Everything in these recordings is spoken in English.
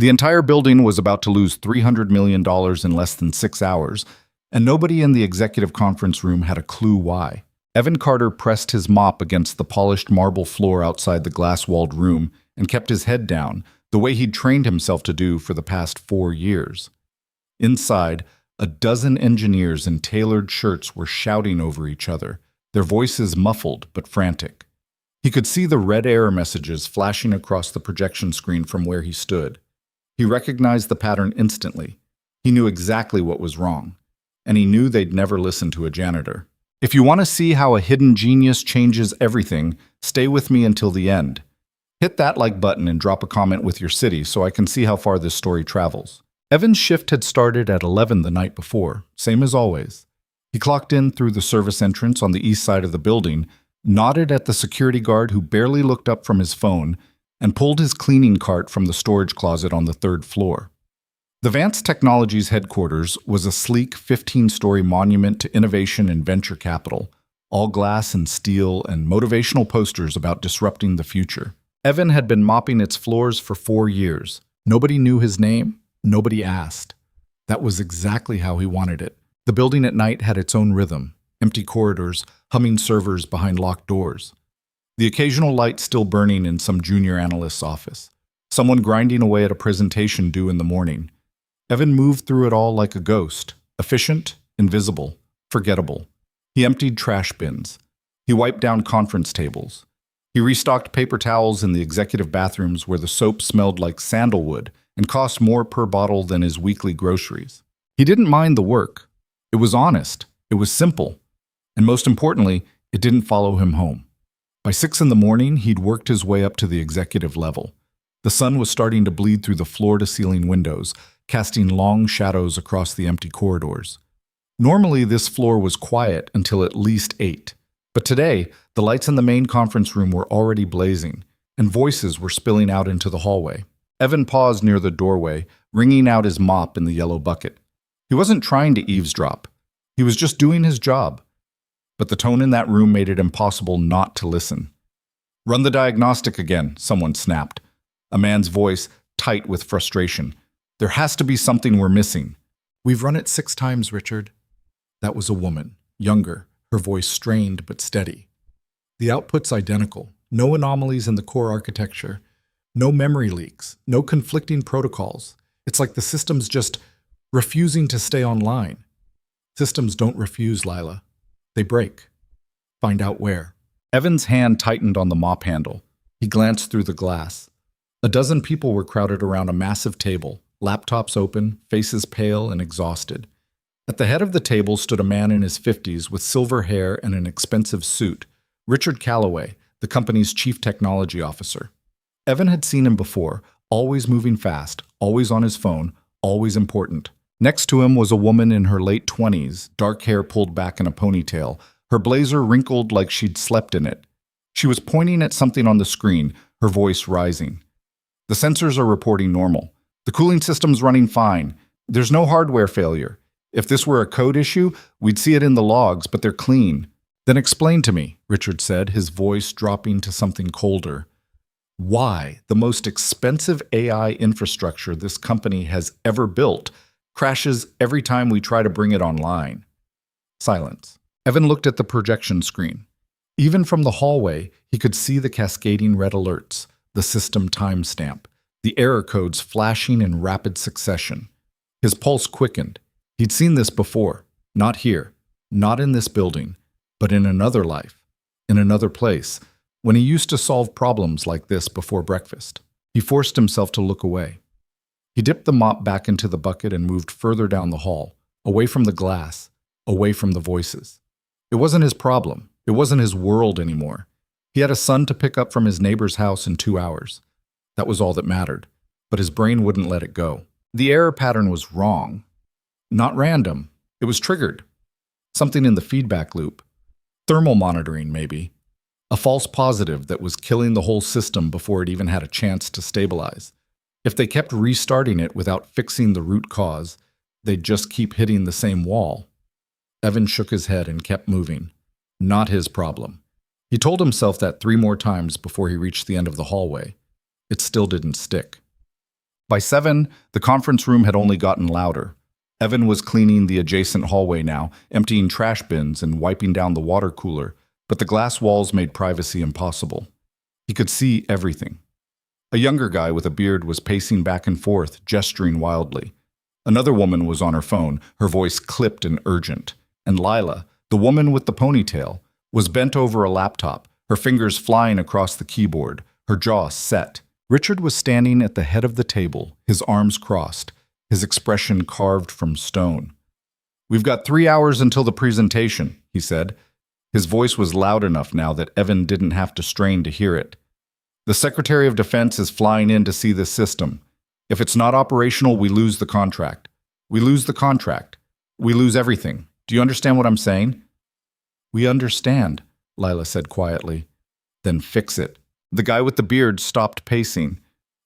The entire building was about to lose $300 million in less than 6 hours, and nobody in the executive conference room had a clue why. Evan Carter pressed his mop against the polished marble floor outside the glass-walled room and kept his head down, the way he'd trained himself to do for the past 4 years. Inside, a dozen engineers in tailored shirts were shouting over each other, their voices muffled but frantic. He could see the red error messages flashing across the projection screen from where he stood. He recognized the pattern instantly. He knew exactly what was wrong, and he knew they'd never listen to a janitor. If you want to see how a hidden genius changes everything, stay with me until the end. Hit that like button and drop a comment with your city so I can see how far this story travels. Evan's shift had started at 11 the night before, same as always. He clocked in through the service entrance on the east side of the building, nodded at the security guard who barely looked up from his phone, and pulled his cleaning cart from the storage closet on the 3rd floor. The Vance Technologies headquarters was a sleek 15-story monument to innovation and venture capital, all glass and steel and motivational posters about disrupting the future. Evan had been mopping its floors for 4 years. Nobody knew his name. Nobody asked. That was exactly how he wanted it. The building at night had its own rhythm, empty corridors, humming servers behind locked doors. The occasional light still burning in some junior analyst's office. Someone grinding away at a presentation due in the morning. Evan moved through it all like a ghost, efficient, invisible, forgettable. He emptied trash bins. He wiped down conference tables. He restocked paper towels in the executive bathrooms where the soap smelled like sandalwood and cost more per bottle than his weekly groceries. He didn't mind the work. It was honest. It was simple. And most importantly, it didn't follow him home. By 6 in the morning, he'd worked his way up to the executive level. The sun was starting to bleed through the floor-to-ceiling windows, casting long shadows across the empty corridors. Normally, this floor was quiet until at least 8. But today, the lights in the main conference room were already blazing, and voices were spilling out into the hallway. Evan paused near the doorway, wringing out his mop in the yellow bucket. He wasn't trying to eavesdrop. He was just doing his job. But the tone in that room made it impossible not to listen. "Run the diagnostic again," someone snapped. A man's voice, tight with frustration. "There has to be something we're missing." "We've run it 6 times, Richard." That was a woman, younger, her voice strained but steady. "The output's identical. No anomalies in the core architecture. No memory leaks. No conflicting protocols. It's like the system's just refusing to stay online." "Systems don't refuse, Lila. They break." "Find out where." Evan's hand tightened on the mop handle. He glanced through the glass. A dozen people were crowded around a massive table, laptops open, faces pale and exhausted. At the head of the table stood a man in his 50s with silver hair and an expensive suit, Richard Calloway, the company's chief technology officer. Evan had seen him before, always moving fast, always on his phone, always important. Next to him was a woman in her late 20s, dark hair pulled back in a ponytail, her blazer wrinkled like she'd slept in it. She was pointing at something on the screen, her voice rising. "The sensors are reporting normal. The cooling system's running fine. There's no hardware failure. If this were a code issue, we'd see it in the logs, but they're clean." "Then explain to me," Richard said, his voice dropping to something colder. "Why the most expensive AI infrastructure this company has ever built crashes every time we try to bring it online." Silence. Evan looked at the projection screen. Even from the hallway, he could see the cascading red alerts, the system timestamp, the error codes flashing in rapid succession. His pulse quickened. He'd seen this before. Not here, not in this building, but in another life, in another place, when he used to solve problems like this before breakfast. He forced himself to look away. He dipped the mop back into the bucket and moved further down the hall, away from the glass, away from the voices. It wasn't his problem. It wasn't his world anymore. He had a son to pick up from his neighbor's house in 2 hours. That was all that mattered, but his brain wouldn't let it go. The error pattern was wrong. Not random. It was triggered. Something in the feedback loop. Thermal monitoring, maybe. A false positive that was killing the whole system before it even had a chance to stabilize. If they kept restarting it without fixing the root cause, they'd just keep hitting the same wall. Evan shook his head and kept moving. Not his problem. He told himself that 3 more times before he reached the end of the hallway. It still didn't stick. By 7, the conference room had only gotten louder. Evan was cleaning the adjacent hallway now, emptying trash bins and wiping down the water cooler, but the glass walls made privacy impossible. He could see everything. A younger guy with a beard was pacing back and forth, gesturing wildly. Another woman was on her phone, her voice clipped and urgent. And Lila, the woman with the ponytail, was bent over a laptop, her fingers flying across the keyboard, her jaw set. Richard was standing at the head of the table, his arms crossed, his expression carved from stone. "We've got 3 hours until the presentation," he said. His voice was loud enough now that Evan didn't have to strain to hear it. "The Secretary of Defense is flying in to see this system. If it's not operational, we lose the contract. We lose the contract. We lose everything. Do you understand what I'm saying?" "We understand," Lila said quietly. "Then fix it." The guy with the beard stopped pacing.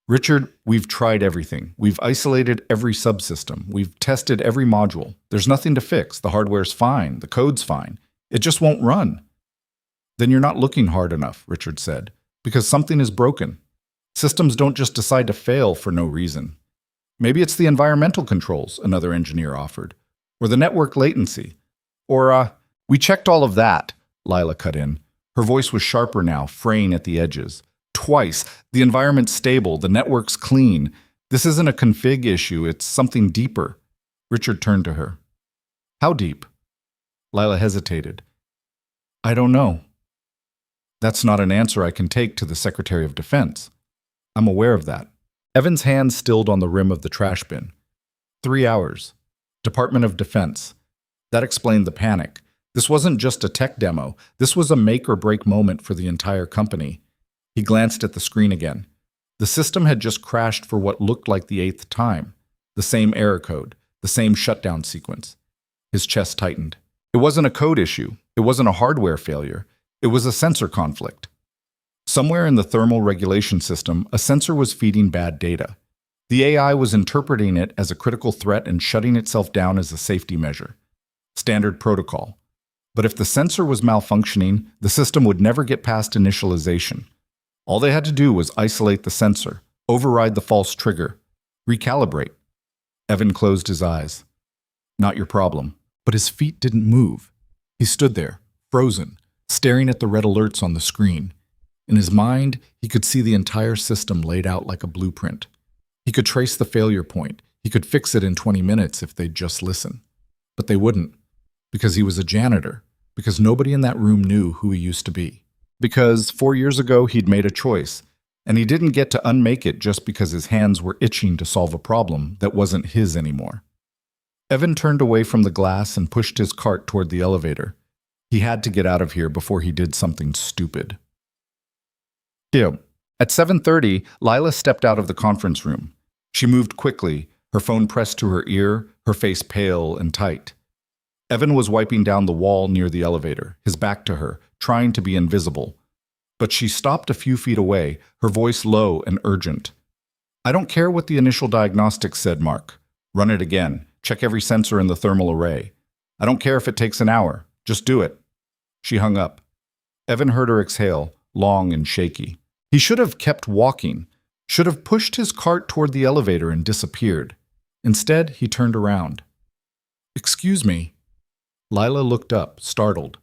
"Richard, we've tried everything. We've isolated every subsystem. We've tested every module. There's nothing to fix. The hardware's fine. The code's fine. It just won't run." "Then you're not looking hard enough," Richard said, "because something is broken. Systems don't just decide to fail for no reason. Maybe it's the environmental controls," another engineer offered, "or the network latency. Or, we checked all of that," Lila cut in. Her voice was sharper now, fraying at the edges. "Twice. The environment's stable. The network's clean. This isn't a config issue. It's something deeper." Richard turned to her. "How deep?" Lila hesitated. "I don't know." "That's not an answer I can take to the Secretary of Defense." "I'm aware of that." Evan's hand stilled on the rim of the trash bin. 3 hours. Department of Defense. That explained the panic. This wasn't just a tech demo. This was a make-or-break moment for the entire company. He glanced at the screen again. The system had just crashed for what looked like the 8th time. The same error code, the same shutdown sequence. His chest tightened. It wasn't a code issue. It wasn't a hardware failure. It was a sensor conflict. Somewhere in the thermal regulation system, a sensor was feeding bad data. The AI was interpreting it as a critical threat and shutting itself down as a safety measure. Standard protocol. But if the sensor was malfunctioning, the system would never get past initialization. All they had to do was isolate the sensor, override the false trigger, recalibrate. Evan closed his eyes. Not your problem. But his feet didn't move. He stood there, frozen, staring at the red alerts on the screen. In his mind, he could see the entire system laid out like a blueprint. He could trace the failure point. He could fix it in 20 minutes if they'd just listen. But they wouldn't. Because he was a janitor. Because nobody in that room knew who he used to be. Because 4 years ago he'd made a choice, and he didn't get to unmake it just because his hands were itching to solve a problem that wasn't his anymore. Evan turned away from the glass and pushed his cart toward the elevator. He had to get out of here before he did something stupid. At 7:30, Lila stepped out of the conference room. She moved quickly, her phone pressed to her ear, her face pale and tight. Evan was wiping down the wall near the elevator, his back to her, trying to be invisible. But she stopped a few feet away, her voice low and urgent. "I don't care what the initial diagnostics said, Mark. Run it again. Check every sensor in the thermal array. I don't care if it takes an hour. Just do it." She hung up. Evan heard her exhale, long and shaky. He should have kept walking, should have pushed his cart toward the elevator and disappeared. Instead, he turned around. "Excuse me." Lila looked up, startled.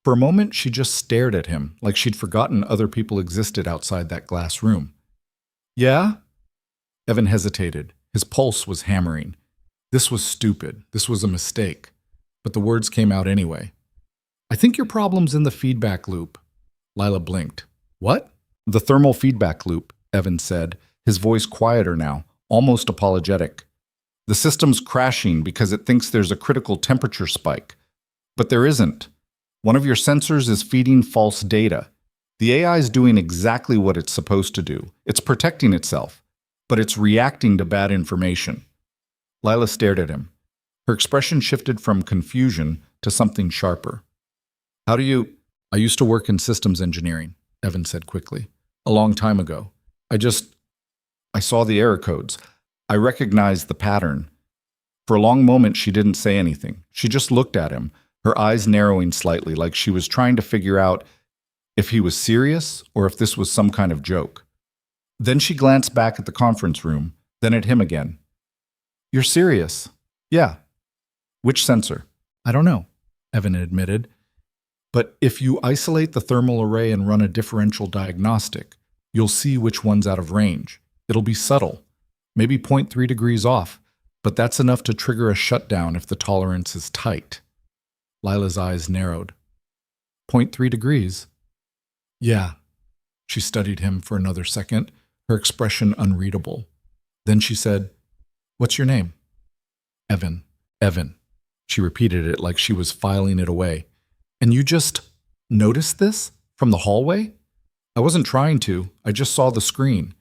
For a moment, she just stared at him, like she'd forgotten other people existed outside that glass room. "Yeah?" Evan hesitated. His pulse was hammering. This was stupid. This was a mistake. But the words came out anyway. "I think your problem's in the feedback loop." Lila blinked. "What?" "The thermal feedback loop," Evan said, his voice quieter now, almost apologetic. "The system's crashing because it thinks there's a critical temperature spike. But there isn't. One of your sensors is feeding false data. The AI is doing exactly what it's supposed to do. It's protecting itself, but it's reacting to bad information." Lila stared at him. Her expression shifted from confusion to something sharper. "How do you—" "I used to work in systems engineering," Evan said quickly. "A long time ago. I saw the error codes. I recognized the pattern." For a long moment, she didn't say anything. She just looked at him, her eyes narrowing slightly, like she was trying to figure out if he was serious or if this was some kind of joke. Then she glanced back at the conference room, Then at him again. You're serious? Yeah. Which sensor? I don't know, Evan admitted. But if you isolate the thermal array and run a differential diagnostic, you'll see which one's out of range. It'll be subtle, maybe zero point 0.3 degrees off, but that's enough to trigger a shutdown if the tolerance is tight. Lila's eyes narrowed. 0.3 degrees? Yeah. She studied him for another second, her expression unreadable. Then she said, What's your name? Evan. Evan. She repeated it like she was filing it away. And you just noticed this from the hallway? I wasn't trying to. I just saw the screen.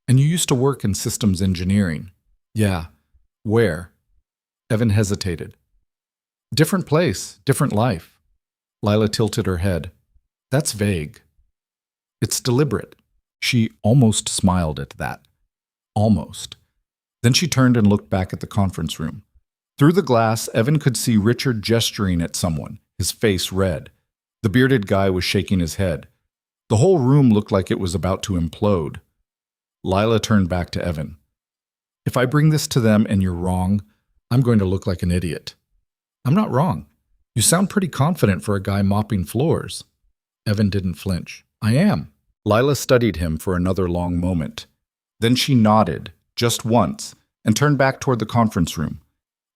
And you used to work in systems engineering. Yeah. Where? Evan hesitated. Different place, different life. Lila tilted her head. That's vague. It's deliberate. She almost smiled at that. Almost. Then she turned and looked back at the conference room. Through the glass, Evan could see Richard gesturing at someone, his face red. The bearded guy was shaking his head. The whole room looked like it was about to implode. Lila turned back to Evan. If I bring this to them and you're wrong, I'm going to look like an idiot. I'm not wrong. You sound pretty confident for a guy mopping floors. Evan didn't flinch. I am. Lila studied him for another long moment. Then she nodded, just once, and turned back toward the conference room.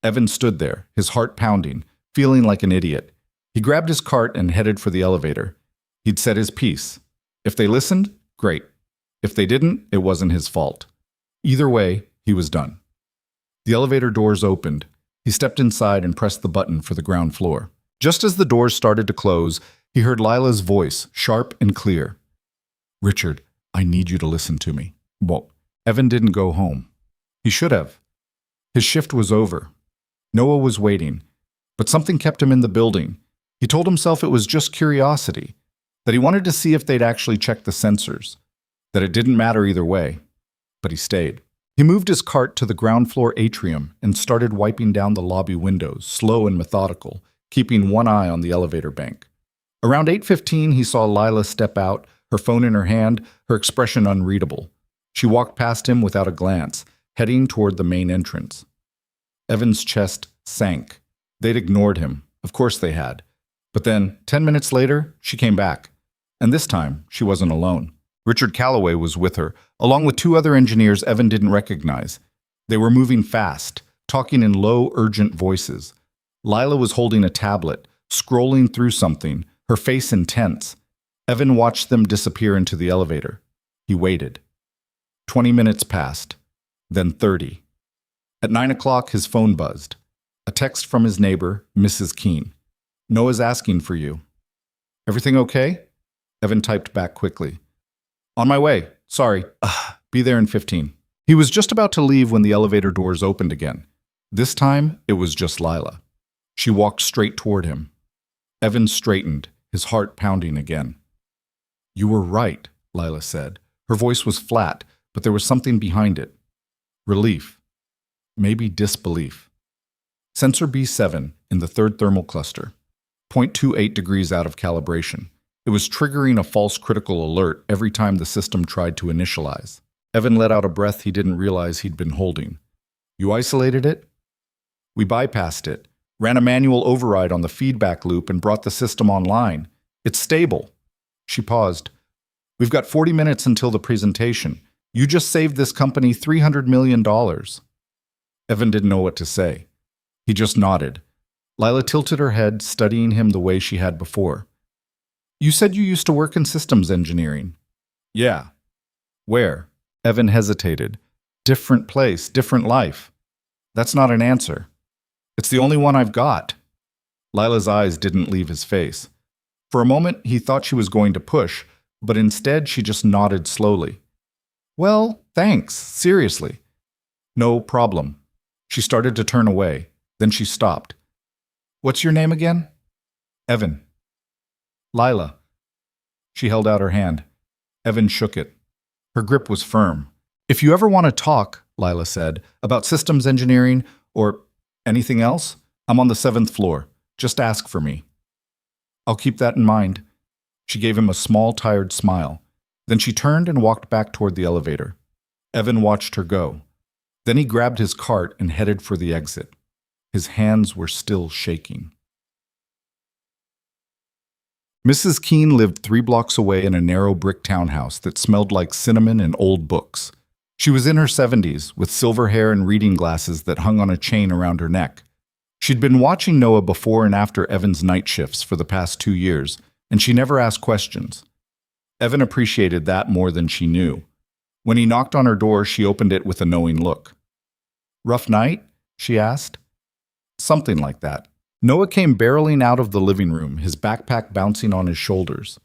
Evan stood there, his heart pounding, feeling like an idiot. He grabbed his cart and headed for the elevator. He'd said his piece. If they listened, great. If they didn't, it wasn't his fault. Either way, he was done. The elevator doors opened. He stepped inside and pressed the button for the ground floor. Just as the doors started to close, he heard Lila's voice, sharp and clear. Richard, I need you to listen to me. Well, Evan didn't go home. He should have. His shift was over. Noah was waiting, but something kept him in the building. He told himself it was just curiosity, that he wanted to see if they'd actually check the sensors, that it didn't matter either way, but he stayed. He moved his cart to the ground floor atrium and started wiping down the lobby windows, slow and methodical, keeping one eye on the elevator bank. Around 8:15, he saw Lila step out, her phone in her hand, her expression unreadable. She walked past him without a glance, heading toward the main entrance. Evan's chest sank. They'd ignored him. Of course they had. But then, 10 minutes later, she came back. And this time, she wasn't alone. Richard Calloway was with her, along with two other engineers Evan didn't recognize. They were moving fast, talking in low, urgent voices. Lila was holding a tablet, scrolling through something, her face intense. Evan watched them disappear into the elevator. He waited. 20 minutes passed, then 30. At 9 o'clock, his phone buzzed. A text from his neighbor, Mrs. Keene. Noah's asking for you. Everything okay? Evan typed back quickly. On my way. Sorry. Be there in 15. He was just about to leave when the elevator doors opened again. This time, it was just Lila. She walked straight toward him. Evan straightened, his heart pounding again. You were right, Lila said. Her voice was flat, but there was something behind it. Relief. Maybe disbelief. Sensor B7 in the third thermal cluster. 0.28 degrees out of calibration. It was triggering a false critical alert every time the system tried to initialize. Evan let out a breath he didn't realize he'd been holding. You isolated it? We bypassed it, ran a manual override on the feedback loop and brought the system online. It's stable. She paused. We've got 40 minutes until the presentation. You just saved this company $300 million. Evan didn't know what to say. He just nodded. Lila tilted her head, studying him the way she had before. You said you used to work in systems engineering. Yeah. Where? Evan hesitated. Different place, different life. That's not an answer. It's the only one I've got. Lila's eyes didn't leave his face. For a moment, he thought she was going to push, but instead she just nodded slowly. Well, thanks, seriously. No problem. She started to turn away. Then she stopped. What's your name again? Evan. Lila. She held out her hand. Evan shook it. Her grip was firm. If you ever want to talk, Lila said, about systems engineering or anything else, I'm on the 7th floor. Just ask for me. I'll keep that in mind. She gave him a small, tired smile. Then she turned and walked back toward the elevator. Evan watched her go. Then he grabbed his cart and headed for the exit. His hands were still shaking. Mrs. Keene lived 3 blocks away in a narrow brick townhouse that smelled like cinnamon and old books. She was in her 70s, with silver hair and reading glasses that hung on a chain around her neck. She'd been watching Noah before and after Evan's night shifts for the past 2 years, and she never asked questions. Evan appreciated that more than she knew. When he knocked on her door, she opened it with a knowing look. "Rough night?" she asked. Something like that. Noah came barreling out of the living room, his backpack bouncing on his shoulders.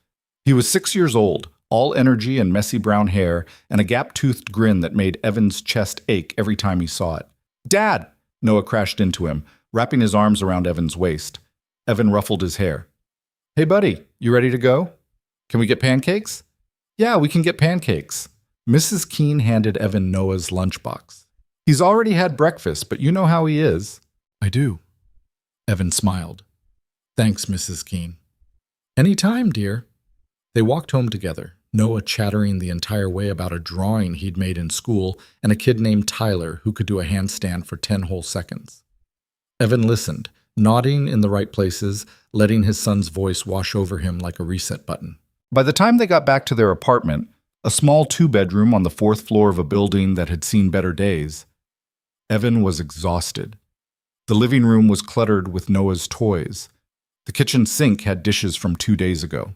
He was 6 years old, all energy and messy brown hair, and a gap-toothed grin that made Evan's chest ache every time he saw it. "Dad!" Noah crashed into him, wrapping his arms around Evan's waist. Evan ruffled his hair. "Hey buddy, you ready to go? Can we get pancakes?" "Yeah, we can get pancakes." Mrs. Keene handed Evan Noah's lunchbox. "He's already had breakfast, but you know how he is." "I do." Evan smiled. "Thanks, Mrs. Keene." "Any time, dear." They walked home together, Noah chattering the entire way about a drawing he'd made in school and a kid named Tyler who could do a handstand for 10 whole seconds. Evan listened, nodding in the right places, letting his son's voice wash over him like a reset button. By the time they got back to their apartment, a small 2-bedroom on the 4th floor of a building that had seen better days, Evan was exhausted. The living room was cluttered with Noah's toys. The kitchen sink had dishes from 2 days ago.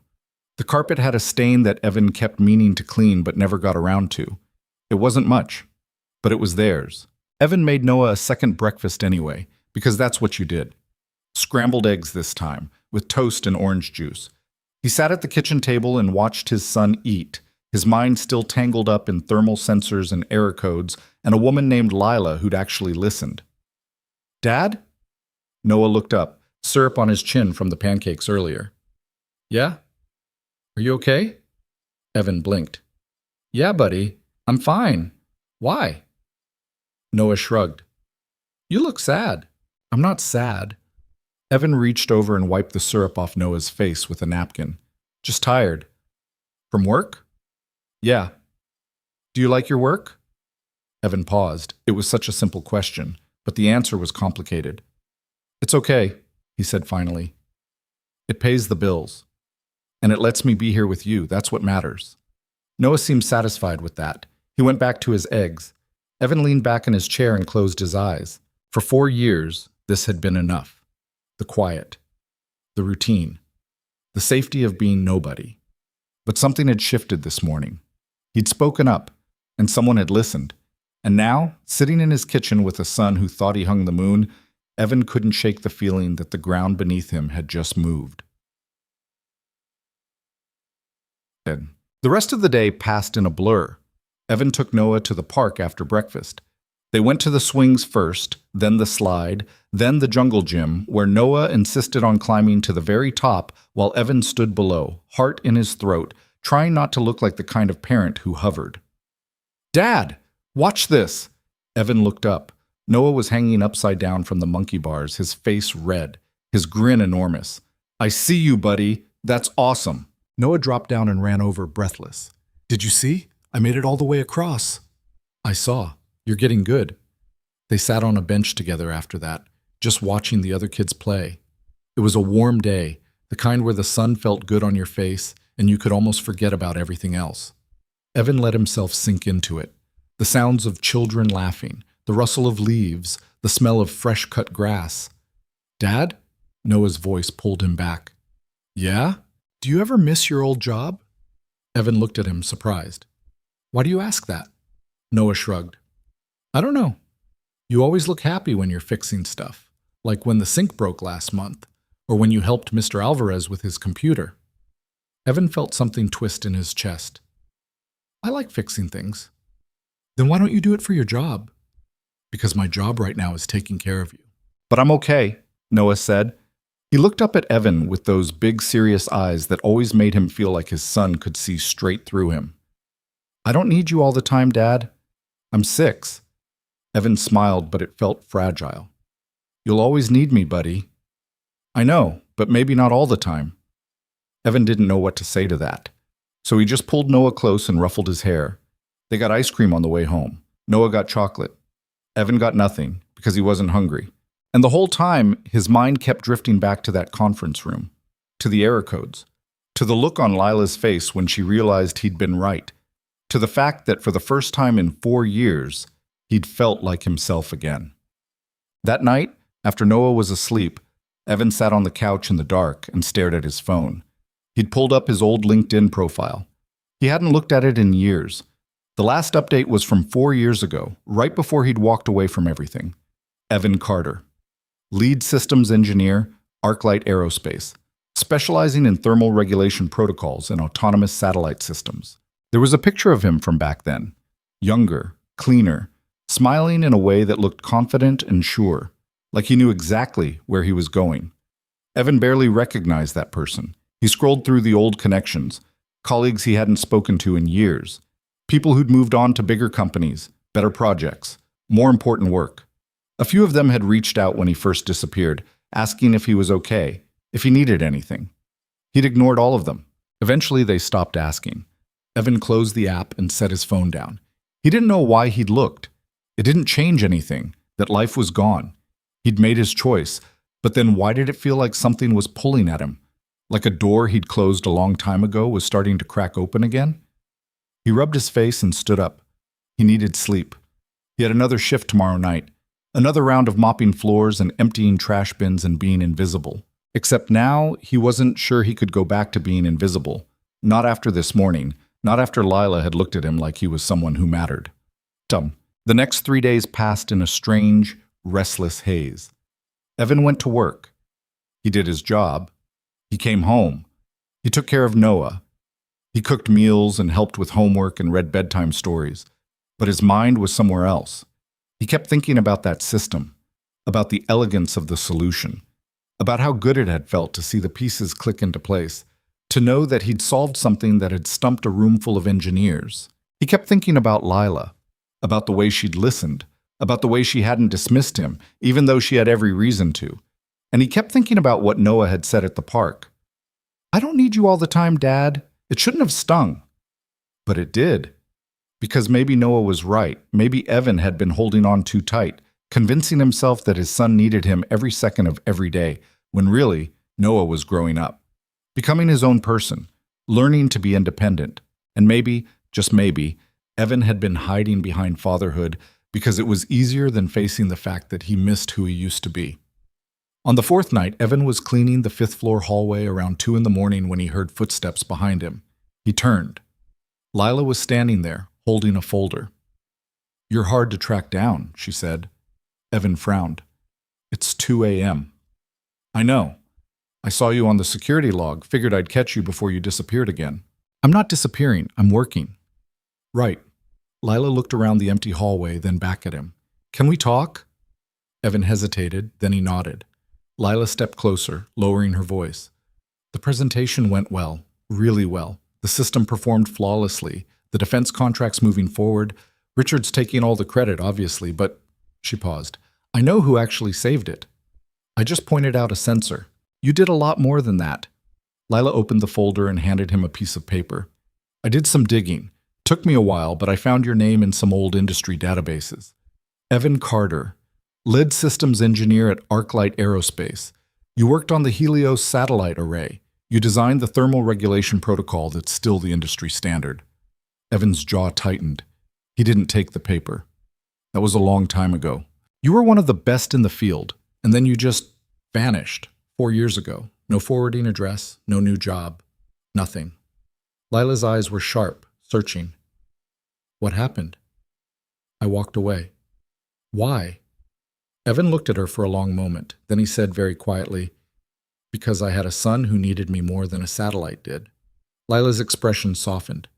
The carpet had a stain that Evan kept meaning to clean but never got around to. It wasn't much, but it was theirs. Evan made Noah a second breakfast anyway, because that's what you did. Scrambled eggs this time, with toast and orange juice. He sat at the kitchen table and watched his son eat, his mind still tangled up in thermal sensors and error codes, and a woman named Lila who'd actually listened. "Dad?" Noah looked up, syrup on his chin from the pancakes earlier. "Yeah? Are you okay?" Evan blinked. "Yeah, buddy. I'm fine. Why?" Noah shrugged. "You look sad." "I'm not sad." Evan reached over and wiped the syrup off Noah's face with a napkin. "Just tired." "From work?" "Yeah." "Do you like your work?" Evan paused. It was such a simple question, but the answer was complicated. "It's okay," he said finally. "It pays the bills. And it lets me be here with you. That's what matters." Noah seemed satisfied with that. He went back to his eggs. Evan leaned back in his chair and closed his eyes. For 4 years, this had been enough. The quiet, the routine, the safety of being nobody. But something had shifted this morning. He'd spoken up, and someone had listened. And now, sitting in his kitchen with a son who thought he hung the moon, Evan couldn't shake the feeling that the ground beneath him had just moved. The rest of the day passed in a blur. Evan took Noah to the park after breakfast. They went to the swings first, then the slide, then the jungle gym, where Noah insisted on climbing to the very top while Evan stood below, heart in his throat, trying not to look like the kind of parent who hovered. "Dad, watch this!" Evan looked up. Noah was hanging upside down from the monkey bars, his face red, his grin enormous. "I see you, buddy. That's awesome." Noah dropped down and ran over, breathless. "Did you see? I made it all the way across." "I saw. You're getting good." They sat on a bench together after that, just watching the other kids play. It was a warm day, the kind where the sun felt good on your face and you could almost forget about everything else. Evan let himself sink into it. The sounds of children laughing, the rustle of leaves, the smell of fresh-cut grass. "Dad?" Noah's voice pulled him back. "Yeah? Do you ever miss your old job?" Evan looked at him, surprised. "Why do you ask that?" Noah shrugged. "I don't know. You always look happy when you're fixing stuff, like when the sink broke last month, or when you helped Mr. Alvarez with his computer." Evan felt something twist in his chest. "I like fixing things." "Then why don't you do it for your job?" "Because my job right now is taking care of you." "But I'm okay," Noah said. He looked up at Evan with those big, serious eyes that always made him feel like his son could see straight through him. "I don't need you all the time, Dad. I'm 6. Evan smiled, but it felt fragile. "You'll always need me, buddy." "I know, but maybe not all the time." Evan didn't know what to say to that, so he just pulled Noah close and ruffled his hair. They got ice cream on the way home. Noah got chocolate. Evan got nothing because he wasn't hungry. And the whole time, his mind kept drifting back to that conference room, to the error codes, to the look on Lila's face when she realized he'd been right, to the fact that for the first time in 4 years, he'd felt like himself again. That night, after Noah was asleep, Evan sat on the couch in the dark and stared at his phone. He'd pulled up his old LinkedIn profile. He hadn't looked at it in years. The last update was from 4 years ago, right before he'd walked away from everything. Evan Carter, lead systems engineer, ArcLight Aerospace, specializing in thermal regulation protocols and autonomous satellite systems. There was a picture of him from back then, younger, cleaner, smiling in a way that looked confident and sure, like he knew exactly where he was going. Evan barely recognized that person. He scrolled through the old connections, colleagues he hadn't spoken to in years, people who'd moved on to bigger companies, better projects, more important work. A few of them had reached out when he first disappeared, asking if he was okay, if he needed anything. He'd ignored all of them. Eventually, they stopped asking. Evan closed the app and set his phone down. He didn't know why he'd looked. It didn't change anything, that life was gone. He'd made his choice, but then why did it feel like something was pulling at him? Like a door he'd closed a long time ago was starting to crack open again? He rubbed his face and stood up. He needed sleep. He had another shift tomorrow night, another round of mopping floors and emptying trash bins and being invisible. Except now, he wasn't sure he could go back to being invisible. Not after this morning, not after Lila had looked at him like he was someone who mattered. The next 3 days passed in a strange, restless haze. Evan went to work. He did his job. He came home. He took care of Noah. He cooked meals and helped with homework and read bedtime stories. But his mind was somewhere else. He kept thinking about that system, about the elegance of the solution, about how good it had felt to see the pieces click into place, to know that he'd solved something that had stumped a room full of engineers. He kept thinking about Lila, about the way she'd listened, about the way she hadn't dismissed him, even though she had every reason to. And he kept thinking about what Noah had said at the park. "I don't need you all the time, Dad. It shouldn't have stung." But it did. Because maybe Noah was right. Maybe Evan had been holding on too tight, convincing himself that his son needed him every second of every day, when really, Noah was growing up, becoming his own person, learning to be independent. And maybe, just maybe, Evan had been hiding behind fatherhood because it was easier than facing the fact that he missed who he used to be. On the fourth night, Evan was cleaning the fifth-floor hallway around 2 a.m. when he heard footsteps behind him. He turned. Lila was standing there, holding a folder. "You're hard to track down," she said. Evan frowned. "It's 2 a.m. "I know. I saw you on the security log, figured I'd catch you before you disappeared again." "I'm not disappearing, I'm working." "Right." Lila looked around the empty hallway, then back at him. "Can we talk?" Evan hesitated, then he nodded. Lila stepped closer, lowering her voice. "The presentation went well, really well. The system performed flawlessly. The defense contract's moving forward. Richard's taking all the credit, obviously, but..." She paused. "I know who actually saved it. I just pointed out a sensor. You did a lot more than that." Lila opened the folder and handed him a piece of paper. "I did some digging. Took me a while, but I found your name in some old industry databases. Evan Carter, lead systems engineer at ArcLight Aerospace. You worked on the Helios satellite array. You designed the thermal regulation protocol that's still the industry standard." Evan's jaw tightened. He didn't take the paper. "That was a long time ago. You were one of the best in the field, and then you just vanished 4 years ago. No forwarding address, no new job, nothing." Lila's eyes were sharp, searching. "What happened?" "I walked away." "Why?" Evan looked at her for a long moment. Then he said very quietly, "Because I had a son who needed me more than a satellite did." Lila's expression softened.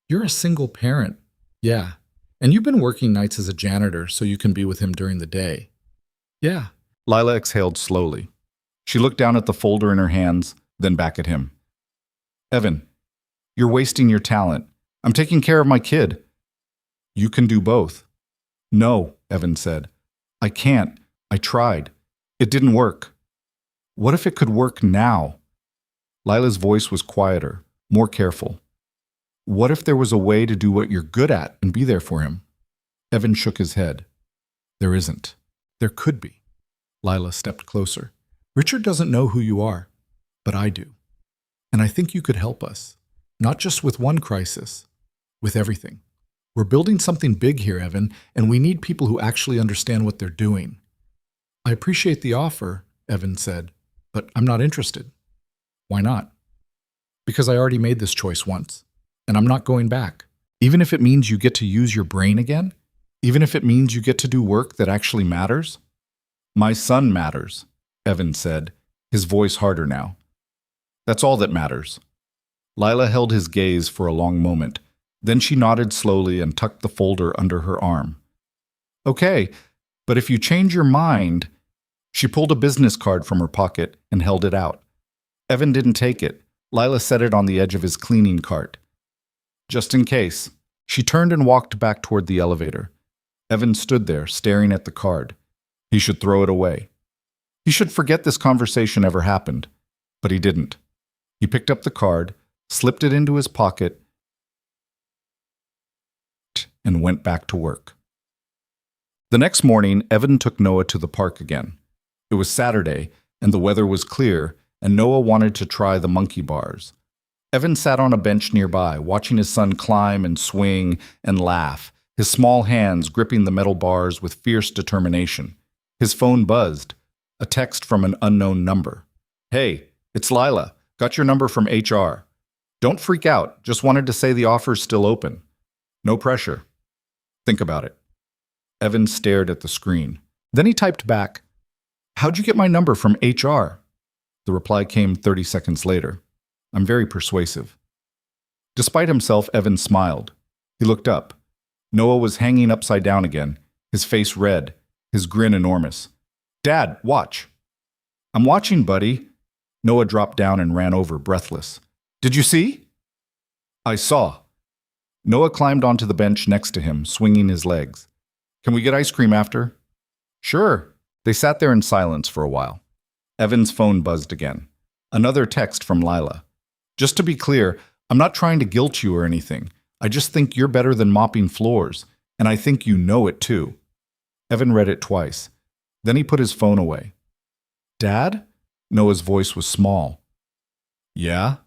"You're a single parent." "Yeah. And you've been working nights as a janitor so you can be with him during the day." "Yeah." Lila exhaled slowly. She looked down at the folder in her hands, then back at him. "Evan, you're wasting your talent. I'm taking care of my kid." "You can do both." "No," Evan said. "I can't. I tried. It didn't work." "What if it could work now?" Lila's voice was quieter, more careful. "What if there was a way to do what you're good at and be there for him?" Evan shook his head. There isn't. There could be. Lila stepped closer. Richard doesn't know who you are, but I do. And I think you could help us. Not just with one crisis, with everything. We're building something big here, Evan, and we need people who actually understand what they're doing. I appreciate the offer, Evan said, but I'm not interested. Why not? Because I already made this choice once, and I'm not going back. Even if it means you get to use your brain again, even if it means you get to do work that actually matters. My son matters, Evan said, his voice harder now. That's all that matters. Lila held his gaze for a long moment. Then she nodded slowly and tucked the folder under her arm. Okay, but if you change your mind... She pulled a business card from her pocket and held it out. Evan didn't take it. Lila set it on the edge of his cleaning cart. Just in case. She turned and walked back toward the elevator. Evan stood there, staring at the card. He should throw it away. He should forget this conversation ever happened. But he didn't. He picked up the card, slipped it into his pocket, and went back to work. The next morning, Evan took Noah to the park again. It was Saturday, and the weather was clear, and Noah wanted to try the monkey bars. Evan sat on a bench nearby, watching his son climb and swing and laugh, his small hands gripping the metal bars with fierce determination. His phone buzzed, a text from an unknown number. Hey, it's Lila. Got your number from HR. Don't freak out. Just wanted to say the offer's still open. No pressure. Think about it. Evan stared at the screen. Then he typed back, How'd you get my number from HR? The reply came 30 seconds later. I'm very persuasive. Despite himself, Evan smiled. He looked up. Noah was hanging upside down again, his face red, his grin enormous. Dad, watch. I'm watching, buddy. Noah dropped down and ran over, breathless. Did you see? I saw. Noah climbed onto the bench next to him, swinging his legs. Can we get ice cream after? Sure. They sat there in silence for a while. Evan's phone buzzed again. Another text from Lila. Just to be clear, I'm not trying to guilt you or anything. I just think you're better than mopping floors, and I think you know it too. Evan read it twice. Then he put his phone away. Dad? Noah's voice was small. Yeah?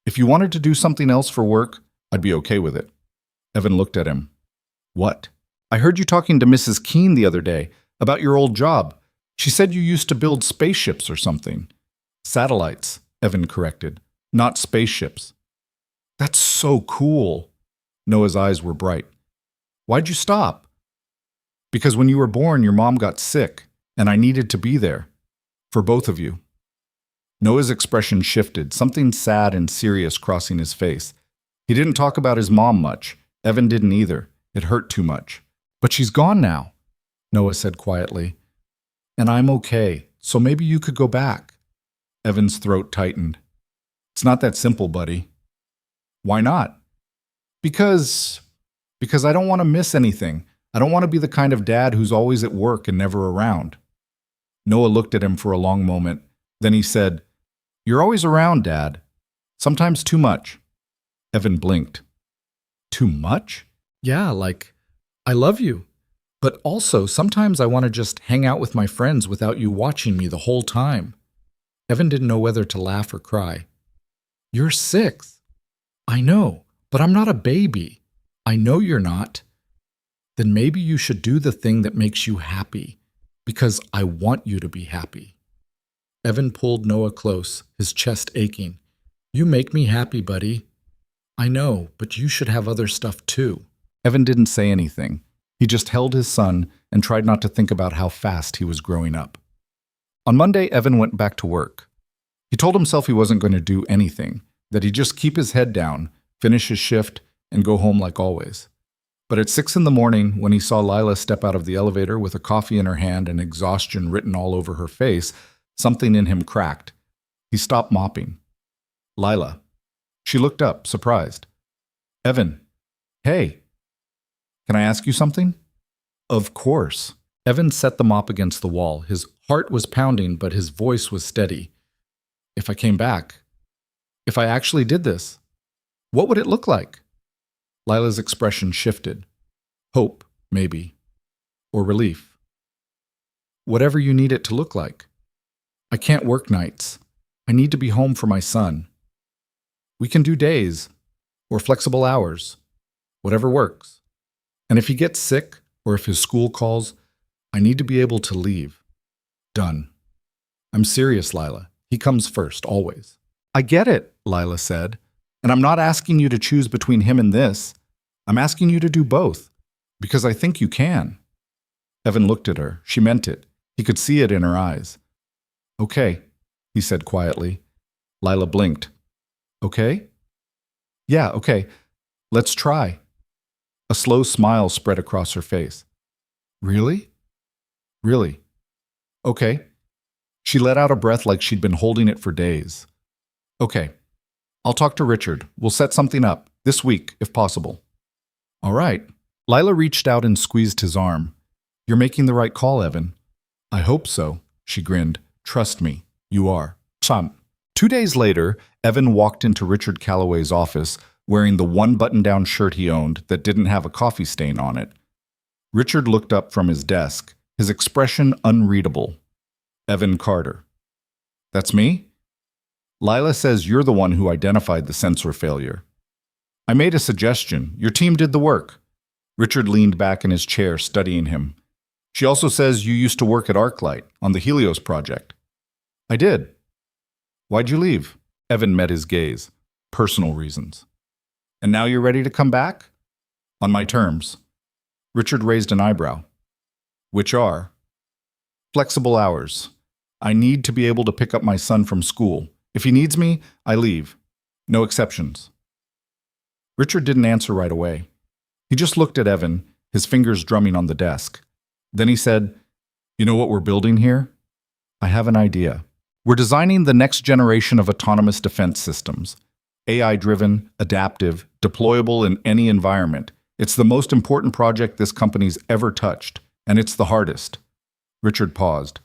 If you wanted to do something else for work, I'd be okay with it. Evan looked at him. What? I heard you talking to Mrs. Keene the other day about your old job. She said you used to build spaceships or something. Satellites, Evan corrected, not spaceships. That's so cool. Noah's eyes were bright. Why'd you stop? Because when you were born, your mom got sick, and I needed to be there. For both of you. Noah's expression shifted, something sad and serious crossing his face. He didn't talk about his mom much. Evan didn't either. It hurt too much. But she's gone now, Noah said quietly. And I'm okay, so maybe you could go back. Evan's throat tightened. It's not that simple, buddy. Why not? Because I don't want to miss anything. I don't want to be the kind of dad who's always at work and never around. Noah looked at him for a long moment. Then he said, You're always around, Dad. Sometimes too much. Evan blinked. Too much? Yeah, like, I love you. But also, sometimes I want to just hang out with my friends without you watching me the whole time. Evan didn't know whether to laugh or cry. You're 6. I know, but I'm not a baby. I know you're not. Then maybe you should do the thing that makes you happy, because I want you to be happy. Evan pulled Noah close, his chest aching. You make me happy, buddy. I know, but you should have other stuff too. Evan didn't say anything. He just held his son and tried not to think about how fast he was growing up. On Monday, Evan went back to work. He told himself he wasn't going to do anything, that he'd just keep his head down, finish his shift, and go home like always. But at 6 in the morning, when he saw Lila step out of the elevator with a coffee in her hand and exhaustion written all over her face, something in him cracked. He stopped mopping. Lila. She looked up, surprised. Evan. Hey. Can I ask you something? Of course. Evan set the mop against the wall. His heart was pounding, but his voice was steady. If I came back, if I actually did this, what would it look like? Lila's expression shifted. Hope, maybe. or relief. Whatever you need it to look like. I can't work nights. I need to be home for my son. We can do days or flexible hours, whatever works. And if he gets sick or if his school calls, I need to be able to leave. Done. I'm serious, Lila. He comes first, always. I get it, Lila said. And I'm not asking you to choose between him and this. I'm asking you to do both, because I think you can. Evan looked at her. She meant it. He could see it in her eyes. Okay, he said quietly. Lila blinked. Okay? Yeah, okay. Let's try. A slow smile spread across her face. Really? Really? Okay. She let out a breath like she'd been holding it for days. Okay. I'll talk to Richard. We'll set something up, this week, if possible. All right. Lila reached out and squeezed his arm. You're making the right call, Evan. I hope so, she grinned. Trust me, you are. Some. 2 days later, Evan walked into Richard Calloway's office wearing the one button-down shirt he owned that didn't have a coffee stain on it. Richard looked up from his desk, his expression unreadable. Evan Carter. That's me? Lila says you're the one who identified the sensor failure. I made a suggestion. Your team did the work. Richard leaned back in his chair, studying him. She also says you used to work at ArcLight on the Helios project. I did. Why'd you leave? Evan met his gaze. Personal reasons. And now you're ready to come back? On my terms. Richard raised an eyebrow. Which are? Flexible hours. I need to be able to pick up my son from school. If he needs me, I leave. No exceptions. Richard didn't answer right away. He just looked at Evan, his fingers drumming on the desk. Then he said, You know what we're building here? I have an idea. We're designing the next generation of autonomous defense systems. AI-driven, adaptive, deployable in any environment. It's the most important project this company's ever touched, and it's the hardest. Richard paused.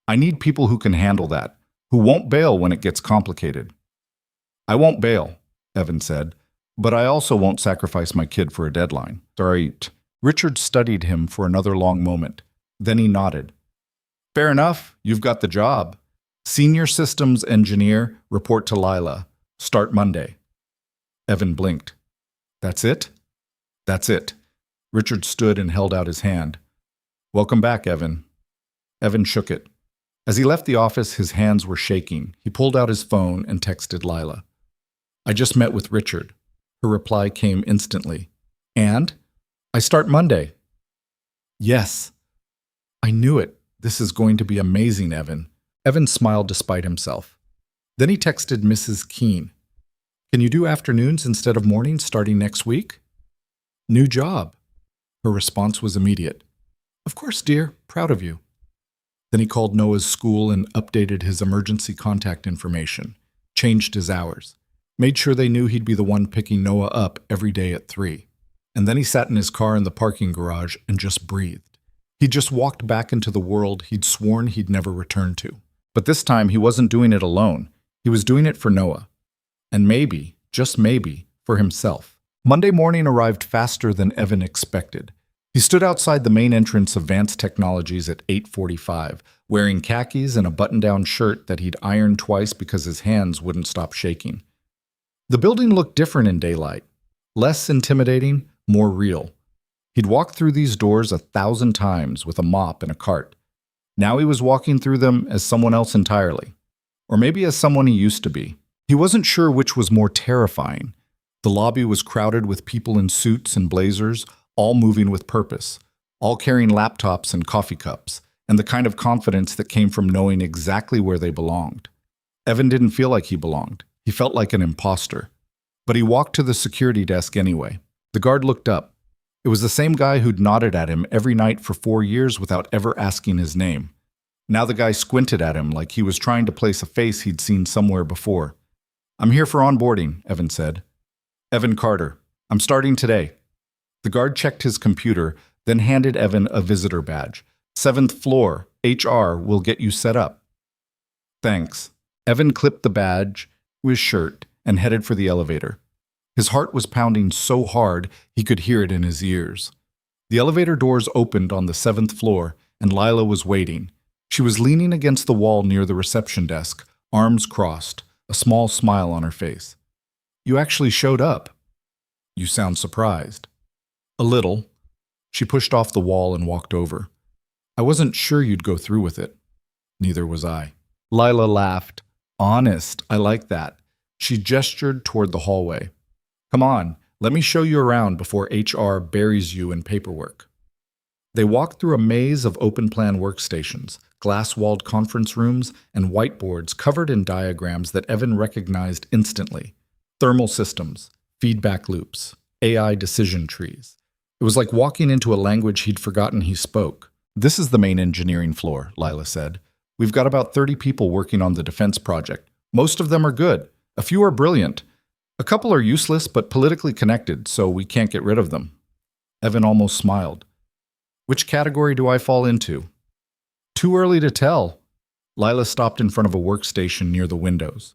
I need people who can handle that, who won't bail when it gets complicated. I won't bail, Evan said, but I also won't sacrifice my kid for a deadline. Sorry. Richard studied him for another long moment. Then he nodded. Fair enough, you've got the job. Senior Systems Engineer, report to Lila. Start Monday. Evan blinked. That's it? That's it. Richard stood and held out his hand. Welcome back, Evan. Evan shook it. As he left the office, his hands were shaking. He pulled out his phone and texted Lila. I just met with Richard. Her reply came instantly. And? I start Monday. Yes. I knew it. This is going to be amazing, Evan. Evan smiled despite himself. Then he texted Mrs. Keene. Can you do afternoons instead of mornings starting next week? New job. Her response was immediate. Of course, dear. Proud of you. Then he called Noah's school and updated his emergency contact information, changed his hours, made sure they knew he'd be the one picking Noah up every day at 3. And then he sat in his car in the parking garage and just breathed. He just walked back into the world he'd sworn he'd never return to. But this time he wasn't doing it alone. He was doing it for Noah. And maybe, just maybe, for himself. Monday morning arrived faster than Evan expected. He stood outside the main entrance of Vance Technologies at 8:45, wearing khakis and a button-down shirt that he'd ironed twice because his hands wouldn't stop shaking. The building looked different in daylight. Less intimidating, more real. He'd walked through these doors 1,000 times with a mop and a cart. Now he was walking through them as someone else entirely. Or maybe as someone he used to be. He wasn't sure which was more terrifying. The lobby was crowded with people in suits and blazers, all moving with purpose, all carrying laptops and coffee cups, and the kind of confidence that came from knowing exactly where they belonged. Evan didn't feel like he belonged. He felt like an imposter. But he walked to the security desk anyway. The guard looked up. It was the same guy who'd nodded at him every night for 4 years without ever asking his name. Now the guy squinted at him like he was trying to place a face he'd seen somewhere before. I'm here for onboarding, Evan said. Evan Carter. I'm starting today. The guard checked his computer, then handed Evan a visitor badge. 7th floor, HR will get you set up. Thanks. Evan clipped the badge to his shirt and headed for the elevator. His heart was pounding so hard he could hear it in his ears. The elevator doors opened on the 7th floor, and Lila was waiting. She was leaning against the wall near the reception desk, arms crossed, a small smile on her face. "You actually showed up." "You sound surprised." "A little." She pushed off the wall and walked over. "I wasn't sure you'd go through with it." "Neither was I." Lila laughed. "Honest, I like that." She gestured toward the hallway. "Come on, let me show you around before HR buries you in paperwork." They walked through a maze of open-plan workstations, glass-walled conference rooms, and whiteboards covered in diagrams that Evan recognized instantly. Thermal systems, feedback loops, AI decision trees. It was like walking into a language he'd forgotten he spoke. "This is the main engineering floor," Lila said. "We've got about 30 people working on the defense project. Most of them are good. A few are brilliant. A couple are useless but politically connected, so we can't get rid of them." Evan almost smiled. "Which category do I fall into?" "Too early to tell." Lila stopped in front of a workstation near the windows.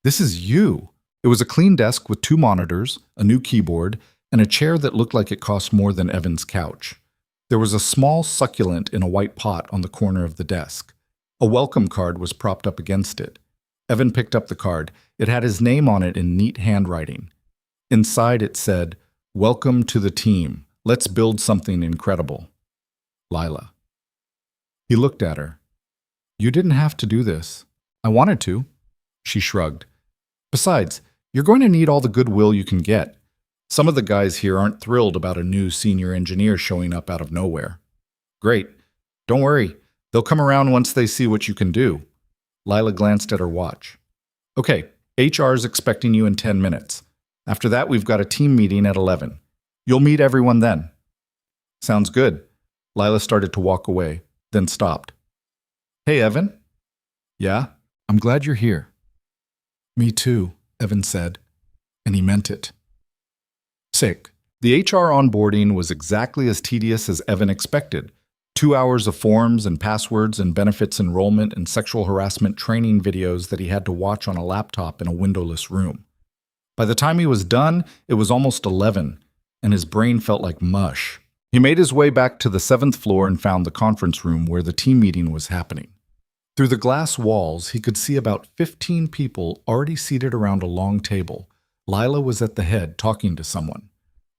"This is you." It was a clean desk with 2 monitors, a new keyboard, and a chair that looked like it cost more than Evan's couch. There was a small succulent in a white pot on the corner of the desk. A welcome card was propped up against it. Evan picked up the card. It had his name on it in neat handwriting. Inside it said, "Welcome to the team. Let's build something incredible. Lila." He looked at her. "You didn't have to do this." "I wanted to." She shrugged. "Besides, you're going to need all the goodwill you can get. Some of the guys here aren't thrilled about a new senior engineer showing up out of nowhere." "Great. Don't worry. They'll come around once they see what you can do." Lila glanced at her watch. "Okay, HR's expecting you in 10 minutes. After that, we've got a team meeting at 11. You'll meet everyone then." "Sounds good." Lila started to walk away, then stopped. "Hey, Evan." "Yeah? I'm glad you're here." "Me too," Evan said, and he meant it. Sick. The HR onboarding was exactly as tedious as Evan expected. 2 hours of forms and passwords and benefits enrollment and sexual harassment training videos that he had to watch on a laptop in a windowless room. By the time he was done, it was almost 11, and his brain felt like mush. He made his way back to the 7th floor and found the conference room where the team meeting was happening. Through the glass walls, he could see about 15 people already seated around a long table. Lila was at the head, talking to someone.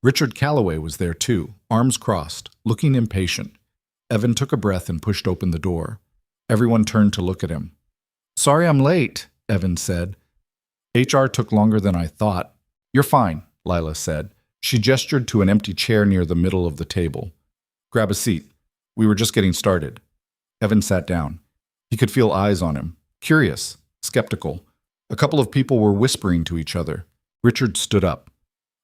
Richard Calloway was there too, arms crossed, looking impatient. Evan took a breath and pushed open the door. Everyone turned to look at him. "Sorry I'm late," Evan said. "HR took longer than I thought." "You're fine," Lila said. She gestured to an empty chair near the middle of the table. "Grab a seat. We were just getting started." Evan sat down. He could feel eyes on him, curious, skeptical. A couple of people were whispering to each other. Richard stood up.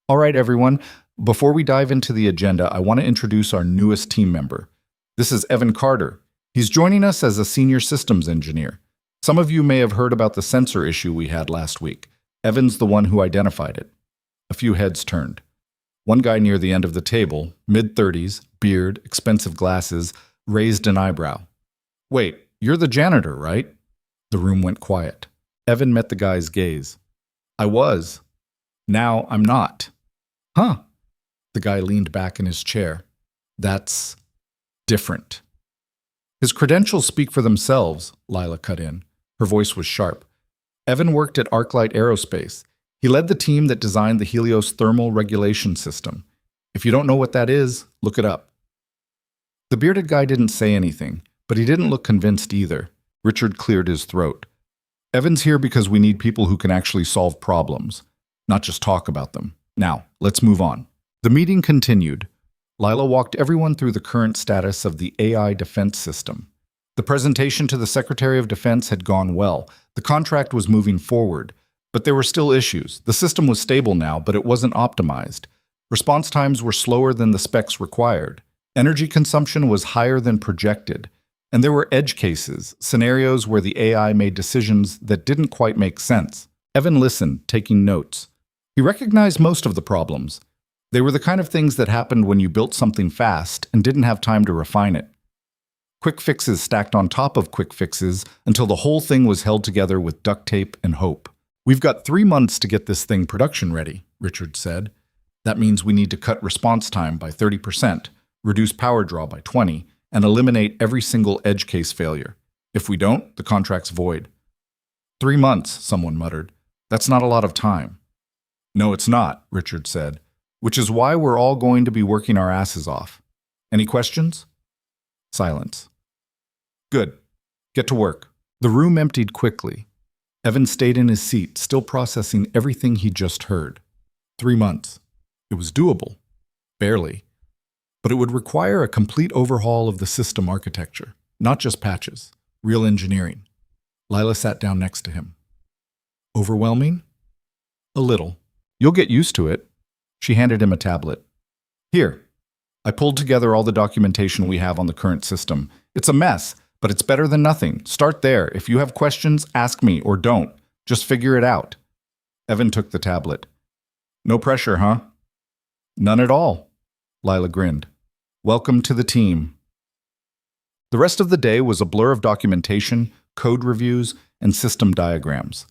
"All right, everyone. Before we dive into the agenda, I want to introduce our newest team member. This is Evan Carter. He's joining us as a senior systems engineer. Some of you may have heard about the sensor issue we had last week. Evan's the one who identified it." A few heads turned. One guy near the end of the table, mid-30s, beard, expensive glasses, raised an eyebrow. "Wait, you're the janitor, right?" The room went quiet. Evan met the guy's gaze. "I was. Now I'm not." "Huh?" The guy leaned back in his chair. "That's different." "His credentials speak for themselves," Lila cut in. Her voice was sharp. "Evan worked at ArcLight Aerospace. He led the team that designed the Helios thermal regulation system. If you don't know what that is, look it up." The bearded guy didn't say anything, but he didn't look convinced either. Richard cleared his throat. "Evan's here because we need people who can actually solve problems, not just talk about them. Now, let's move on." The meeting continued. Lila walked everyone through the current status of the AI defense system. The presentation to the Secretary of Defense had gone well. The contract was moving forward. But there were still issues. The system was stable now, but it wasn't optimized. Response times were slower than the specs required. Energy consumption was higher than projected. And there were edge cases, scenarios where the AI made decisions that didn't quite make sense. Evan listened, taking notes. He recognized most of the problems. They were the kind of things that happened when you built something fast and didn't have time to refine it. Quick fixes stacked on top of quick fixes until the whole thing was held together with duct tape and hope. "We've got 3 months to get this thing production ready," Richard said. "That means we need to cut response time by 30%. reduce power draw by 20, and eliminate every single edge case failure. If we don't, the contract's void. 3 months, someone muttered. That's not a lot of time. No, it's not, Richard said, which is why we're all going to be working our asses off. Any questions? Silence. Good. Get to work. The room emptied quickly. Evan stayed in his seat, still processing everything he just heard. 3 months. It was doable. Barely. But it would require a complete overhaul of the system architecture, not just patches, real engineering. Lila sat down next to him. Overwhelming? A little. You'll get used to it. She handed him a tablet. Here. I pulled together all the documentation we have on the current system. It's a mess, but it's better than nothing. Start there. If you have questions, ask me, or don't. Just figure it out. Evan took the tablet. No pressure, huh? None at all. Lila grinned. Welcome to the team. The rest of the day was a blur of documentation, code reviews, and system diagrams.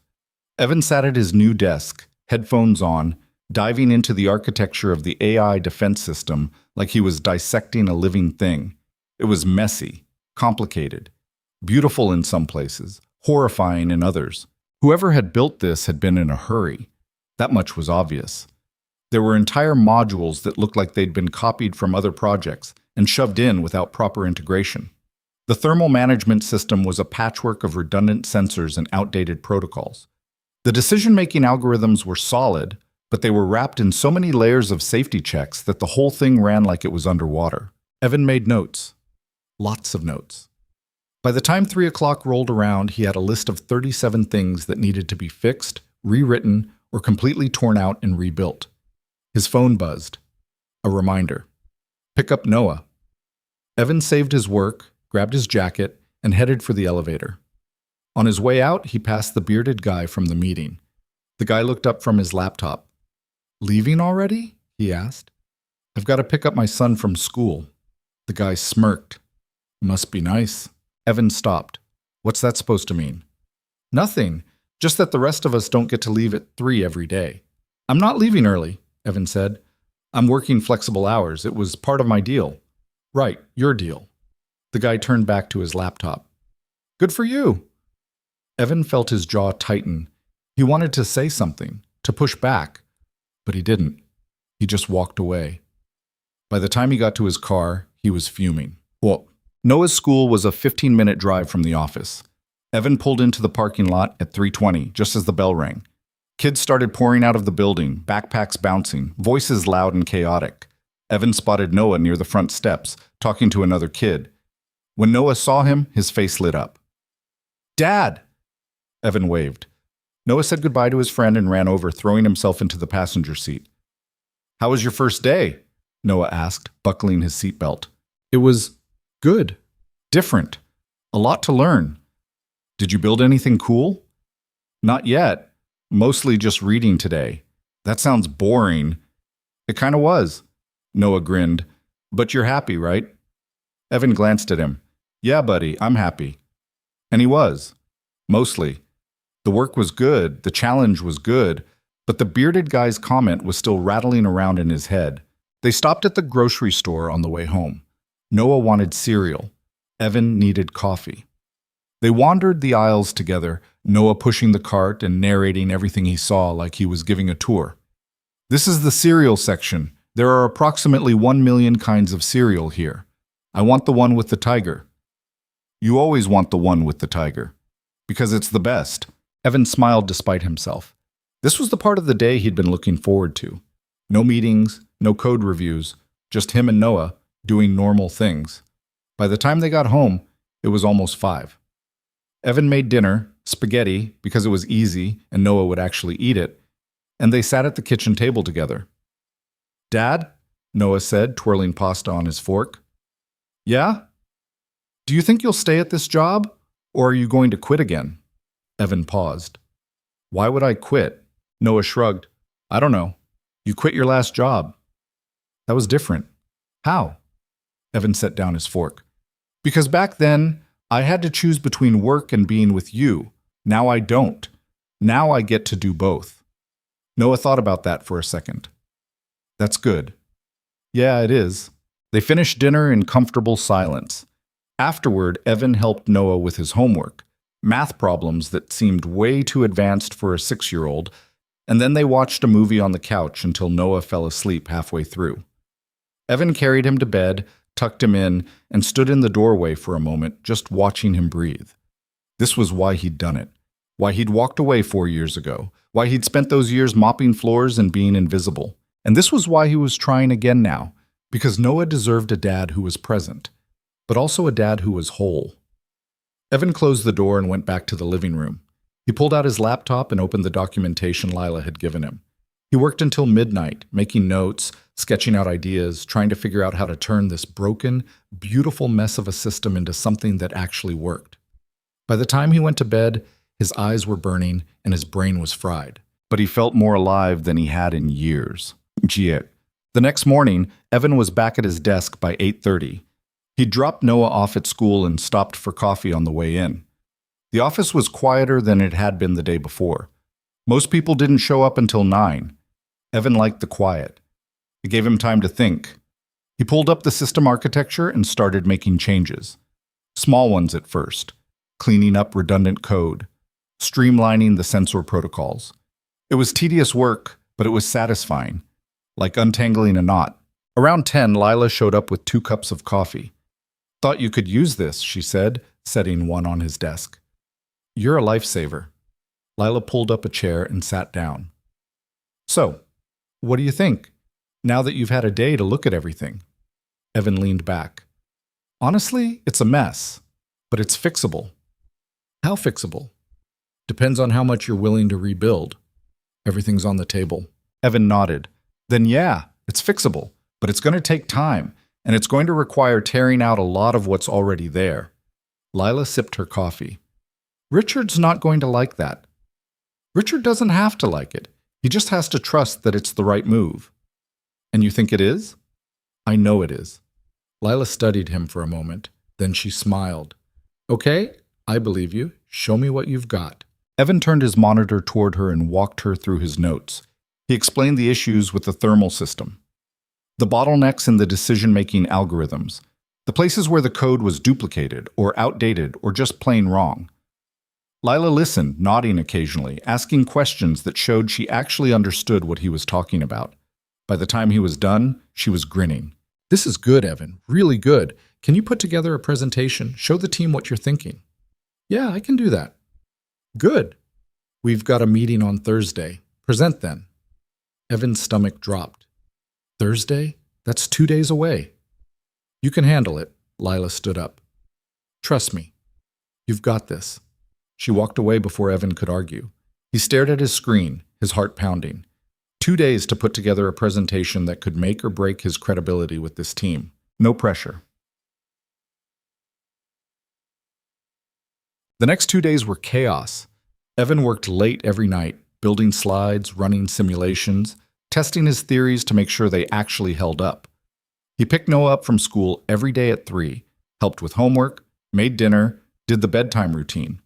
Evan sat at his new desk, headphones on, diving into the architecture of the AI defense system like he was dissecting a living thing. It was messy, complicated, beautiful in some places, horrifying in others. Whoever had built this had been in a hurry. That much was obvious. There were entire modules that looked like they'd been copied from other projects and shoved in without proper integration. The thermal management system was a patchwork of redundant sensors and outdated protocols. The decision-making algorithms were solid, but they were wrapped in so many layers of safety checks that the whole thing ran like it was underwater. Evan made notes. Lots of notes. By the time 3 o'clock rolled around, he had a list of 37 things that needed to be fixed, rewritten, or completely torn out and rebuilt. His phone buzzed. A reminder. Pick up Noah. Evan saved his work, grabbed his jacket, and headed for the elevator. On his way out, he passed the bearded guy from the meeting. The guy looked up from his laptop. Leaving already? He asked. I've got to pick up my son from school. The guy smirked. Must be nice. Evan stopped. What's that supposed to mean? Nothing. Just that the rest of us don't get to leave at 3 every day. I'm not leaving early, Evan said. I'm working flexible hours. It was part of my deal. Right, your deal. The guy turned back to his laptop. Good for you. Evan felt his jaw tighten. He wanted to say something, to push back, but he didn't. He just walked away. By the time he got to his car, he was fuming. Well, Noah's school was a 15-minute drive from the office. Evan pulled into the parking lot at 3:20, just as the bell rang. Kids started pouring out of the building, backpacks bouncing, voices loud and chaotic. Evan spotted Noah near the front steps, talking to another kid. When Noah saw him, his face lit up. Dad! Evan waved. Noah said goodbye to his friend and ran over, throwing himself into the passenger seat. How was your first day? Noah asked, buckling his seatbelt. It was good. Different. A lot to learn. Did you build anything cool? Not yet. Mostly just reading today. That sounds boring. It kind of was. Noah grinned. But you're happy, right? Evan glanced at him. Yeah, buddy, I'm happy. And he was. Mostly. The work was good, the challenge was good, but the bearded guy's comment was still rattling around in his head. They stopped at the grocery store on the way home. Noah wanted cereal. Evan needed coffee. They wandered the aisles together, Noah pushing the cart and narrating everything he saw like he was giving a tour. This is the cereal section. There are approximately 1 million kinds of cereal here. I want the one with the tiger. You always want the one with the tiger. Because it's the best. Evan smiled despite himself. This was the part of the day he'd been looking forward to. No meetings, no code reviews, just him and Noah doing normal things. By the time they got home, it was almost 5. Evan made dinner, spaghetti, because it was easy and Noah would actually eat it, and they sat at the kitchen table together. Dad? Noah said, twirling pasta on his fork. Yeah? Do you think you'll stay at this job, or are you going to quit again? Evan paused. Why would I quit? Noah shrugged. I don't know. You quit your last job. That was different. How? Evan set down his fork. Because back then, I had to choose between work and being with you. Now I don't. Now I get to do both. Noah thought about that for a second. That's good. Yeah, it is. They finished dinner in comfortable silence. Afterward, Evan helped Noah with his homework, math problems that seemed way too advanced for a 6-year-old, and then they watched a movie on the couch until Noah fell asleep halfway through. Evan carried him to bed, tucked him in, and stood in the doorway for a moment, just watching him breathe. This was why he'd done it, why he'd walked away 4 years ago, why he'd spent those years mopping floors and being invisible. And this was why he was trying again now, because Noah deserved a dad who was present, but also a dad who was whole. Evan closed the door and went back to the living room. He pulled out his laptop and opened the documentation Lila had given him. He worked until midnight, making notes, sketching out ideas, trying to figure out how to turn this broken, beautiful mess of a system into something that actually worked. By the time he went to bed, his eyes were burning and his brain was fried. But he felt more alive than he had in years. The next morning, Evan was back at his desk by 8:30. He dropped Noah off at school and stopped for coffee on the way in. The office was quieter than it had been the day before. Most people didn't show up until 9. Evan liked the quiet. It gave him time to think. He pulled up the system architecture and started making changes. Small ones at first, cleaning up redundant code, streamlining the sensor protocols. It was tedious work, but it was satisfying, like untangling a knot. Around 10, Lila showed up with 2 cups of coffee. "Thought you could use this," she said, setting one on his desk. "You're a lifesaver." Lila pulled up a chair and sat down. "So, what do you think, now that you've had a day to look at everything?" Evan leaned back. "Honestly, it's a mess, but it's fixable." "How fixable?" "Depends on how much you're willing to rebuild. Everything's on the table." Evan nodded. "Then yeah, it's fixable, but it's going to take time, and it's going to require tearing out a lot of what's already there." Lila sipped her coffee. "Richard's not going to like that." "Richard doesn't have to like it. He just has to trust that it's the right move." "And you think it is?" "I know it is." Lila studied him for a moment. Then she smiled. "Okay, I believe you. Show me what you've got." Evan turned his monitor toward her and walked her through his notes. He explained the issues with the thermal system, the bottlenecks in the decision-making algorithms, the places where the code was duplicated or outdated or just plain wrong. Lila listened, nodding occasionally, asking questions that showed she actually understood what he was talking about. By the time he was done, she was grinning. "This is good, Evan. Really good. Can you put together a presentation? Show the team what you're thinking." "Yeah, I can do that." "Good. We've got a meeting on Thursday. Present then." Evan's stomach dropped. "Thursday? That's 2 days away." "You can handle it." Lila stood up. "Trust me. You've got this." She walked away before Evan could argue. He stared at his screen, his heart pounding. 2 days to put together a presentation that could make or break his credibility with this team. No pressure. The next 2 days were chaos. Evan worked late every night, building slides, running simulations, testing his theories to make sure they actually held up. He picked Noah up from school every day at 3, helped with homework, made dinner, did the bedtime routine.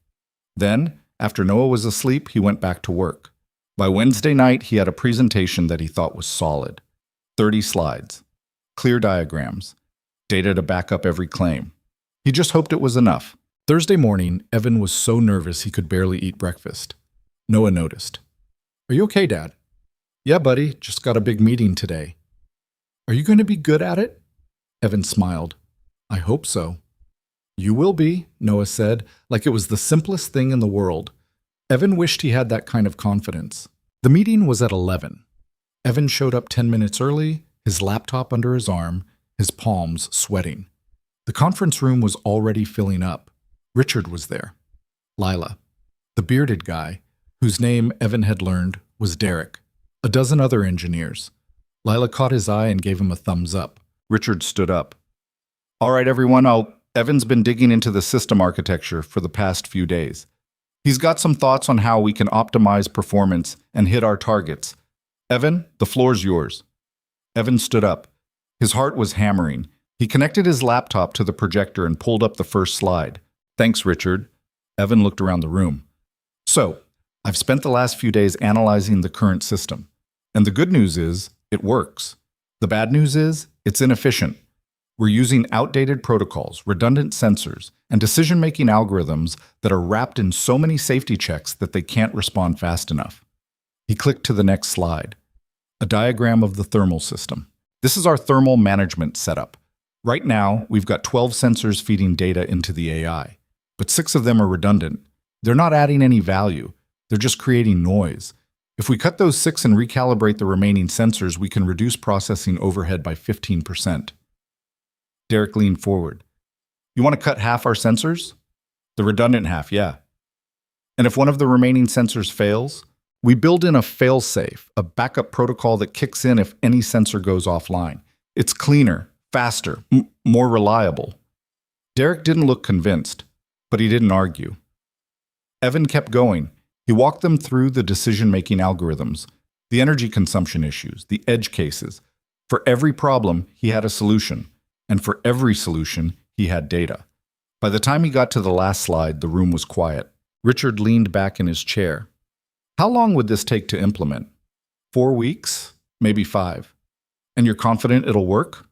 Then, after Noah was asleep, he went back to work. By Wednesday night, he had a presentation that he thought was solid. 30 slides, clear diagrams, data to back up every claim. He just hoped it was enough. Thursday morning, Evan was so nervous he could barely eat breakfast. Noah noticed. "Are you okay, Dad?" "Yeah, buddy, just got a big meeting today." "Are you going to be good at it?" Evan smiled. "I hope so." "You will be," Noah said, like it was the simplest thing in the world. Evan wished he had that kind of confidence. The meeting was at 11. Evan showed up 10 minutes early, his laptop under his arm, his palms sweating. The conference room was already filling up. Richard was there. Lila. The bearded guy, whose name Evan had learned was Derek. A dozen other engineers. Lila caught his eye and gave him a thumbs up. Richard stood up. "All right, everyone, Evan's been digging into the system architecture for the past few days. He's got some thoughts on how we can optimize performance and hit our targets. Evan, the floor's yours." Evan stood up. His heart was hammering. He connected his laptop to the projector and pulled up the first slide. "Thanks, Richard." Evan looked around the room. "So, I've spent the last few days analyzing the current system. And the good news is, it works. The bad news is, it's inefficient. We're using outdated protocols, redundant sensors, and decision-making algorithms that are wrapped in so many safety checks that they can't respond fast enough. He clicked to the next slide. A diagram of the thermal system. This is our thermal management setup. Right now, we've got 12 sensors feeding data into the AI, but 6 of them are redundant. They're not adding any value. They're just creating noise. If we cut those 6 and recalibrate the remaining sensors, we can reduce processing overhead by 15%. Derek leaned forward. You want to cut half our sensors? The redundant half, yeah. And if one of the remaining sensors fails, we build in a fail-safe, a backup protocol that kicks in if any sensor goes offline. It's cleaner, faster, more reliable. Derek didn't look convinced, but he didn't argue. Evan kept going. He walked them through the decision-making algorithms, the energy consumption issues, the edge cases. For every problem, he had a solution. And for every solution, he had data. By the time he got to the last slide, the room was quiet. Richard leaned back in his chair. How long would this take to implement? 4 weeks? Maybe 5. And you're confident it'll work?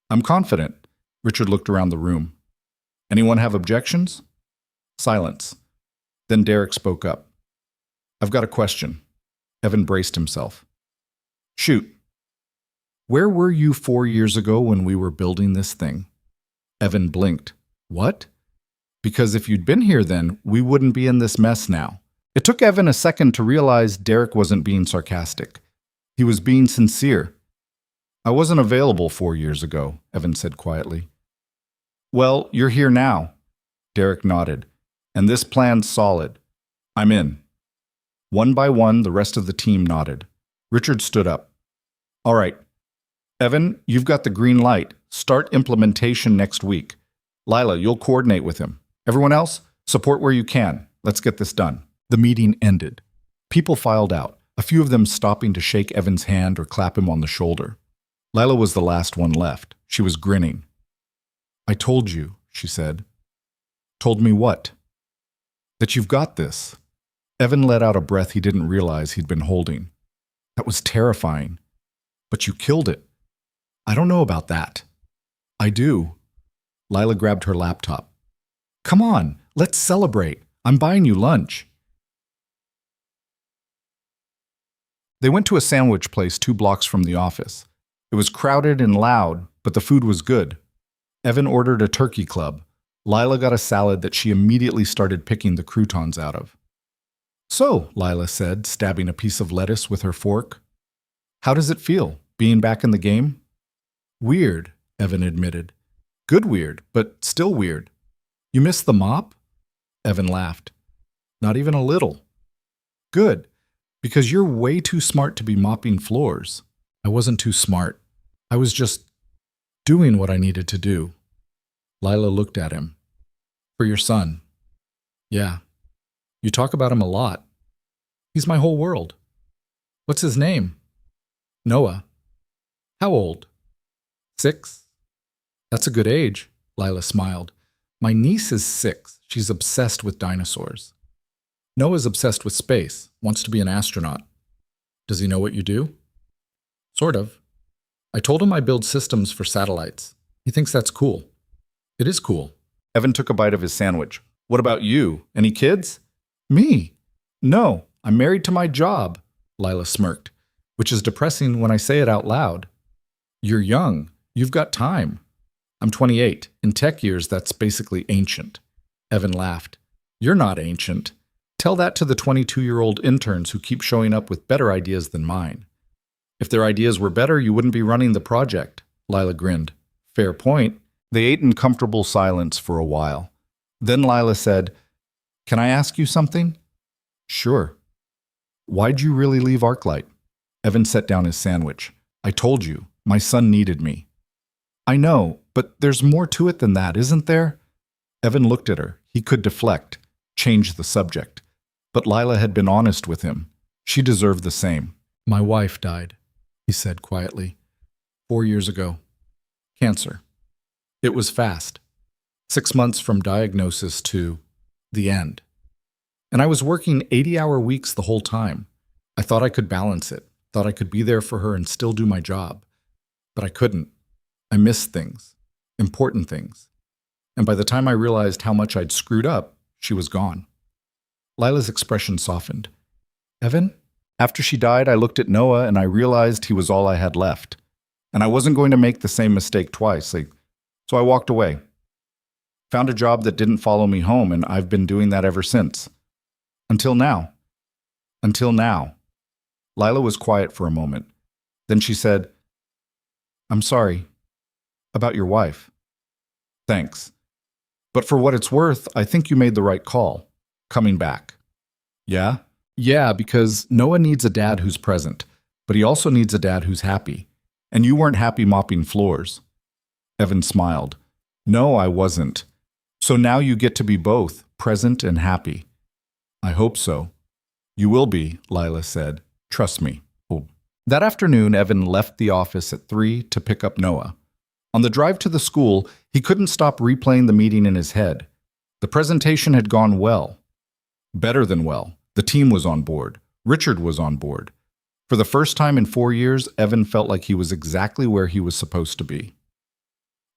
I'm confident. Richard looked around the room. Anyone have objections? Silence. Then Derek spoke up. I've got a question. Evan braced himself. Shoot. Where were you 4 years ago when we were building this thing? Evan blinked. What? Because if you'd been here then, we wouldn't be in this mess now. It took Evan a second to realize Derek wasn't being sarcastic. He was being sincere. I wasn't available 4 years ago, Evan said quietly. Well, you're here now. Derek nodded. And this plan's solid. I'm in. One by one, the rest of the team nodded. Richard stood up. All right. Evan, you've got the green light. Start implementation next week. Lila, you'll coordinate with him. Everyone else, support where you can. Let's get this done. The meeting ended. People filed out, a few of them stopping to shake Evan's hand or clap him on the shoulder. Lila was the last one left. She was grinning. I told you, she said. Told me what? That you've got this. Evan let out a breath he didn't realize he'd been holding. That was terrifying. But you killed it. I don't know about that. I do. Lila grabbed her laptop. Come on, let's celebrate. I'm buying you lunch. They went to a sandwich place 2 blocks from the office. It was crowded and loud, but the food was good. Evan ordered a turkey club. Lila got a salad that she immediately started picking the croutons out of. So, Lila said, stabbing a piece of lettuce with her fork. How does it feel, being back in the game? Weird, Evan admitted. Good weird, but still weird. You miss the mop? Evan laughed. Not even a little. Good, because you're way too smart to be mopping floors. I wasn't too smart. I was just doing what I needed to do. Lila looked at him. For your son. Yeah. You talk about him a lot. He's my whole world. What's his name? Noah. How old? 6. That's a good age, Lila smiled. My niece is 6. She's obsessed with dinosaurs. Noah's obsessed with space, wants to be an astronaut. Does he know what you do? Sort of. I told him I build systems for satellites. He thinks that's cool. It is cool. Evan took a bite of his sandwich. What about you? Any kids? Me? No, I'm married to my job, Lila smirked, which is depressing when I say it out loud. You're young. You've got time. I'm 28. In tech years, that's basically ancient. Evan laughed. You're not ancient. Tell that to the 22-year-old interns who keep showing up with better ideas than mine. If their ideas were better, you wouldn't be running the project, Lila grinned. Fair point. They ate in comfortable silence for a while. Then Lila said, Can I ask you something? Sure. Why'd you really leave ArcLight? Evan set down his sandwich. I told you, my son needed me. I know, but there's more to it than that, isn't there? Evan looked at her. He could deflect, change the subject. But Lila had been honest with him. She deserved the same. My wife died, he said quietly. 4 years ago. Cancer. It was fast. 6 months from diagnosis to the end. And I was working 80-hour weeks the whole time. I thought I could balance it, thought I could be there for her and still do my job. But I couldn't. I missed things, important things. And by the time I realized how much I'd screwed up, she was gone. Lila's expression softened. Evan? After she died, I looked at Noah and I realized he was all I had left. And I wasn't going to make the same mistake twice, so I walked away. Found a job that didn't follow me home, and I've been doing that ever since. Until now. Until now. Lila was quiet for a moment. Then she said, I'm sorry. About your wife. Thanks. But for what it's worth, I think you made the right call. Coming back. Yeah? Yeah, because Noah needs a dad who's present, but he also needs a dad who's happy. And you weren't happy mopping floors. Evan smiled. No, I wasn't. So now you get to be both, present and happy. I hope so. You will be, Lila said. Trust me. That afternoon, Evan left the office at 3 to pick up Noah. On the drive to the school, he couldn't stop replaying the meeting in his head. The presentation had gone well. Better than well. The team was on board. Richard was on board. For the first time in 4 years, Evan felt like he was exactly where he was supposed to be.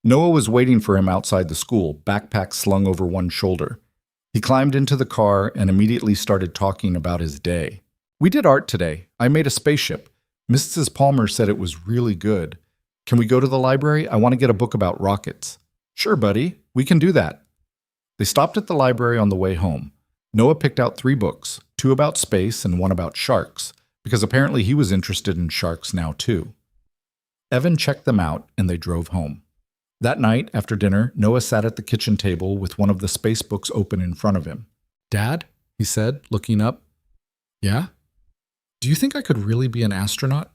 Noah was waiting for him outside the school, backpack slung over one shoulder. He climbed into the car and immediately started talking about his day. We did art today. I made a spaceship. Mrs. Palmer said it was really good. Can we go to the library? I want to get a book about rockets. Sure, buddy. We can do that. They stopped at the library on the way home. Noah picked out 3 books, 2 about space and 1 about sharks, because apparently he was interested in sharks now too. Evan checked them out and they drove home. That night, after dinner, Noah sat at the kitchen table with one of the space books open in front of him. Dad, he said, looking up. Yeah? Do you think I could really be an astronaut?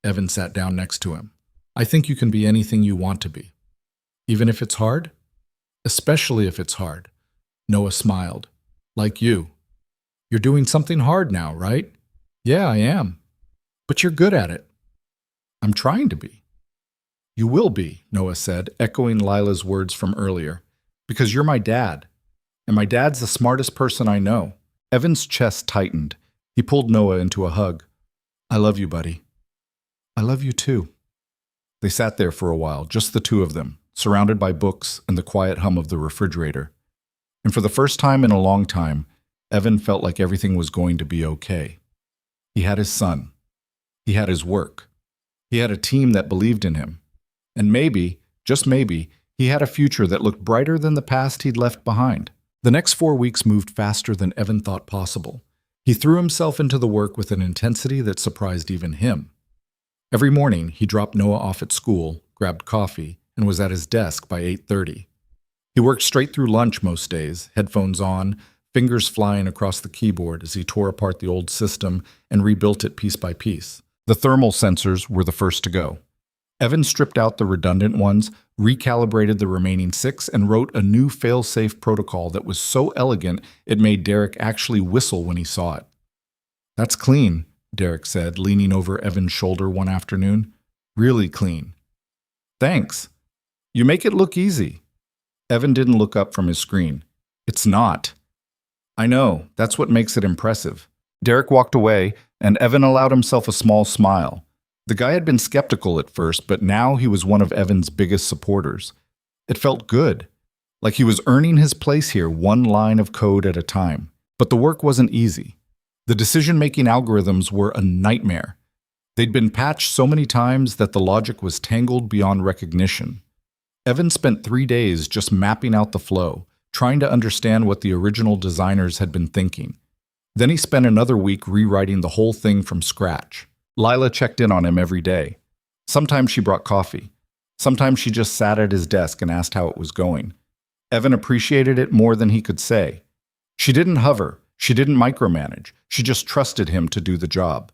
Evan sat down next to him. I think you can be anything you want to be. Even if it's hard? Especially if it's hard. Noah smiled. Like you. You're doing something hard now, right? Yeah, I am. But you're good at it. I'm trying to be. You will be, Noah said, echoing Lila's words from earlier. Because you're my dad. And my dad's the smartest person I know. Evan's chest tightened. He pulled Noah into a hug. I love you, buddy. I love you too. They sat there for a while, just the two of them, surrounded by books and the quiet hum of the refrigerator. And for the first time in a long time, Evan felt like everything was going to be okay. He had his son. He had his work. He had a team that believed in him. And maybe, just maybe, he had a future that looked brighter than the past he'd left behind. The next 4 weeks moved faster than Evan thought possible. He threw himself into the work with an intensity that surprised even him. Every morning, he dropped Noah off at school, grabbed coffee, and was at his desk by 8:30. He worked straight through lunch most days, headphones on, fingers flying across the keyboard as he tore apart the old system and rebuilt it piece by piece. The thermal sensors were the first to go. Evan stripped out the redundant ones, recalibrated the remaining 6, and wrote a new fail-safe protocol that was so elegant it made Derek actually whistle when he saw it. That's clean, Derek said, leaning over Evan's shoulder one afternoon. Really clean. Thanks. You make it look easy. Evan didn't look up from his screen. It's not. I know, that's what makes it impressive. Derek walked away, and Evan allowed himself a small smile. The guy had been skeptical at first, but now he was one of Evan's biggest supporters. It felt good, like he was earning his place here one line of code at a time. But the work wasn't easy. The decision-making algorithms were a nightmare. They'd been patched so many times that the logic was tangled beyond recognition. Evan spent 3 days just mapping out the flow, trying to understand what the original designers had been thinking. Then he spent another week rewriting the whole thing from scratch. Lila checked in on him every day. Sometimes she brought coffee. Sometimes she just sat at his desk and asked how it was going. Evan appreciated it more than he could say. She didn't hover. She didn't micromanage. She just trusted him to do the job.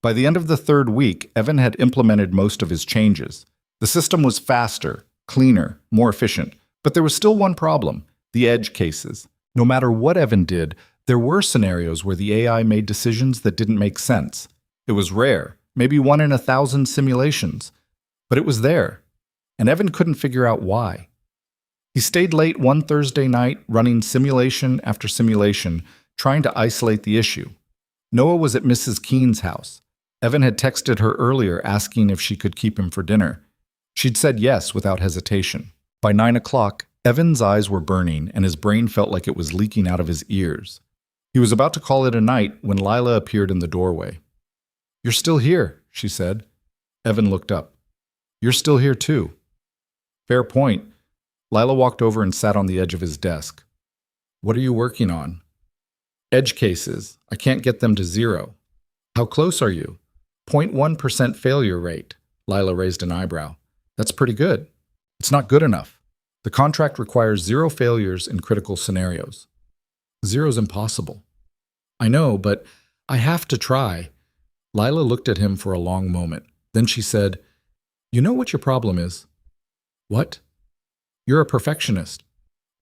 By the end of the 3rd week, Evan had implemented most of his changes. The system was faster, cleaner, more efficient, but there was still one problem: the edge cases. No matter what Evan did, there were scenarios where the AI made decisions that didn't make sense. It was rare, maybe 1 in 1,000 simulations, but it was there, and Evan couldn't figure out why. He stayed late one Thursday night, running simulation after simulation, trying to isolate the issue. Noah was at Mrs. Keene's house. Evan had texted her earlier asking if she could keep him for dinner. She'd said yes without hesitation. By 9 o'clock, Evan's eyes were burning and his brain felt like it was leaking out of his ears. He was about to call it a night when Lila appeared in the doorway. "You're still here," she said. Evan looked up. "You're still here too." Fair point. Lila walked over and sat on the edge of his desk. "What are you working on?" "Edge cases. I can't get them to 0. "How close are you?" 0.1% failure rate. Lila raised an eyebrow. "That's pretty good." "It's not good enough. The contract requires 0 failures in critical scenarios." "Zero's impossible." "I know, but I have to try." Lila looked at him for a long moment. Then she said, "You know what your problem is?" "What?" "You're a perfectionist."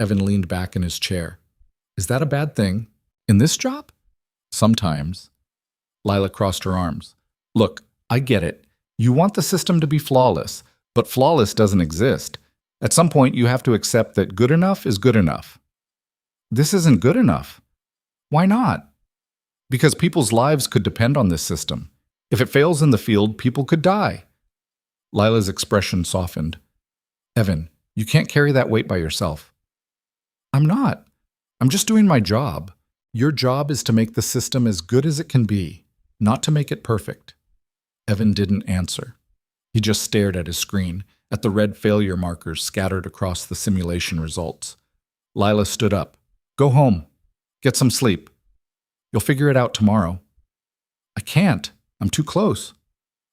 Evan leaned back in his chair. "Is that a bad thing? In this job?" "Sometimes." Lila crossed her arms. "Look, I get it. You want the system to be flawless, but flawless doesn't exist. At some point, you have to accept that good enough is good enough." "This isn't good enough." "Why not?" "Because people's lives could depend on this system. If it fails in the field, people could die." Lila's expression softened. "Evan, you can't carry that weight by yourself." "I'm not. I'm just doing my job. Your job is to make the system as good as it can be, not to make it perfect." Evan didn't answer. He just stared at his screen, at the red failure markers scattered across the simulation results. Lila stood up. "Go home. Get some sleep. You'll figure it out tomorrow." "I can't. I'm too close."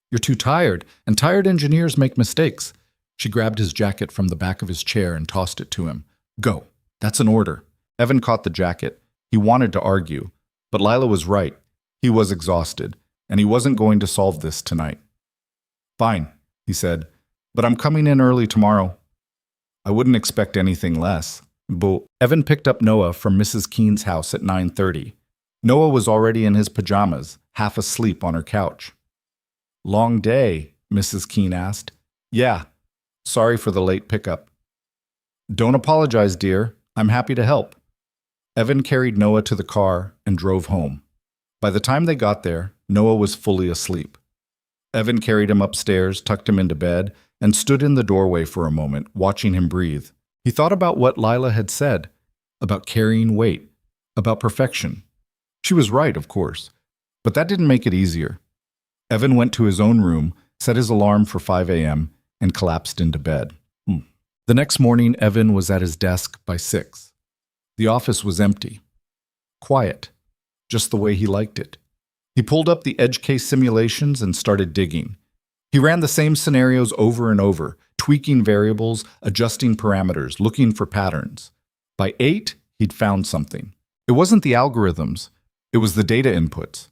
"You're too tired, and tired engineers make mistakes." She grabbed his jacket from the back of his chair and tossed it to him. "Go. That's an order." Evan caught the jacket. He wanted to argue, but Lila was right. He was exhausted, and he wasn't going to solve this tonight. "Fine," he said, "but I'm coming in early tomorrow." "I wouldn't expect anything less." But Evan picked up Noah from Mrs. Keene's house at 9:30. Noah was already in his pajamas, half asleep on her couch. "Long day?" Mrs. Keene asked. "Yeah. Sorry for the late pickup." "Don't apologize, dear. I'm happy to help." Evan carried Noah to the car and drove home. By the time they got there, Noah was fully asleep. Evan carried him upstairs, tucked him into bed, and stood in the doorway for a moment, watching him breathe. He thought about what Lila had said, about carrying weight, about perfection. She was right, of course, but that didn't make it easier. Evan went to his own room, set his alarm for 5 a.m., and collapsed into bed. The next morning, Evan was at his desk by 6. The office was empty. Quiet, just the way he liked it. He pulled up the edge case simulations and started digging. He ran the same scenarios over and over, tweaking variables, adjusting parameters, looking for patterns. By 8, he'd found something. It wasn't the algorithms, it was the data inputs.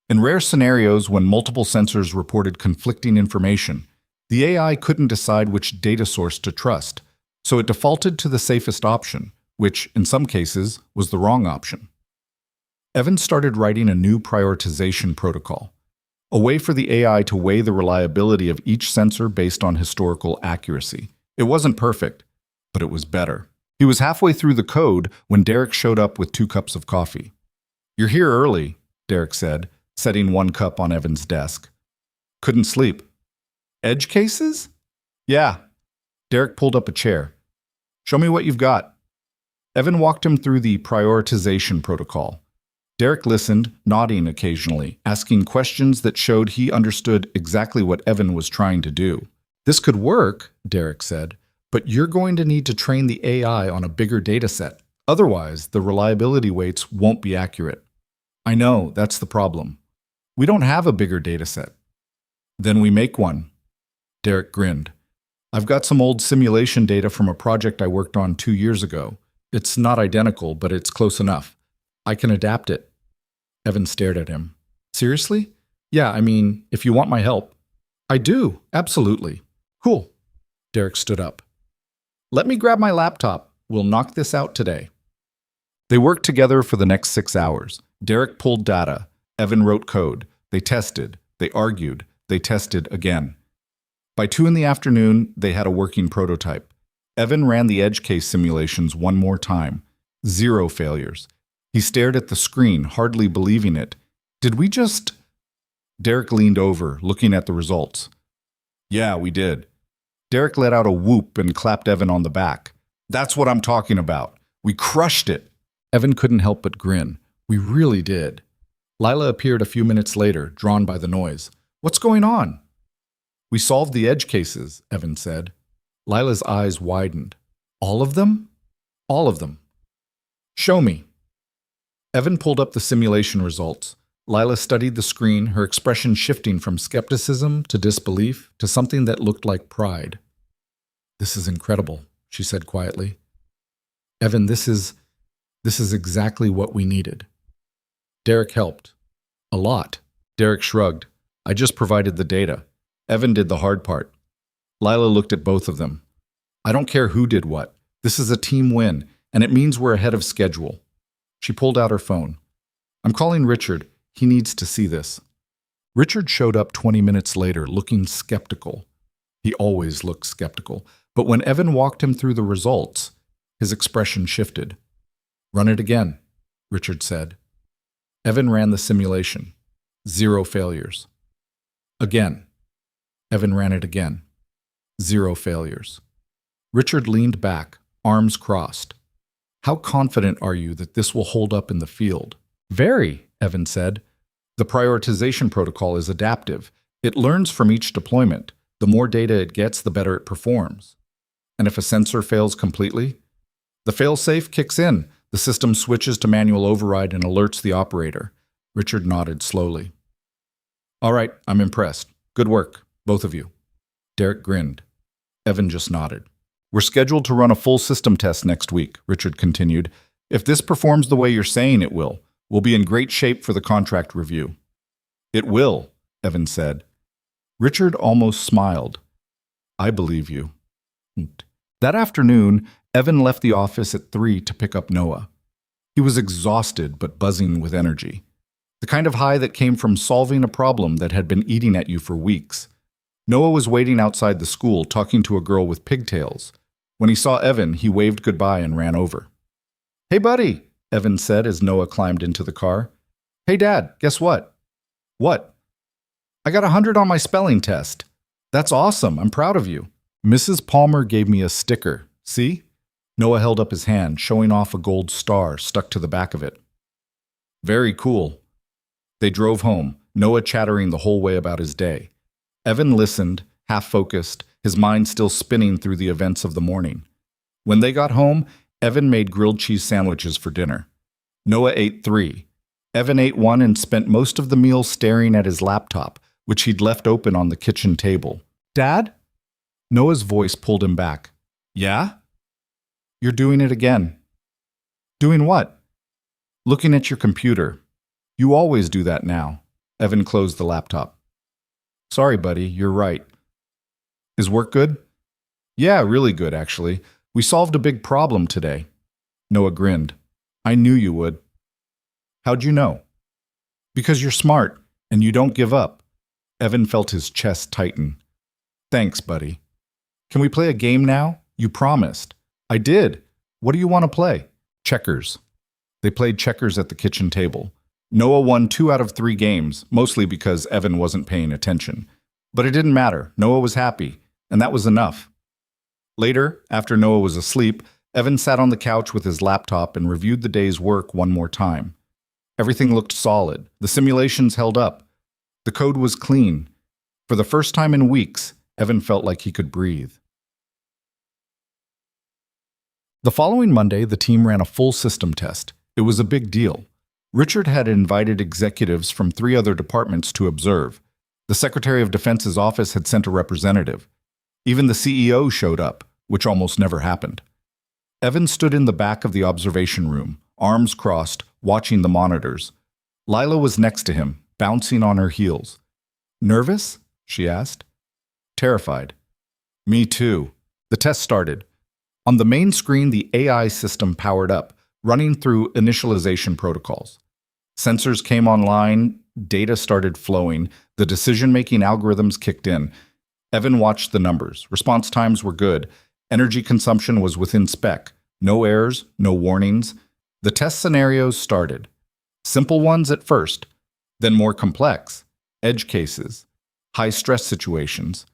In rare scenarios, when multiple sensors reported conflicting information, the AI couldn't decide which data source to trust, so it defaulted to the safest option, which, in some cases, was the wrong option. Evan started writing a new prioritization protocol, a way for the AI to weigh the reliability of each sensor based on historical accuracy. It wasn't perfect, but it was better. He was halfway through the code when Derek showed up with 2 cups of coffee. "You're here early," Derek said, setting 1 cup on Evan's desk. "Couldn't sleep." "Edge cases?" "Yeah." Derek pulled up a chair. "Show me what you've got." Evan walked him through the prioritization protocol. Derek listened, nodding occasionally, asking questions that showed he understood exactly what Evan was trying to do. "This could work," Derek said, "but you're going to need to train the AI on a bigger data set. Otherwise, the reliability weights won't be accurate." "I know, that's the problem. We don't have a bigger data set." "Then we make one." Derek grinned. "I've got some old simulation data from a project I worked on 2 years ago. It's not identical, but it's close enough. I can adapt it." Evan stared at him. "Seriously?" "Yeah, I mean, if you want my help." "I do, absolutely." "Cool." Derek stood up. "Let me grab my laptop. We'll knock this out today." They worked together for the next 6 hours. Derek pulled data. Evan wrote code. They tested. They argued. They tested again. By 2 in the afternoon, they had a working prototype. Evan ran the edge case simulations one more time. 0 failures. He stared at the screen, hardly believing it. "Did we just—" Derek leaned over, looking at the results. "Yeah, we did." Derek let out a whoop and clapped Evan on the back. That's what I'm talking about. We crushed it. Evan couldn't help but grin. We really did. Lila appeared a few minutes later, drawn by the noise. What's going on? We solved the edge cases, Evan said. Lila's eyes widened. All of them? All of them. Show me. Evan pulled up the simulation results. Lila studied the screen, her expression shifting from skepticism to disbelief to something that looked like pride. This is incredible, she said quietly. Evan, this is exactly what we needed. Derek helped. A lot. Derek shrugged. I just provided the data. Evan did the hard part. Lila looked at both of them. I don't care who did what. This is a team win, and it means we're ahead of schedule. She pulled out her phone. I'm calling Richard. He needs to see this. Richard showed up 20 minutes later, looking skeptical. He always looked skeptical, but when Evan walked him through the results, his expression shifted. Run it again, Richard said. Evan ran the simulation. 0 failures. Again. Evan ran it again. 0 failures. Richard leaned back, arms crossed. How confident are you that this will hold up in the field? Very, Evan said. The prioritization protocol is adaptive. It learns from each deployment. The more data it gets, the better it performs. And if a sensor fails completely, the failsafe kicks in. The system switches to manual override and alerts the operator. Richard nodded slowly. All right, I'm impressed. Good work, both of you. Derek grinned. Evan just nodded. We're scheduled to run a full system test next week, Richard continued. If this performs the way you're saying it will, we'll be in great shape for the contract review. It will, Evan said. Richard almost smiled. I believe you. That afternoon, Evan left the office at 3 to pick up Noah. He was exhausted but buzzing with energy. The kind of high that came from solving a problem that had been eating at you for weeks. Noah was waiting outside the school, talking to a girl with pigtails. When he saw Evan, he waved goodbye and ran over. Hey, buddy, Evan said as Noah climbed into the car. Hey, Dad, guess what? What? I got 100 on my spelling test. That's awesome. I'm proud of you. Mrs. Palmer gave me a sticker. See? Noah held up his hand, showing off a gold star stuck to the back of it. Very cool. They drove home, Noah chattering the whole way about his day. Evan listened, half-focused, his mind still spinning through the events of the morning. When they got home, Evan made grilled cheese sandwiches for dinner. Noah ate 3. Evan ate 1 and spent most of the meal staring at his laptop, which he'd left open on the kitchen table. Dad? Noah's voice pulled him back. Yeah? You're doing it again. Doing what? Looking at your computer. You always do that now. Evan closed the laptop. Sorry, buddy, you're right. Is work good? Yeah, really good, actually. We solved a big problem today. Noah grinned. I knew you would. How'd you know? Because you're smart, and you don't give up. Evan felt his chest tighten. Thanks, buddy. Can we play a game now? You promised. I did. What do you want to play? Checkers. They played checkers at the kitchen table. Noah won 2 out of 3 games, mostly because Evan wasn't paying attention. But it didn't matter. Noah was happy, and that was enough. Later, after Noah was asleep, Evan sat on the couch with his laptop and reviewed the day's work one more time. Everything looked solid. The simulations held up. The code was clean. For the first time in weeks, Evan felt like he could breathe. The following Monday, the team ran a full system test. It was a big deal. Richard had invited executives from 3 other departments to observe. The Secretary of Defense's office had sent a representative. Even the CEO showed up, which almost never happened. Evan stood in the back of the observation room, arms crossed, watching the monitors. Lila was next to him, bouncing on her heels. Nervous? She asked. Terrified. Me too. The test started. On the main screen, the AI system powered up, running through initialization protocols. Sensors came online, data started flowing, the decision-making algorithms kicked in. Evan watched the numbers. Response times were good. Energy consumption was within spec. No errors, no warnings. The test scenarios started. Simple ones at first, then more complex. Edge cases, high-stress situations,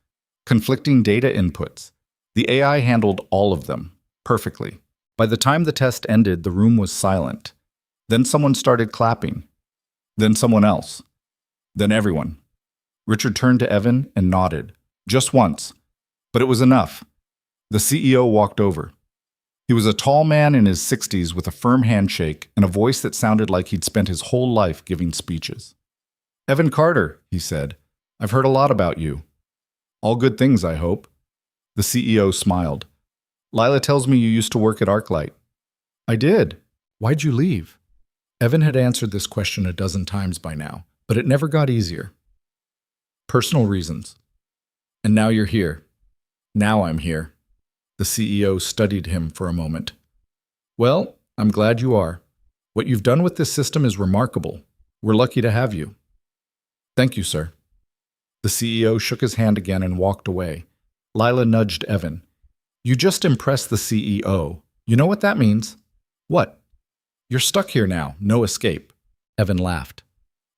conflicting data inputs. The AI handled all of them, perfectly. By the time the test ended, the room was silent. Then someone started clapping. Then someone else. Then everyone. Richard turned to Evan and nodded. Just once. But it was enough. The CEO walked over. He was a tall man in his 60s with a firm handshake and a voice that sounded like he'd spent his whole life giving speeches. "Evan Carter," he said, "I've heard a lot about you. All good things, I hope." The CEO smiled. "Lila tells me you used to work at ArcLight." "I did. Why'd you leave?" Evan had answered this question a dozen times by now, but it never got easier. "Personal reasons. And now you're here." "Now I'm here." The CEO studied him for a moment. "Well, I'm glad you are. What you've done with this system is remarkable. We're lucky to have you." "Thank you, sir." The CEO shook his hand again and walked away. Lila nudged Evan. "You just impressed the CEO. You know what that means?" "What?" "You're stuck here now. No escape." Evan laughed.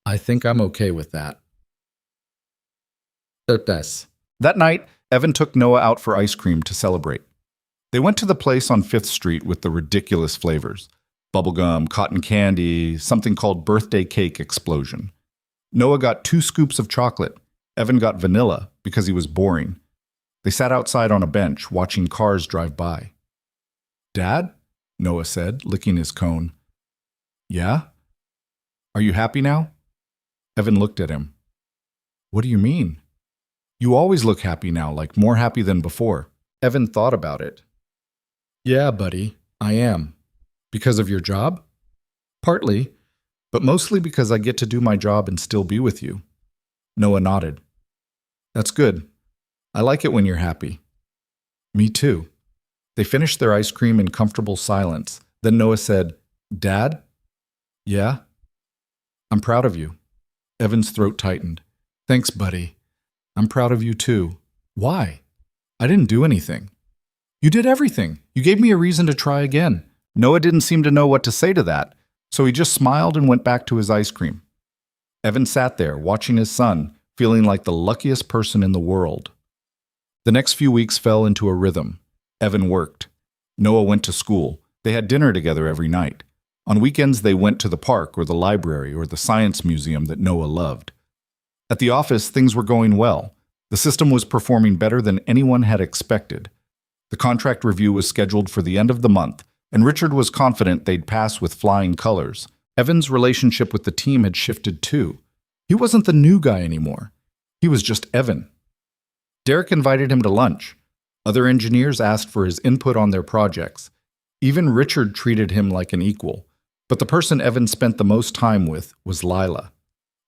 "I think I'm okay with that." That night, Evan took Noah out for ice cream to celebrate. They went to the place on 5th Street with the ridiculous flavors. Bubblegum, cotton candy, something called Birthday Cake Explosion. Noah got 2 scoops of chocolate. Evan got vanilla because he was boring. They sat outside on a bench, watching cars drive by. "Dad?" Noah said, licking his cone. "Yeah? Are you happy now?" Evan looked at him. "What do you mean?" "You always look happy now, like more happy than before." Evan thought about it. "Yeah, buddy, I am. Because of your job?" "Partly, but mostly because I get to do my job and still be with you." Noah nodded. "That's good. I like it when you're happy." "Me too." They finished their ice cream in comfortable silence. Then Noah said, "Dad?" "Yeah?" "I'm proud of you." Evan's throat tightened. "Thanks, buddy. I'm proud of you too." "Why?" "I didn't do anything." "You did everything. You gave me a reason to try again." Noah didn't seem to know what to say to that, so he just smiled and went back to his ice cream. Evan sat there, watching his son, feeling like the luckiest person in the world. The next few weeks fell into a rhythm. Evan worked. Noah went to school. They had dinner together every night. On weekends, they went to the park or the library or the science museum that Noah loved. At the office, things were going well. The system was performing better than anyone had expected. The contract review was scheduled for the end of the month, and Richard was confident they'd pass with flying colors. Evan's relationship with the team had shifted too. He wasn't the new guy anymore. He was just Evan. Derek invited him to lunch. Other engineers asked for his input on their projects. Even Richard treated him like an equal. But the person Evan spent the most time with was Lila.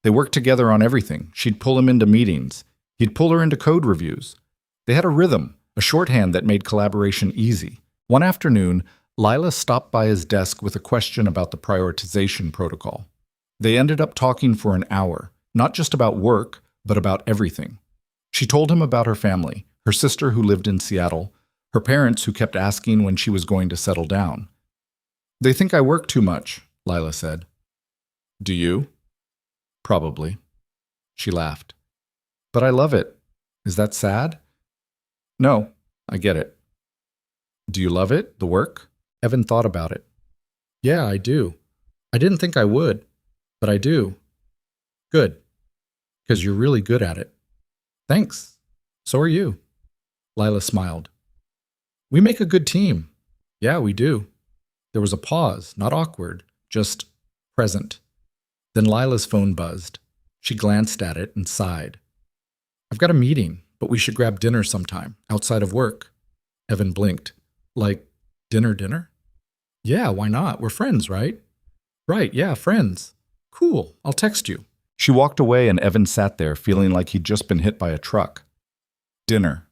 They worked together on everything. She'd pull him into meetings. He'd pull her into code reviews. They had a rhythm, a shorthand that made collaboration easy. One afternoon, Lila stopped by his desk with a question about the prioritization protocol. They ended up talking for an hour, not just about work, but about everything. She told him about her family, her sister who lived in Seattle, her parents who kept asking when she was going to settle down. "They think I work too much," Lila said. "Do you?" "Probably." She laughed. "But I love it. Is that sad?" "No, I get it." "Do you love it, the work?" Evan thought about it. "Yeah, I do. I didn't think I would, but I do." "Good. Because you're really good at it." "Thanks. So are you." Lila smiled. "We make a good team." "Yeah, we do." There was a pause, not awkward, just present. Then Lila's phone buzzed. She glanced at it and sighed. "I've got a meeting, but we should grab dinner sometime, outside of work." Evan blinked. "Like, dinner? "Yeah, why not? We're friends, right?" "Right, yeah, friends." "Cool, I'll text you." She walked away and Evan sat there feeling like he'd just been hit by a truck. Dinner.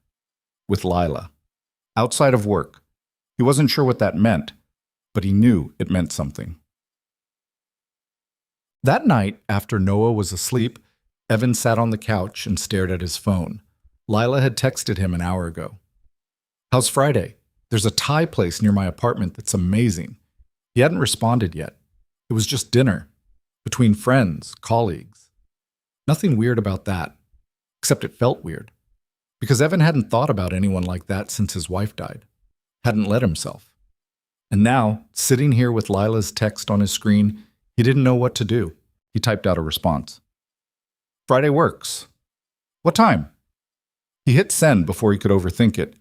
With Lila. Outside of work. He wasn't sure what that meant, but he knew it meant something. That night, after Noah was asleep, Evan sat on the couch and stared at his phone. Lila had texted him an hour ago. "How's Friday? There's a Thai place near my apartment that's amazing." He hadn't responded yet. It was just dinner. Between friends, colleagues. Nothing weird about that. Except it felt weird. because Evan hadn't thought about anyone like that since his wife died. Hadn't let himself. And now, sitting here with Lila's text on his screen, he didn't know what to do. He typed out a response. Friday works. What time? He hit send before he could overthink it.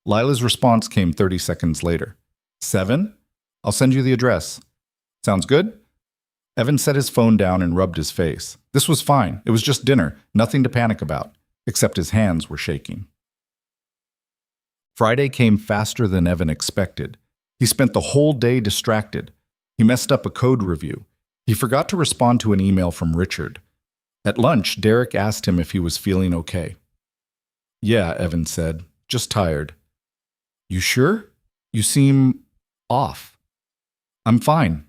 Lila's response came 30 seconds later. 7? I'll send you the address. Sounds good? Evan set his phone down and rubbed his face. This was fine. It was just dinner. Nothing to panic about. Except his hands were shaking. Friday came faster than Evan expected. He spent the whole day distracted. He messed up a code review. He forgot to respond to an email from Richard. At lunch, Derek asked him if he was feeling okay. Yeah, Evan said. Just tired. You sure? You seem off. I'm fine.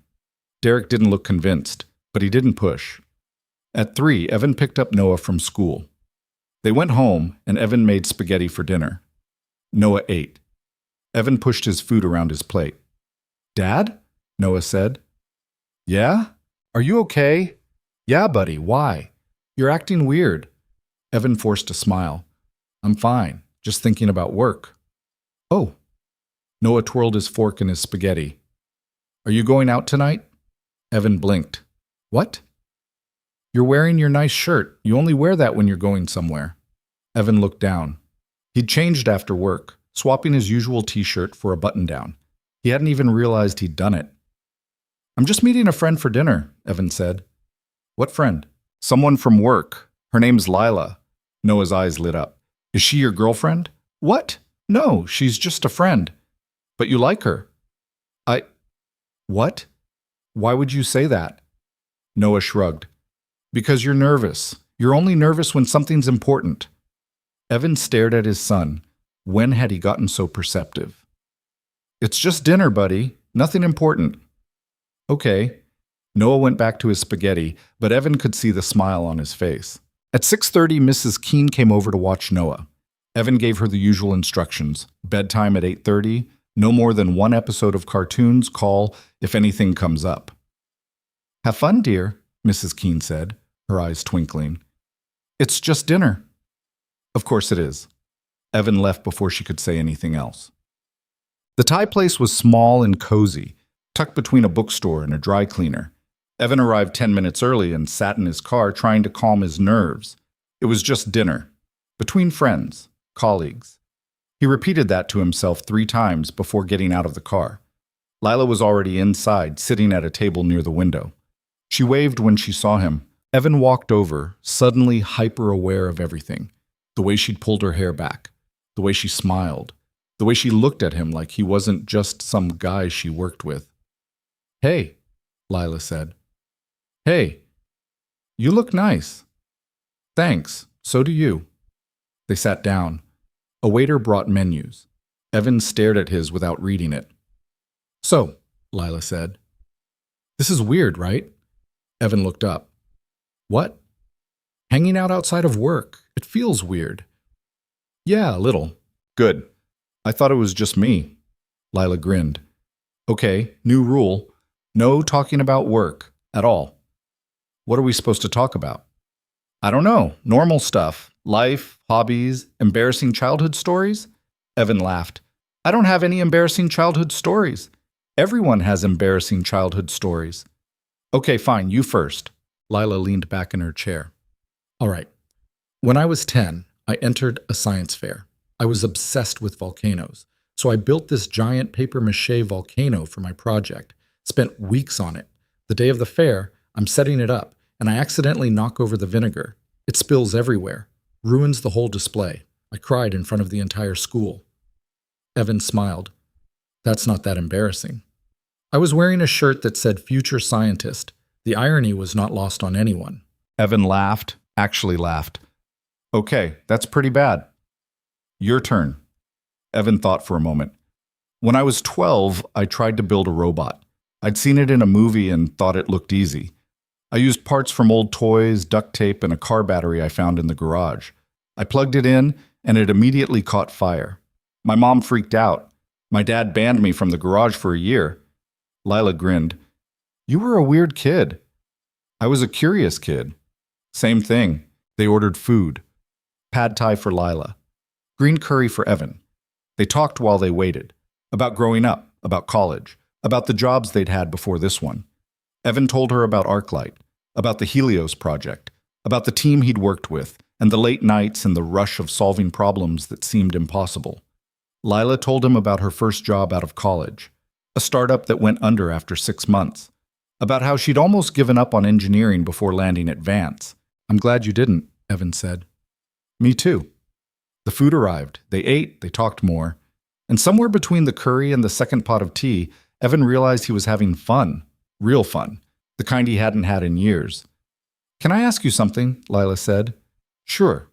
Derek didn't look convinced, but he didn't push. At 3, Evan picked up Noah from school. They went home, and Evan made spaghetti for dinner. Noah ate. Evan pushed his food around his plate. Dad? Noah said. Yeah? Are you okay? Yeah, buddy, why? You're acting weird. Evan forced a smile. I'm fine, just thinking about work. Oh. Noah twirled his fork in his spaghetti. Are you going out tonight? Evan blinked. What? You're wearing your nice shirt. You only wear that when you're going somewhere. Evan looked down. He'd changed after work, swapping his usual t-shirt for a button-down. He hadn't even realized he'd done it. I'm just meeting a friend for dinner, Evan said. What friend? Someone from work. Her name's Lila. Noah's eyes lit up. Is she your girlfriend? What? No, she's just a friend. But you like her. What? Why would you say that? Noah shrugged. Because you're nervous. You're only nervous when something's important. Evan stared at his son. When had he gotten so perceptive? It's just dinner, buddy. Nothing important. Okay. Noah went back to his spaghetti, but Evan could see the smile on his face. At 6:30, Mrs. Keene came over to watch Noah. Evan gave her the usual instructions. Bedtime at 8:30, no more than 1 episode of cartoons, call if anything comes up. Have fun, dear, Mrs. Keene said, her eyes twinkling. It's just dinner. Of course it is. Evan left before she could say anything else. The Thai place was small and cozy, tucked between a bookstore and a dry cleaner. Evan arrived 10 minutes early and sat in his car trying to calm his nerves. It was just dinner, between friends, colleagues. He repeated that to himself 3 times before getting out of the car. Lila was already inside, sitting at a table near the window. She waved when she saw him. Evan walked over, suddenly hyper-aware of everything. The way she'd pulled her hair back, the way she smiled, the way she looked at him like he wasn't just some guy she worked with. Hey, Lila said. Hey, you look nice. Thanks, so do you. They sat down. A waiter brought menus. Evan stared at his without reading it. So, Lila said. This is weird, right? Evan looked up. What? Hanging out outside of work. It feels weird. Yeah, a little. Good. I thought it was just me. Lila grinned. Okay, new rule. No talking about work at all. What are we supposed to talk about? I don't know. Normal stuff. Life, hobbies, embarrassing childhood stories? Evan laughed. I don't have any embarrassing childhood stories. Everyone has embarrassing childhood stories. Okay, fine, you first. Lila leaned back in her chair. All right. When I was 10, I entered a science fair. I was obsessed with volcanoes, so I built this giant papier-mâché volcano for my project, spent weeks on it. The day of the fair, I'm setting it up, and I accidentally knock over the vinegar. It spills everywhere, ruins the whole display. I cried in front of the entire school. Evan smiled. That's not that embarrassing. I was wearing a shirt that said future scientist. The irony was not lost on anyone. Evan laughed, actually laughed. Okay, that's pretty bad. Your turn. Evan thought for a moment. When I was 12, I tried to build a robot. I'd seen it in a movie and thought it looked easy. I used parts from old toys, duct tape, and a car battery I found in the garage. I plugged it in, and it immediately caught fire. My mom freaked out. My dad banned me from the garage for a year. Lila grinned. You were a weird kid. I was a curious kid. Same thing. They ordered food. Pad Thai for Lila. Green curry for Evan. They talked while they waited. About growing up, about college, about the jobs they'd had before this one. Evan told her about ArcLight, about the Helios project, about the team he'd worked with, and the late nights and the rush of solving problems that seemed impossible. Lila told him about her first job out of college, a startup that went under after 6 months, about how she'd almost given up on engineering before landing at Vance. "I'm glad you didn't," Evan said. "Me too." The food arrived. They ate, they talked more. And somewhere between the curry and the second pot of tea, Evan realized he was having fun. Real fun. The kind he hadn't had in years. "Can I ask you something?" Lila said. "Sure."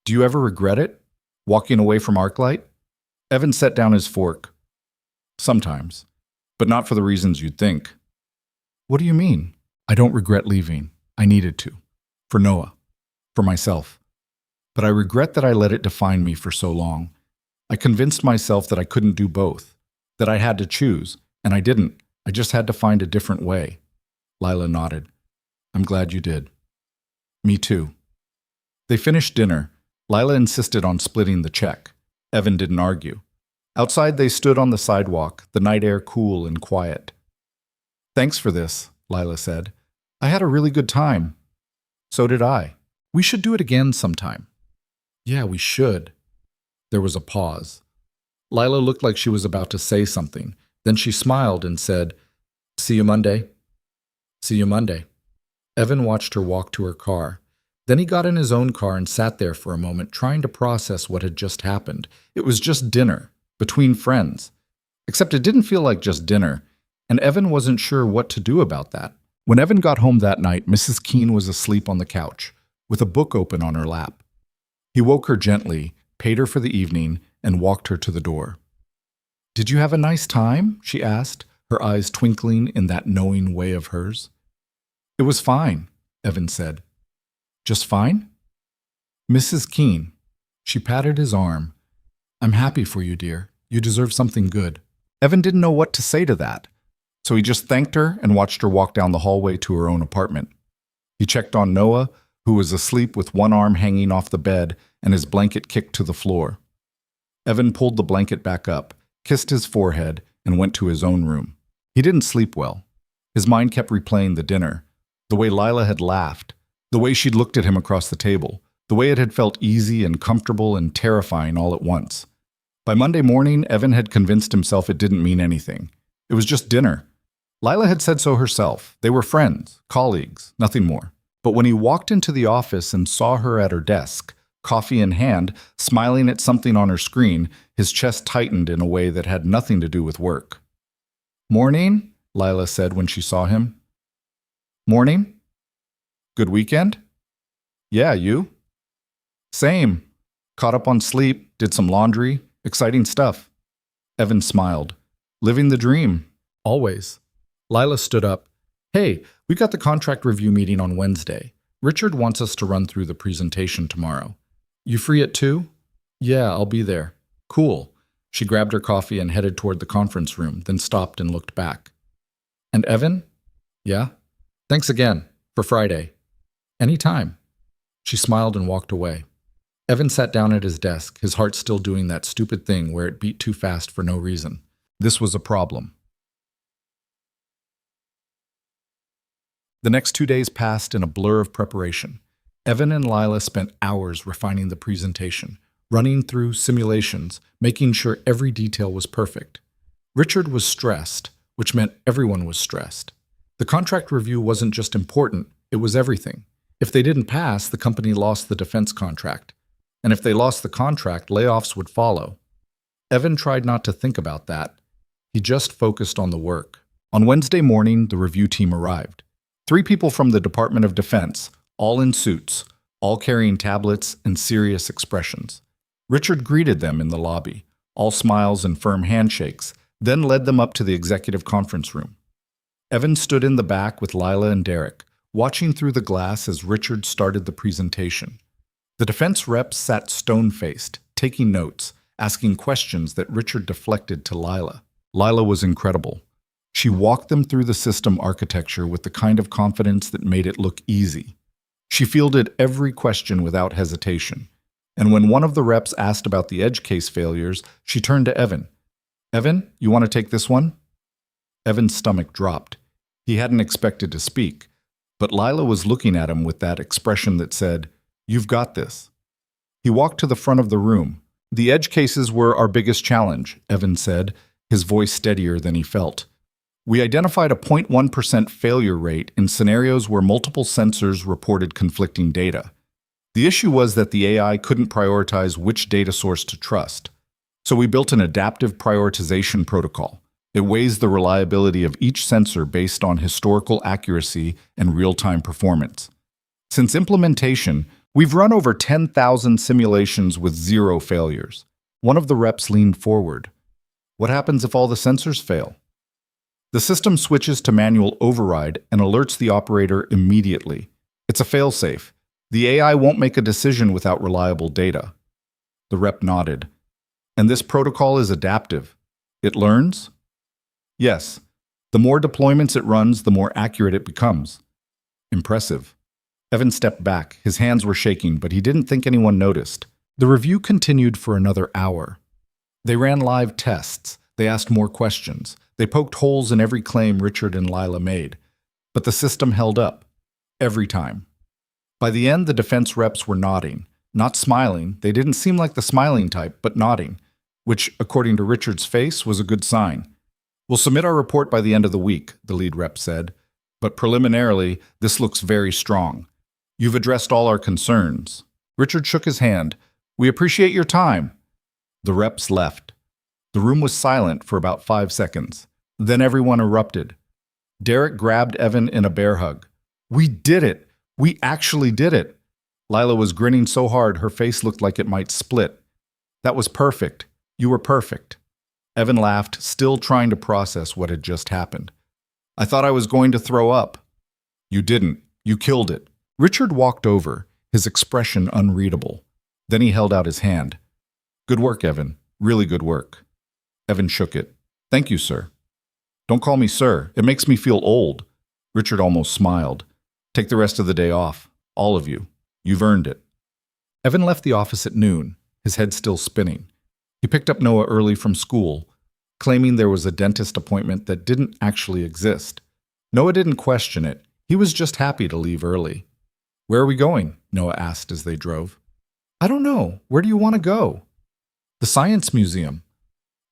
"Do you ever regret it? Walking away from ArcLight?" Evan set down his fork. "Sometimes. But not for the reasons you'd think." "What do you mean?" "I don't regret leaving. I needed to. For Noah. For myself. But I regret that I let it define me for so long. I convinced myself that I couldn't do both, that I had to choose, and I didn't. I just had to find a different way." Lila nodded. "I'm glad you did." "Me too." They finished dinner. Lila insisted on splitting the check. Evan didn't argue. Outside they stood on the sidewalk, the night air cool and quiet. "Thanks for this," Lila said. "I had a really good time." "So did I. We should do it again sometime." "Yeah, we should." There was a pause. Lila looked like she was about to say something. Then she smiled and said, "See you Monday." "See you Monday." Evan watched her walk to her car. Then he got in his own car and sat there for a moment, trying to process what had just happened. It was just dinner, between friends. Except it didn't feel like just dinner, and Evan wasn't sure what to do about that. When Evan got home that night, Mrs. Keene was asleep on the couch, with a book open on her lap. He woke her gently, paid her for the evening, and walked her to the door. "Did you have a nice time?" she asked, her eyes twinkling in that knowing way of hers. "It was fine," Evan said. "Just fine?" "Mrs. Keene." She patted his arm. "I'm happy for you, dear. You deserve something good." Evan didn't know what to say to that, so he just thanked her and watched her walk down the hallway to her own apartment. He checked on Noah, who was asleep with one arm hanging off the bed and his blanket kicked to the floor. Evan pulled the blanket back up, kissed his forehead, and went to his own room. He didn't sleep well. His mind kept replaying the dinner, the way Lila had laughed, the way she'd looked at him across the table, the way it had felt easy and comfortable and terrifying all at once. By Monday morning, Evan had convinced himself it didn't mean anything. It was just dinner. Lila had said so herself. They were friends, colleagues, nothing more. But when he walked into the office and saw her at her desk, coffee in hand, smiling at something on her screen, his chest tightened in a way that had nothing to do with work. "Morning," Lila said when she saw him. "Morning. Good weekend?" "Yeah, you?" "Same. Caught up on sleep, did some laundry, exciting stuff." Evan smiled. "Living the dream. Always." Lila stood up. "Hey, we got the contract review meeting on Wednesday. Richard wants us to run through the presentation tomorrow. You free at 2? "Yeah, I'll be there." "Cool." She grabbed her coffee and headed toward the conference room, then stopped and looked back. "And Evan?" "Yeah?" "Thanks again. For Friday." "Anytime." She smiled and walked away. Evan sat down at his desk, his heart still doing that stupid thing where it beat too fast for no reason. This was a problem. The next 2 days passed in a blur of preparation. Evan and Lila spent hours refining the presentation, running through simulations, making sure every detail was perfect. Richard was stressed, which meant everyone was stressed. The contract review wasn't just important, it was everything. If they didn't pass, the company lost the defense contract. And if they lost the contract, layoffs would follow. Evan tried not to think about that. He just focused on the work. On Wednesday morning, the review team arrived. 3 people from the Department of Defense, all in suits, all carrying tablets and serious expressions. Richard greeted them in the lobby, all smiles and firm handshakes, then led them up to the executive conference room. Evan stood in the back with Lila and Derek, watching through the glass as Richard started the presentation. The defense reps sat stone-faced, taking notes, asking questions that Richard deflected to Lila. Lila was incredible. She walked them through the system architecture with the kind of confidence that made it look easy. She fielded every question without hesitation. And when one of the reps asked about the edge case failures, she turned to Evan. Evan, you want to take this one? Evan's stomach dropped. He hadn't expected to speak, but Lila was looking at him with that expression that said, "You've got this." He walked to the front of the room. "The edge cases were our biggest challenge," Evan said, his voice steadier than he felt. "We identified a 0.1% failure rate in scenarios where multiple sensors reported conflicting data. The issue was that the AI couldn't prioritize which data source to trust. So we built an adaptive prioritization protocol. It weighs the reliability of each sensor based on historical accuracy and real-time performance. Since implementation, we've run over 10,000 simulations with 0 failures." One of the reps leaned forward. "What happens if all the sensors fail?" "The system switches to manual override and alerts the operator immediately. It's a failsafe. The AI won't make a decision without reliable data." The rep nodded. "And this protocol is adaptive. It learns?" "Yes. The more deployments it runs, the more accurate it becomes." "Impressive." Evan stepped back. His hands were shaking, but he didn't think anyone noticed. The review continued for another hour. They ran live tests. They asked more questions. They poked holes in every claim Richard and Lila made. But the system held up. Every time. By the end, the defense reps were nodding. Not smiling. They didn't seem like the smiling type, but nodding, which, according to Richard's face, was a good sign. "We'll submit our report by the end of the week," the lead rep said. "But preliminarily, this looks very strong. You've addressed all our concerns." Richard shook his hand. "We appreciate your time." The reps left. The room was silent for about 5 seconds. Then everyone erupted. Derek grabbed Evan in a bear hug. "We did it! We actually did it!" Lila was grinning so hard her face looked like it might split. "That was perfect. You were perfect." Evan laughed, still trying to process what had just happened. "I thought I was going to throw up." "You didn't. You killed it." Richard walked over, his expression unreadable. Then he held out his hand. "Good work, Evan. Really good work." Evan shook it. "Thank you, sir." "Don't call me sir. It makes me feel old." Richard almost smiled. "Take the rest of the day off. All of you. You've earned it." Evan left the office at noon, his head still spinning. He picked up Noah early from school, claiming there was a dentist appointment that didn't actually exist. Noah didn't question it. He was just happy to leave early. "Where are we going?" Noah asked as they drove. "I don't know. Where do you want to go?" "The Science Museum."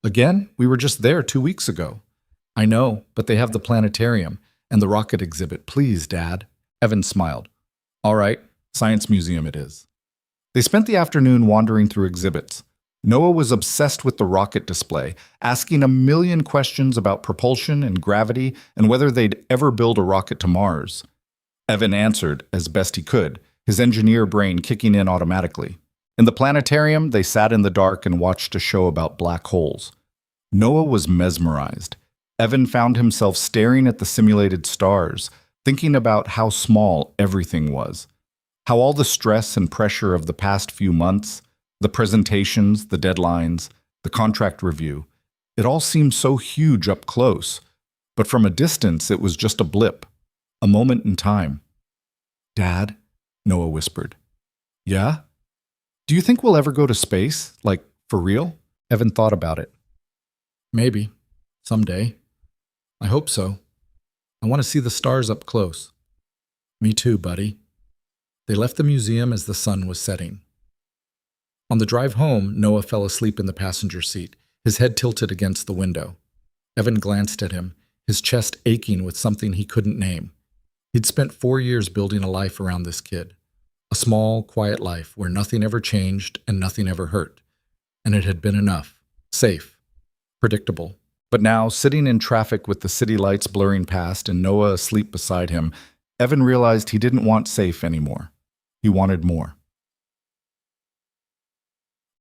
"Again? We were just there 2 weeks ago." "I know, but they have the planetarium and the rocket exhibit. Please, Dad." Evan smiled. "All right, Science Museum it is." They spent the afternoon wandering through exhibits. Noah was obsessed with the rocket display, asking a million questions about propulsion and gravity and whether they'd ever build a rocket to Mars. Evan answered as best he could, his engineer brain kicking in automatically. In the planetarium, they sat in the dark and watched a show about black holes. Noah was mesmerized. Evan found himself staring at the simulated stars, thinking about how small everything was. How all the stress and pressure of the past few months, the presentations, the deadlines, the contract review, it all seemed so huge up close. But from a distance, it was just a blip, a moment in time. "Dad," Noah whispered. "Yeah? Do you think we'll ever go to space? Like, for real?" Evan thought about it. "Maybe. Someday. I hope so. I want to see the stars up close." "Me too, buddy." They left the museum as the sun was setting. On the drive home, Noah fell asleep in the passenger seat, his head tilted against the window. Evan glanced at him, his chest aching with something he couldn't name. He'd spent 4 years building a life around this kid. A small, quiet life where nothing ever changed and nothing ever hurt. And it had been enough. Safe. Predictable. But now, sitting in traffic with the city lights blurring past and Noah asleep beside him, Evan realized he didn't want safe anymore. He wanted more.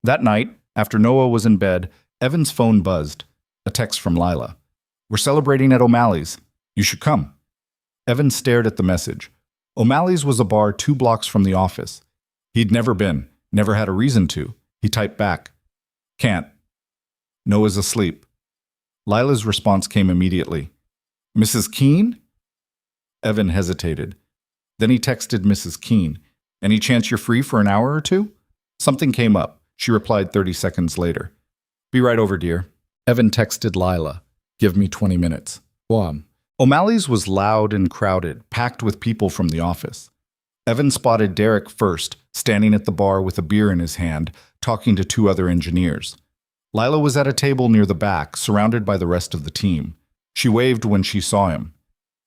That night, after Noah was in bed, Evan's phone buzzed. A text from Lila. "We're celebrating at O'Malley's. You should come." Evan stared at the message. O'Malley's was a bar 2 blocks from the office. He'd never been, never had a reason to. He typed back, "Can't. Noah's asleep." Lila's response came immediately. "Mrs. Keene?" Evan hesitated. Then he texted Mrs. Keene. "Any chance you're free for an hour or two?" Something came up. She replied 30 seconds later. Be right over, dear. Evan texted Lila. Give me 20 minutes. Guam. O'Malley's was loud and crowded, packed with people from the office. Evan spotted Derek first, standing at the bar with a beer in his hand, talking to two other engineers. Lila was at a table near the back, surrounded by the rest of the team. She waved when she saw him.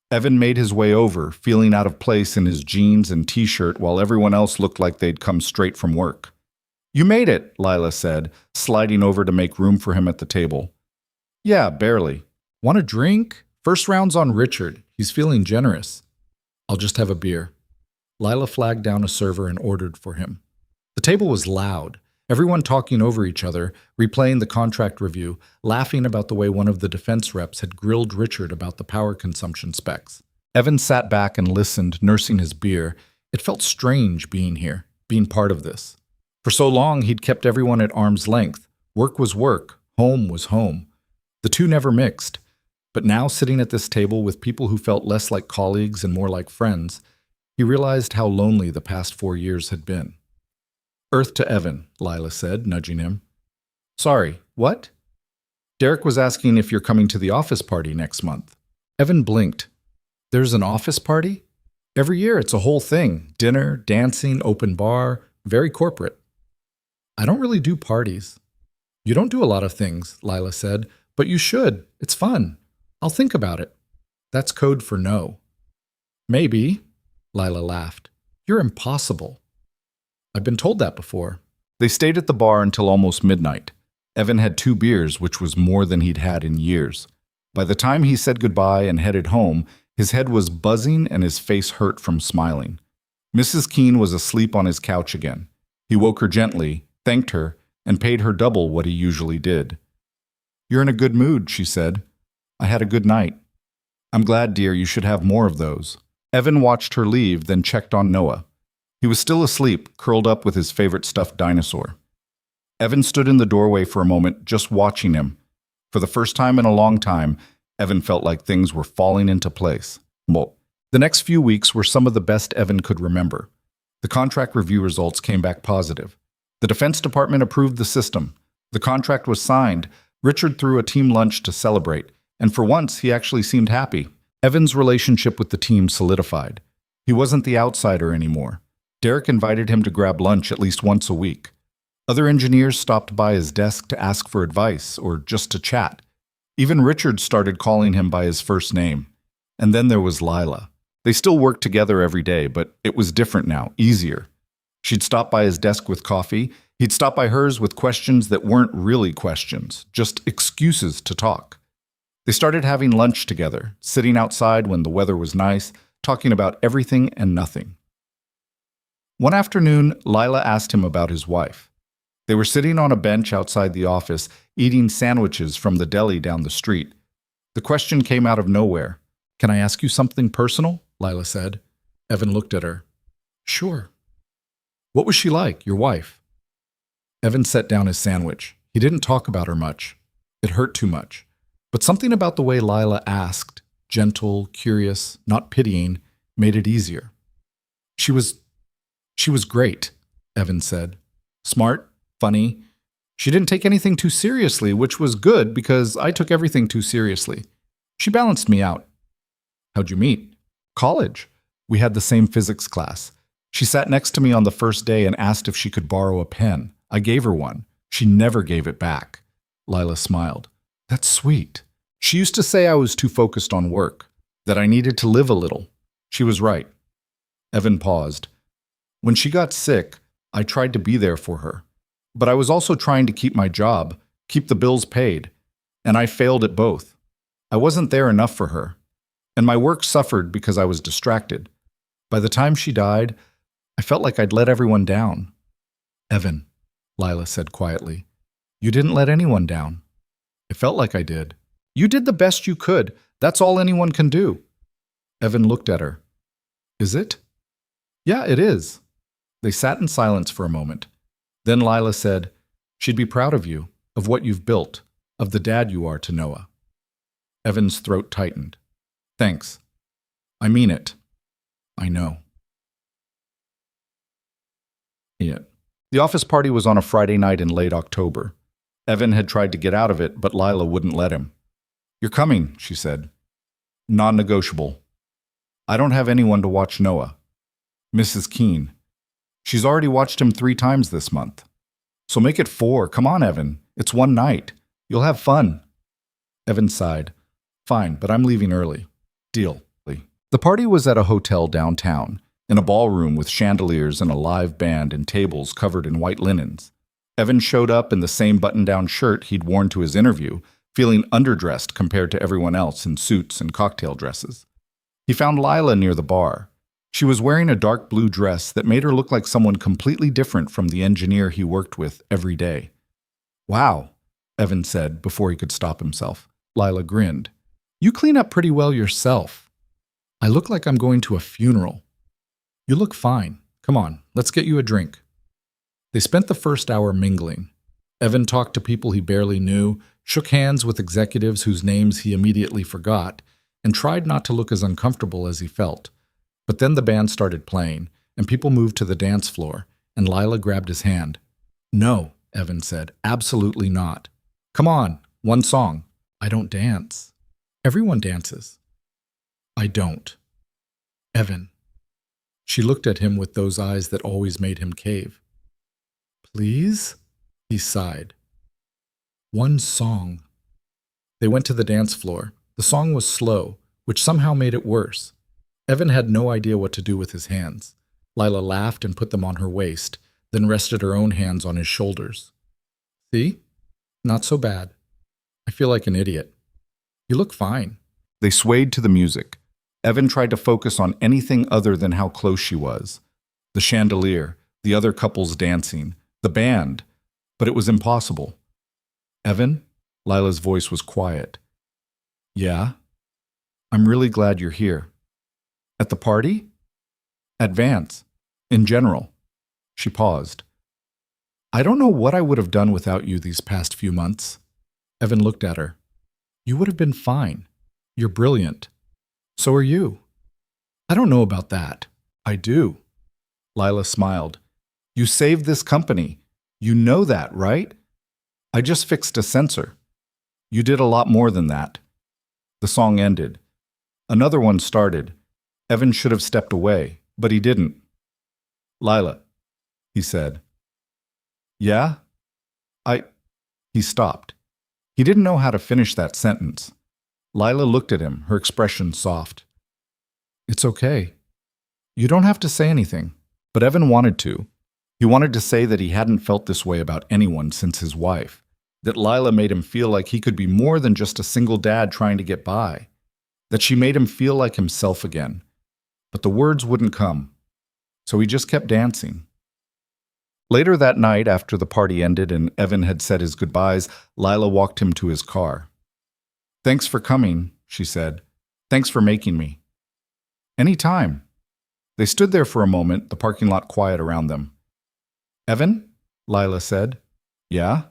Evan made his way over, feeling out of place in his jeans and t-shirt while everyone else looked like they'd come straight from work. You made it, Lila said, sliding over to make room for him at the table. Yeah, barely. Want a drink? First round's on Richard. He's feeling generous. I'll just have a beer. Lila flagged down a server and ordered for him. The table was loud, everyone talking over each other, replaying the contract review, laughing about the way one of the defense reps had grilled Richard about the power consumption specs. Evan sat back and listened, nursing his beer. It felt strange being here, being part of this. For so long, he'd kept everyone at arm's length. Work was work, home was home. The two never mixed. But now, sitting at this table with people who felt less like colleagues and more like friends, he realized how lonely the past 4 years had been. Earth to Evan, Lila said, nudging him. Sorry, what? Derek was asking if you're coming to the office party next month. Evan blinked. There's an office party? Every year it's a whole thing. Dinner, dancing, open bar, very corporate. I don't really do parties. You don't do a lot of things, Lila said, but you should. It's fun. I'll think about it. That's code for no. Maybe, Lila laughed. You're impossible. I've been told that before. They stayed at the bar until almost midnight. Evan had 2 beers, which was more than he'd had in years. By the time he said goodbye and headed home, his head was buzzing and his face hurt from smiling. Mrs. Keene was asleep on his couch again. He woke her gently, thanked her, and paid her double what he usually did. You're in a good mood, she said. I had a good night. I'm glad, dear, you should have more of those. Evan watched her leave, then checked on Noah. He was still asleep, curled up with his favorite stuffed dinosaur. Evan stood in the doorway for a moment, just watching him. For the first time in a long time, Evan felt like things were falling into place. Well, the next few weeks were some of the best Evan could remember. The contract review results came back positive. The Defense Department approved the system. The contract was signed. Richard threw a team lunch to celebrate, and for once he actually seemed happy. Evan's relationship with the team solidified. He wasn't the outsider anymore. Derek invited him to grab lunch at least once a week. Other engineers stopped by his desk to ask for advice or just to chat. Even Richard started calling him by his first name. And then there was Lila. They still worked together every day, but it was different now, easier. She'd stop by his desk with coffee. He'd stop by hers with questions that weren't really questions, just excuses to talk. They started having lunch together, sitting outside when the weather was nice, talking about everything and nothing. One afternoon, Lila asked him about his wife. They were sitting on a bench outside the office, eating sandwiches from the deli down the street. The question came out of nowhere. Can I ask you something personal? Lila said. Evan looked at her. Sure. What was she like, your wife? Evan set down his sandwich. He didn't talk about her much. It hurt too much. But something about the way Lila asked, gentle, curious, not pitying, made it easier. She was great, Evan said. Smart, funny. She didn't take anything too seriously, which was good because I took everything too seriously. She balanced me out. How'd you meet? College. We had the same physics class. She sat next to me on the first day and asked if she could borrow a pen. I gave her one. She never gave it back. Lila smiled. That's sweet. She used to say I was too focused on work, that I needed to live a little. She was right. Evan paused. When she got sick, I tried to be there for her. But I was also trying to keep my job, keep the bills paid, and I failed at both. I wasn't there enough for her, and my work suffered because I was distracted. By the time she died, I felt like I'd let everyone down. Evan, Lila said quietly, you didn't let anyone down. It felt like I did. You did the best you could. That's all anyone can do. Evan looked at her. Is it? Yeah, it is. They sat in silence for a moment. Then Lila said, she'd be proud of you, of what you've built, of the dad you are to Noah. Evan's throat tightened. Thanks. I mean it. I know. Yeah. The office party was on a Friday night in late October. Evan had tried to get out of it, but Lila wouldn't let him. "You're coming," she said. "Non-negotiable. I don't have anyone to watch Noah. Mrs. Keene. She's already watched him 3 times this month. So make it 4. Come on, Evan. It's one night. You'll have fun." Evan sighed. "Fine, but I'm leaving early. Deal." The party was at a hotel downtown, in a ballroom with chandeliers and a live band and tables covered in white linens. Evan showed up in the same button-down shirt he'd worn to his interview, feeling underdressed compared to everyone else in suits and cocktail dresses. He found Lila near the bar. She was wearing a dark blue dress that made her look like someone completely different from the engineer he worked with every day. "Wow," Evan said before he could stop himself. Lila grinned. "You clean up pretty well yourself. I look like I'm going to a funeral." "You look fine. Come on, let's get you a drink." They spent the first hour mingling. Evan talked to people he barely knew, shook hands with executives whose names he immediately forgot, and tried not to look as uncomfortable as he felt. But then the band started playing, and people moved to the dance floor, and Lila grabbed his hand. "No," Evan said, "absolutely not. Come on, one song." "I don't dance." "Everyone dances." "I don't." "Evan." She looked at him with those eyes that always made him cave. "Please?" He sighed. "One song." They went to the dance floor. The song was slow, which somehow made it worse. Evan had no idea what to do with his hands. Lila laughed and put them on her waist, then rested her own hands on his shoulders. "See? Not so bad. I feel like an idiot. You look fine." They swayed to the music. Evan tried to focus on anything other than how close she was. The chandelier, the other couples dancing, the band. But it was impossible. "Evan?" Lila's voice was quiet. "Yeah? I'm really glad you're here." "At the party?" "At Vance. In general." She paused. "I don't know what I would have done without you these past few months." Evan looked at her. "You would have been fine. You're brilliant. So are you." "I don't know about that." "I do." Lila smiled. "You saved this company. You know that, right? I just fixed a sensor. You did a lot more than that." The song ended. Another one started. Evan should have stepped away, but he didn't. "Lila," he said. "Yeah? He stopped. He didn't know how to finish that sentence. Lila looked at him, her expression soft. "It's okay. You don't have to say anything." But Evan wanted to. He wanted to say that he hadn't felt this way about anyone since his wife, that Lila made him feel like he could be more than just a single dad trying to get by, that she made him feel like himself again. But the words wouldn't come, so he just kept dancing. Later that night, after the party ended and Evan had said his goodbyes, Lila walked him to his car. "Thanks for coming," she said. "Thanks for making me." "Any time." They stood there for a moment, the parking lot quiet around them. "Evan?" Lila said. "Yeah?"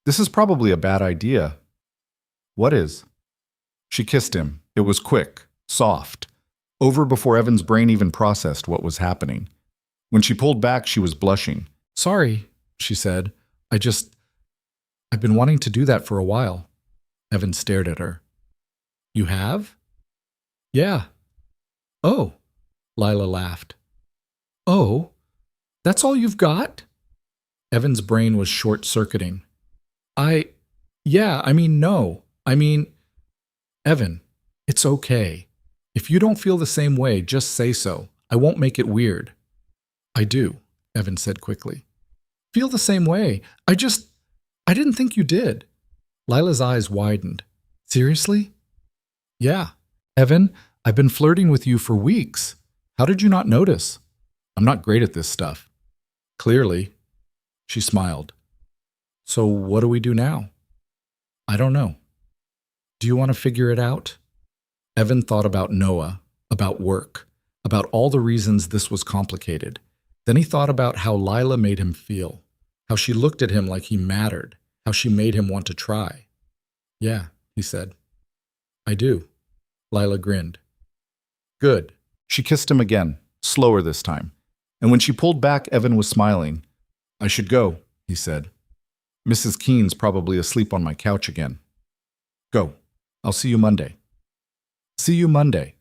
"This is probably a bad idea." "What is?" She kissed him. It was quick, soft, over before Evan's brain even processed what was happening. When she pulled back, she was blushing. "Sorry," she said. I've been wanting to do that for a while." Evan stared at her. "You have?" "Yeah." "Oh," Lila laughed. "Oh, that's all you've got?" Evan's brain was short-circuiting. No. Evan, it's okay. If you don't feel the same way, just say so. I won't make it weird." "I do," Evan said quickly. "Feel the same way. I didn't think you did." Lila's eyes widened. "Seriously?" "Yeah. Evan, I've been flirting with you for weeks. How did you not notice? I'm not great at this stuff." "Clearly." She smiled. "So what do we do now?" "I don't know." "Do you want to figure it out?" Evan thought about Noah, about work, about all the reasons this was complicated. Then he thought about how Lila made him feel, how she looked at him like he mattered, how she made him want to try. "Yeah," he said. "I do." Lila grinned. "Good." She kissed him again, slower this time. And when she pulled back, Evan was smiling. I should go, he said. Mrs. Keene's probably asleep on my couch again. Go. I'll see you Monday. See you Monday.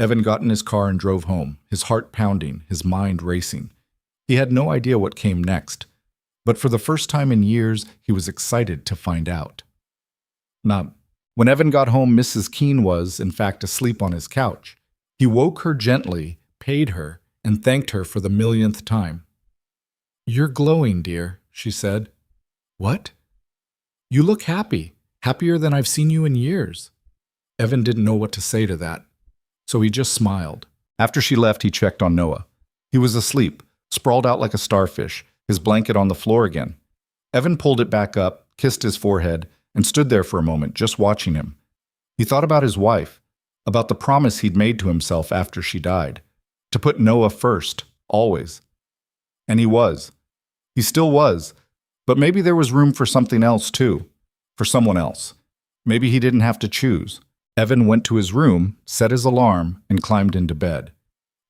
Evan got in his car and drove home, his heart pounding, his mind racing. He had no idea what came next, but for the first time in years, he was excited to find out. Now, when Evan got home, Mrs. Keene was, in fact, asleep on his couch. He woke her gently, paid her, and thanked her for the millionth time. You're glowing, dear, she said. What? You look happy, happier than I've seen you in years. Evan didn't know what to say to that, so he just smiled. After she left, he checked on Noah. He was asleep, sprawled out like a starfish, his blanket on the floor again. Evan pulled it back up, kissed his forehead, and stood there for a moment, just watching him. He thought about his wife, about the promise he'd made to himself after she died, to put Noah first, always. And he was. He still was, but maybe there was room for something else too, for someone else. Maybe he didn't have to choose. Evan went to his room, set his alarm, and climbed into bed.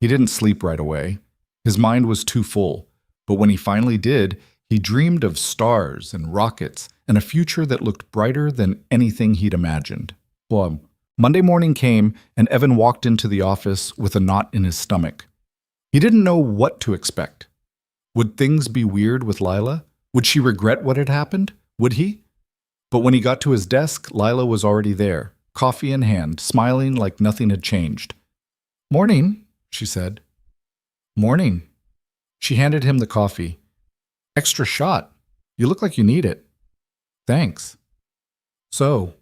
He didn't sleep right away. His mind was too full, but when he finally did, he dreamed of stars and rockets and a future that looked brighter than anything he'd imagined. Well, Monday morning came, and Evan walked into the office with a knot in his stomach. He didn't know what to expect. Would things be weird with Lila? Would she regret what had happened? Would he? But when he got to his desk, Lila was already there, coffee in hand, smiling like nothing had changed. Morning, she said. Morning. She handed him the coffee. Extra shot. You look like you need it. Thanks. So,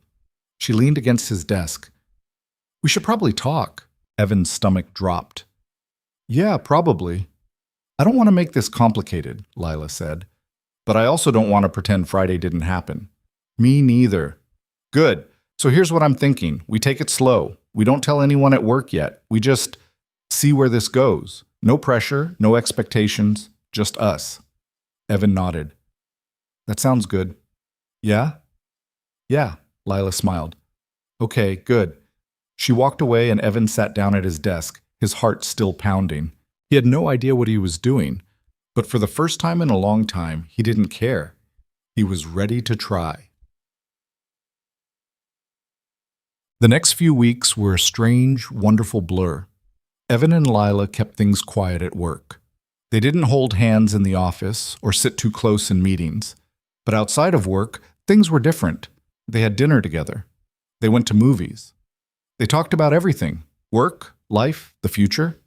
she leaned against his desk. We should probably talk. Evan's stomach dropped. Yeah, probably. I don't want to make this complicated, Lila said. But I also don't want to pretend Friday didn't happen. Me neither. Good. So here's what I'm thinking. We take it slow. We don't tell anyone at work yet. We just see where this goes. No pressure, no expectations, just us. Evan nodded. That sounds good. Yeah? Yeah, Lila smiled. Okay, good. She walked away and Evan sat down at his desk, his heart still pounding. He had no idea what he was doing, but for the first time in a long time, he didn't care. He was ready to try. The next few weeks were a strange, wonderful blur. Evan and Lila kept things quiet at work. They didn't hold hands in the office or sit too close in meetings. But outside of work, things were different. They had dinner together. They went to movies. They talked about everything: work, life, the future.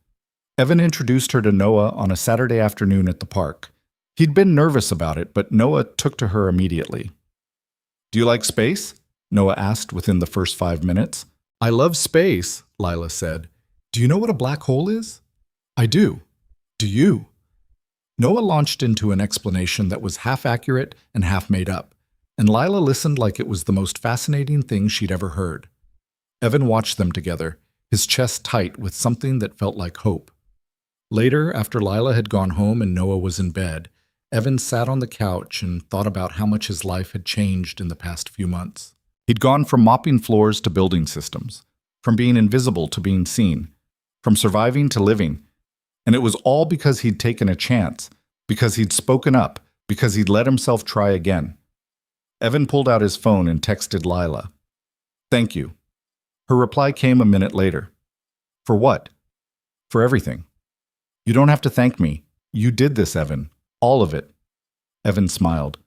Evan introduced her to Noah on a Saturday afternoon at the park. He'd been nervous about it, but Noah took to her immediately. Do you like space? Noah asked within the first 5 minutes. I love space, Lila said. Do you know what a black hole is? I do. Do you? Noah launched into an explanation that was half accurate and half made up, and Lila listened like it was the most fascinating thing she'd ever heard. Evan watched them together, his chest tight with something that felt like hope. Later, after Lila had gone home and Noah was in bed, Evan sat on the couch and thought about how much his life had changed in the past few months. He'd gone from mopping floors to building systems, from being invisible to being seen, from surviving to living. And it was all because he'd taken a chance, because he'd spoken up, because he'd let himself try again. Evan pulled out his phone and texted Lila. Thank you. Her reply came a minute later. For what? For everything. You don't have to thank me. You did this, Evan. All of it. Evan smiled.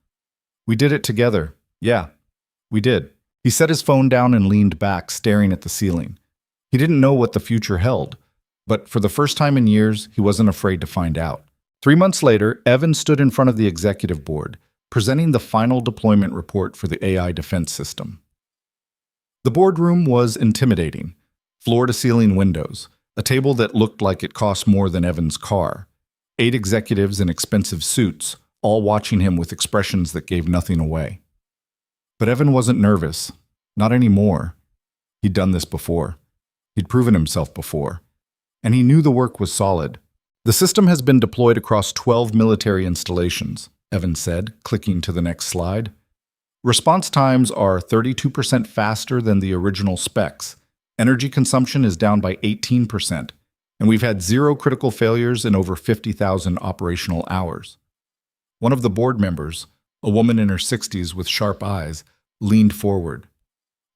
We did it together. Yeah, we did. He set his phone down and leaned back, staring at the ceiling. He didn't know what the future held, but for the first time in years, he wasn't afraid to find out. 3 months later, Evan stood in front of the executive board, presenting the final deployment report for the AI defense system. The boardroom was intimidating. Floor-to-ceiling windows, a table that looked like it cost more than Evan's car, 8 executives in expensive suits, all watching him with expressions that gave nothing away. But Evan wasn't nervous. Not anymore. He'd done this before. He'd proven himself before. And he knew the work was solid. The system has been deployed across 12 military installations, Evan said, clicking to the next slide. Response times are 32% faster than the original specs. Energy consumption is down by 18%, and we've had 0 critical failures in over 50,000 operational hours. One of the board members, a woman in her 60s with sharp eyes, leaned forward.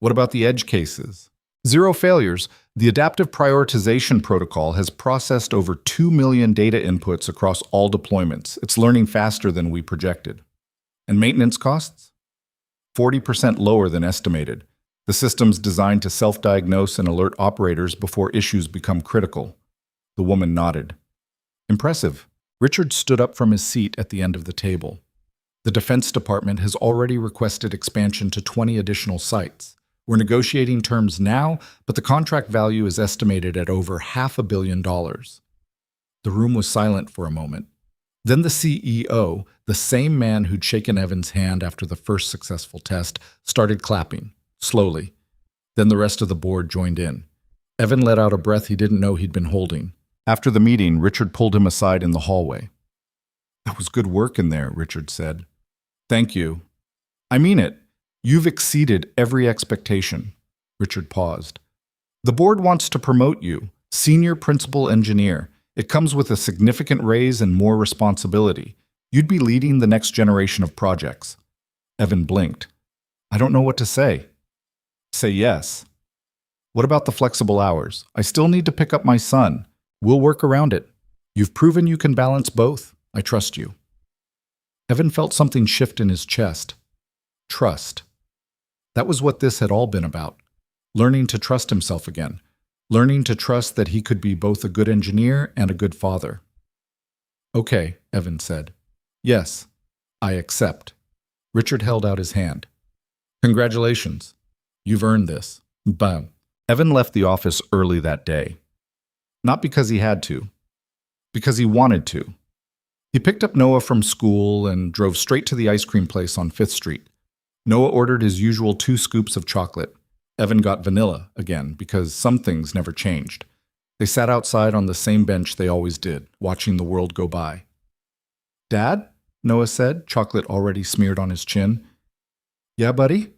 What about the edge cases? Zero failures. The adaptive prioritization protocol has processed over 2 million data inputs across all deployments. It's learning faster than we projected. And maintenance costs? 40% lower than estimated. The system's designed to self-diagnose and alert operators before issues become critical. The woman nodded. Impressive. Richard stood up from his seat at the end of the table. The Defense Department has already requested expansion to 20 additional sites. We're negotiating terms now, but the contract value is estimated at over $500 million. The room was silent for a moment. Then the CEO, the same man who'd shaken Evan's hand after the first successful test, started clapping, slowly. Then the rest of the board joined in. Evan let out a breath he didn't know he'd been holding. After the meeting, Richard pulled him aside in the hallway. "That was good work in there," Richard said. "Thank you. I mean it. You've exceeded every expectation." Richard paused. "The board wants to promote you, senior principal engineer. It comes with a significant raise and more responsibility. You'd be leading the next generation of projects." Evan blinked. "I don't know what to say." "Say yes." "What about the flexible hours? I still need to pick up my son. We'll work around it. You've proven you can balance both. I trust you." Evan felt something shift in his chest. Trust. That was what this had all been about. Learning to trust himself again. Learning to trust that he could be both a good engineer and a good father. "Okay," Evan said. "Yes, I accept." Richard held out his hand. "Congratulations. You've earned this." Bam. Evan left the office early that day. Not because he had to. Because he wanted to. He picked up Noah from school and drove straight to the ice cream place on 5th Street. Noah ordered his usual 2 scoops of chocolate. Evan got vanilla again, because some things never changed. They sat outside on the same bench they always did, watching the world go by. "Dad?" Noah said, chocolate already smeared on his chin. "Yeah, buddy?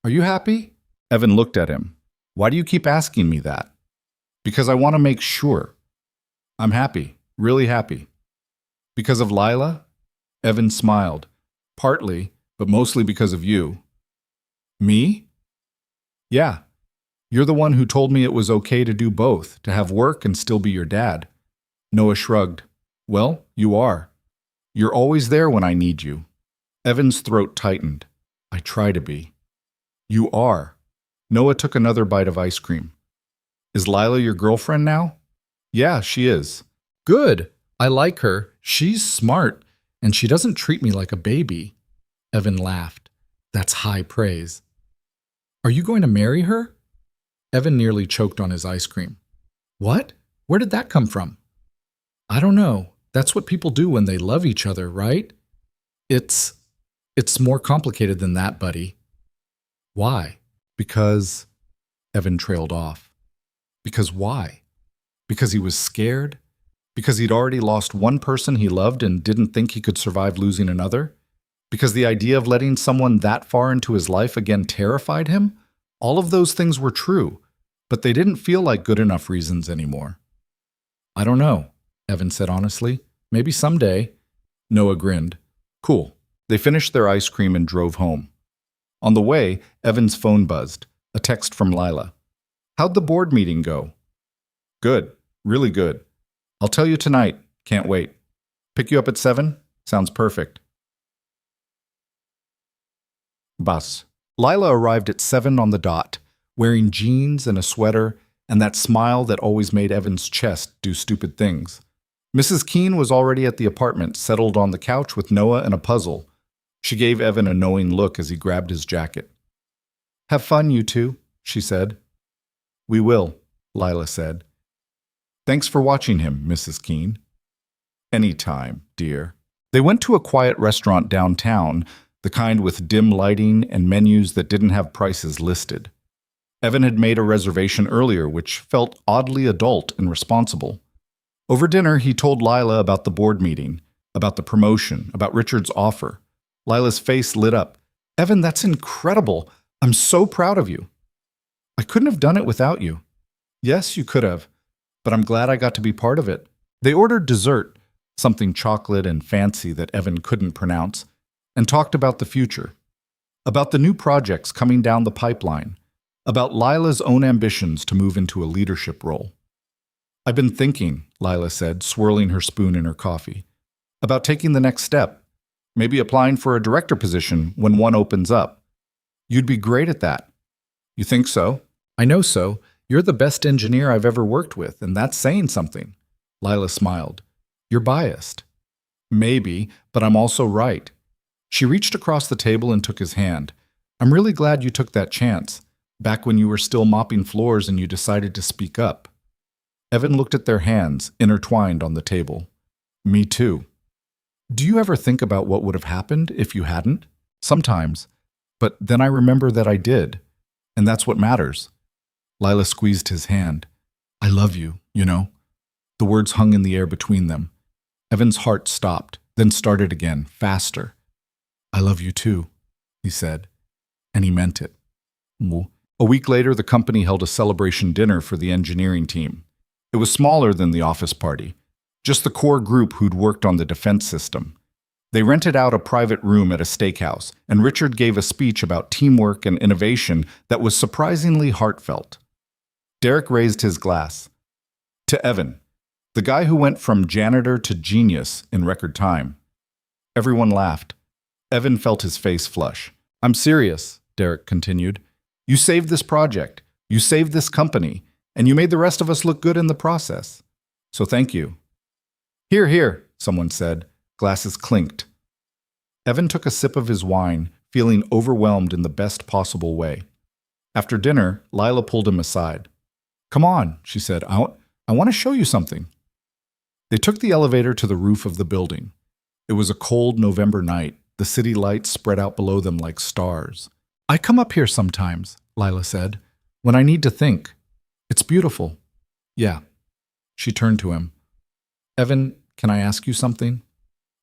Are you happy?" Evan looked at him. "Why do you keep asking me that?" "Because I want to make sure. I'm happy, really happy." "Because of Lila?" Evan smiled. "Partly, but mostly because of you." "Me?" "Yeah. You're the one who told me it was okay to do both, to have work and still be your dad." Noah shrugged. "Well, you are. You're always there when I need you." Evan's throat tightened. "I try to be." "You are." Noah took another bite of ice cream. "Is Lila your girlfriend now?" "Yeah, she is." "Good. I like her. She's smart, and she doesn't treat me like a baby." Evan laughed. "That's high praise." "Are you going to marry her?" Evan nearly choked on his ice cream. "What? Where did that come from?" "I don't know. That's what people do when they love each other, right?" It's more complicated than that, buddy." "Why?" "Because..." Evan trailed off. Because why? Because he was scared? Because he'd already lost one person he loved and didn't think he could survive losing another? Because the idea of letting someone that far into his life again terrified him? All of those things were true, but they didn't feel like good enough reasons anymore. "I don't know," Evan said honestly. "Maybe someday." Noah grinned. "Cool." They finished their ice cream and drove home. On the way, Evan's phone buzzed. A text from Lila. "How'd the board meeting go?" "Good. Really good. I'll tell you tonight. Can't wait. Pick you up at 7? Sounds perfect." Bus. Lila arrived at 7 on the dot, wearing jeans and a sweater and that smile that always made Evan's chest do stupid things. Mrs. Keene was already at the apartment, settled on the couch with Noah and a puzzle. She gave Evan a knowing look as he grabbed his jacket. "Have fun, you two," she said. "We will," Lila said. "Thanks for watching him, Mrs. Keene." "Anytime, dear." They went to a quiet restaurant downtown, the kind with dim lighting and menus that didn't have prices listed. Evan had made a reservation earlier, which felt oddly adult and responsible. Over dinner, he told Lila about the board meeting, about the promotion, about Richard's offer. Lila's face lit up. "Evan, that's incredible. I'm so proud of you." "I couldn't have done it without you." "Yes, you could have, but I'm glad I got to be part of it." They ordered dessert, something chocolate and fancy that Evan couldn't pronounce, and talked about the future, about the new projects coming down the pipeline, about Lila's own ambitions to move into a leadership role. "I've been thinking," Lila said, swirling her spoon in her coffee, "about taking the next step, maybe applying for a director position when one opens up. You'd be great at that." "You think so?" "I know so. You're the best engineer I've ever worked with, and that's saying something." Lila smiled. "You're biased." "Maybe, but I'm also right." She reached across the table and took his hand. "I'm really glad you took that chance, back when you were still mopping floors and you decided to speak up." Evan looked at their hands, intertwined on the table. "Me too." "Do you ever think about what would have happened if you hadn't?" "Sometimes. But then I remember that I did. And that's what matters." Lila squeezed his hand. "I love you, you know." The words hung in the air between them. Evan's heart stopped, then started again, faster. "I love you too," he said. And he meant it. A week later, the company held a celebration dinner for the engineering team. It was smaller than the office party, just the core group who'd worked on the defense system. They rented out a private room at a steakhouse, and Richard gave a speech about teamwork and innovation that was surprisingly heartfelt. Derek raised his glass. "To Evan, the guy who went from janitor to genius in record time." Everyone laughed. Evan felt his face flush. "I'm serious," Derek continued. "You saved this project, you saved this company, and you made the rest of us look good in the process. So thank you." "Here, here," someone said. Glasses clinked. Evan took a sip of his wine, feeling overwhelmed in the best possible way. After dinner, Lila pulled him aside. "Come on," she said. I want to show you something." They took the elevator to the roof of the building. It was a cold November night, the city lights spread out below them like stars. "I come up here sometimes," Lila said, "when I need to think. It's beautiful." "Yeah." She turned to him. "Evan, can I ask you something?"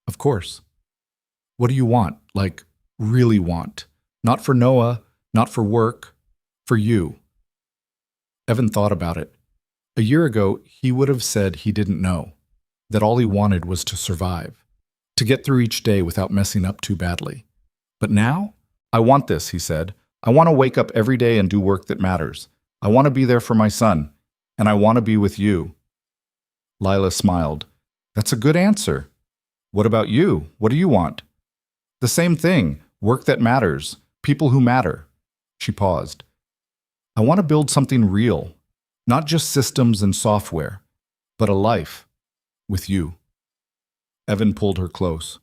"Of course." "What do you want? Like, really want? Not for Noah, not for work, for you." Evan thought about it. A year ago, he would have said he didn't know, that all he wanted was to survive, to get through each day without messing up too badly. But now, "I want this," he said. "I want to wake up every day and do work that matters. I want to be there for my son, and I want to be with you." Lila smiled. "That's a good answer. What about you? What do you want?" "The same thing. Work that matters. People who matter." She paused. "I want to build something real, not just systems and software, but a life with you." Evan pulled her close.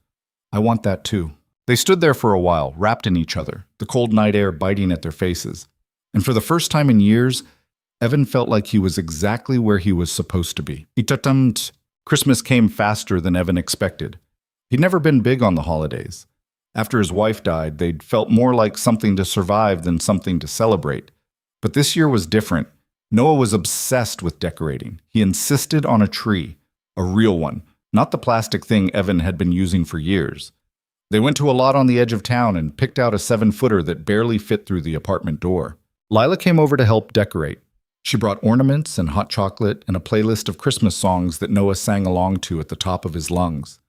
"I want that too." They stood there for a while, wrapped in each other, the cold night air biting at their faces. And for the first time in years, Evan felt like he was exactly where he was supposed to be. Christmas came faster than Evan expected. He'd never been big on the holidays. After his wife died, they'd felt more like something to survive than something to celebrate. But this year was different. Noah was obsessed with decorating. He insisted on a tree, a real one, not the plastic thing Evan had been using for years. They went to a lot on the edge of town and picked out a 7-footer that barely fit through the apartment door. Lila came over to help decorate. She brought ornaments and hot chocolate and a playlist of Christmas songs that Noah sang along to at the top of his lungs.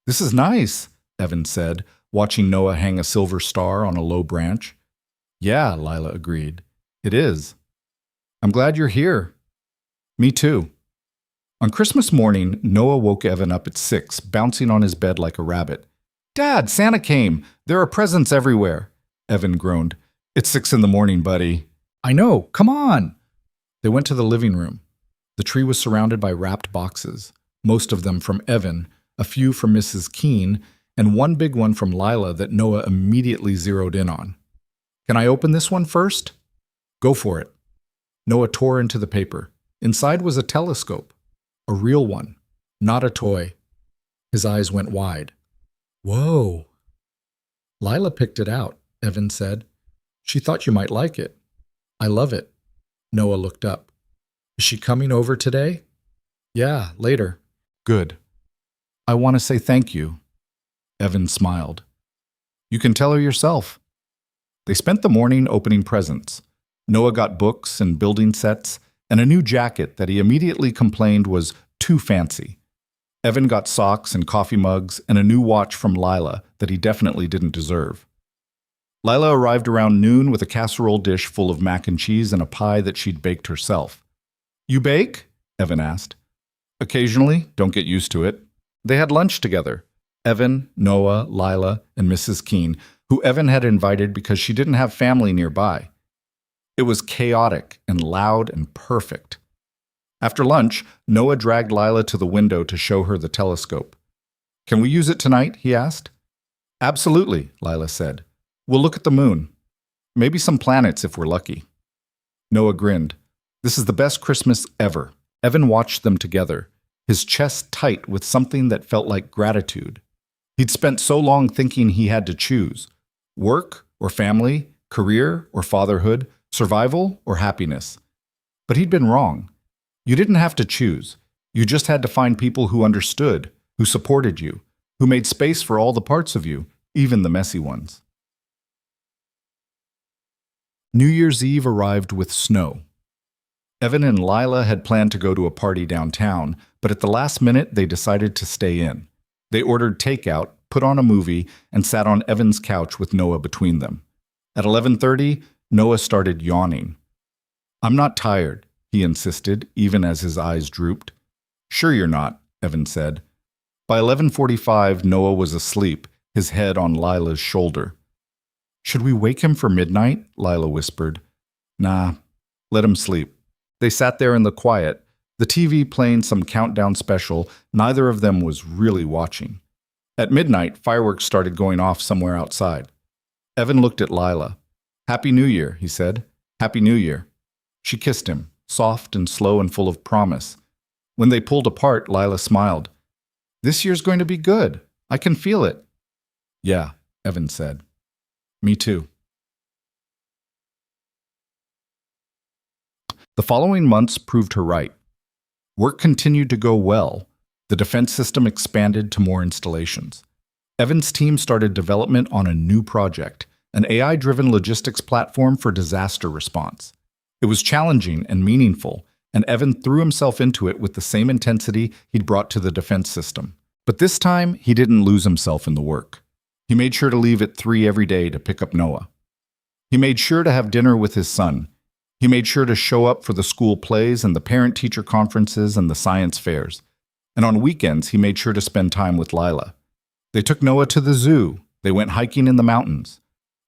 "This is nice," Evan said, watching Noah hang a silver star on a low branch. "Yeah," Lila agreed. "It is." "I'm glad you're here." "Me too." On Christmas morning, Noah woke Evan up at 6, bouncing on his bed like a rabbit. "Dad, Santa came! There are presents everywhere!" Evan groaned. "It's 6 in the morning, buddy." "I know, come on!" They went to the living room. The tree was surrounded by wrapped boxes, most of them from Evan, a few from Mrs. Keene, and one big one from Lila that Noah immediately zeroed in on. "Can I open this one first?" "Go for it." Noah tore into the paper. Inside was a telescope. A real one, not a toy. His eyes went wide. "Whoa." "Lila picked it out," Evan said. "She thought you might like it." "I love it." Noah looked up. "Is she coming over today?" "Yeah, later." "Good. I want to say thank you." Evan smiled. "You can tell her yourself." They spent the morning opening presents. Noah got books and building sets and a new jacket that he immediately complained was too fancy. Evan got socks and coffee mugs and a new watch from Lila that he definitely didn't deserve. Lila arrived around noon with a casserole dish full of mac and cheese and a pie that she'd baked herself. "You bake?" Evan asked. "Occasionally, don't get used to it." They had lunch together. Evan, Noah, Lila, and Mrs. Keene, who Evan had invited because she didn't have family nearby. It was chaotic and loud and perfect. After lunch, Noah dragged Lila to the window to show her the telescope. "Can we use it tonight?" he asked. "Absolutely," Lila said. "We'll look at the moon. Maybe some planets if we're lucky." Noah grinned. This is the best Christmas ever. Evan watched them together, his chest tight with something that felt like gratitude. He'd spent so long thinking he had to choose. Work or family, career or fatherhood, survival or happiness. But he'd been wrong. You didn't have to choose. You just had to find people who understood, who supported you, who made space for all the parts of you, even the messy ones. New Year's Eve arrived with snow. Evan and Lila had planned to go to a party downtown, but at the last minute they decided to stay in. They ordered takeout, put on a movie, and sat on Evan's couch with Noah between them. At 11:30, Noah started yawning. "I'm not tired," he insisted, even as his eyes drooped. "Sure you're not," Evan said. By 11:45, Noah was asleep, his head on Lila's shoulder. "Should we wake him for midnight?" Lila whispered. "Nah, let him sleep." They sat there in the quiet, the TV playing some countdown special neither of them was really watching. At midnight, fireworks started going off somewhere outside. Evan looked at Lila. "Happy New Year," he said. "Happy New Year." She kissed him, soft and slow and full of promise. When they pulled apart, Lila smiled. "This year's going to be good. I can feel it." "Yeah," Evan said. "Me too." The following months proved her right. Work continued to go well. The defense system expanded to more installations. Evan's team started development on a new project, an AI-driven logistics platform for disaster response. It was challenging and meaningful, and Evan threw himself into it with the same intensity he'd brought to the defense system. But this time, he didn't lose himself in the work. He made sure to leave at 3 every day to pick up Noah. He made sure to have dinner with his son. He made sure to show up for the school plays and the parent-teacher conferences and the science fairs. And on weekends, he made sure to spend time with Lila. They took Noah to the zoo. They went hiking in the mountains.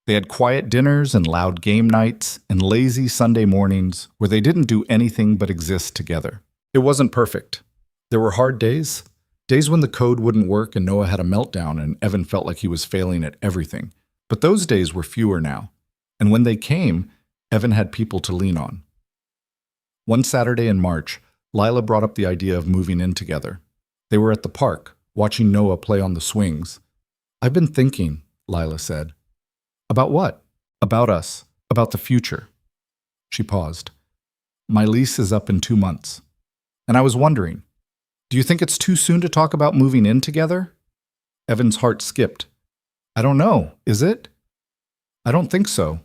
They had quiet dinners and loud game nights and lazy Sunday mornings where they didn't do anything but exist together. It wasn't perfect. There were hard days. Days when the code wouldn't work and Noah had a meltdown and Evan felt like he was failing at everything. But those days were fewer now. And when they came, Evan had people to lean on. One Saturday in March, Lila brought up the idea of moving in together. They were at the park, watching Noah play on the swings. "I've been thinking," Lila said. "About what?" "About us. About the future." She paused. "My lease is up in 2 months. And I was wondering, do you think it's too soon to talk about moving in together?" Evan's heart skipped. "I don't know. Is it?" "I don't think so.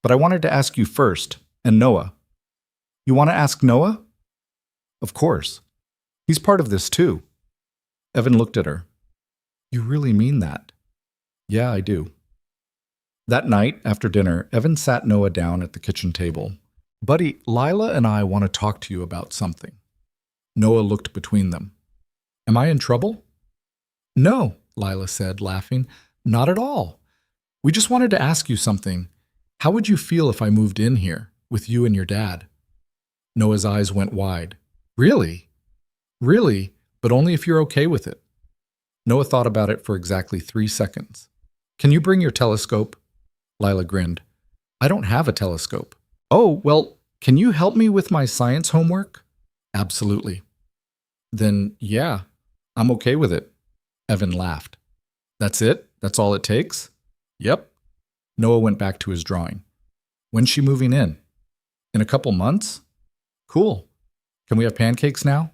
But I wanted to ask you first, and Noah." "You want to ask Noah?" "Of course. He's part of this too." Evan looked at her. "You really mean that?" "Yeah, I do." That night, after dinner, Evan sat Noah down at the kitchen table. "Buddy, Lila and I want to talk to you about something." Noah looked between them. "Am I in trouble?" "No," Lila said, laughing. "Not at all. We just wanted to ask you something. How would you feel if I moved in here, with you and your dad?" Noah's eyes went wide. "Really? Really? But only if you're okay with it." Noah thought about it for exactly 3 seconds. "Can you bring your telescope?" Lila grinned. "I don't have a telescope." "Oh, well, can you help me with my science homework?" "Absolutely." "Then, yeah, I'm okay with it." Evan laughed. "That's it? That's all it takes?" "Yep." Noah went back to his drawing. "When's she moving in?" "In a couple months?" "Cool. Can we have pancakes now?"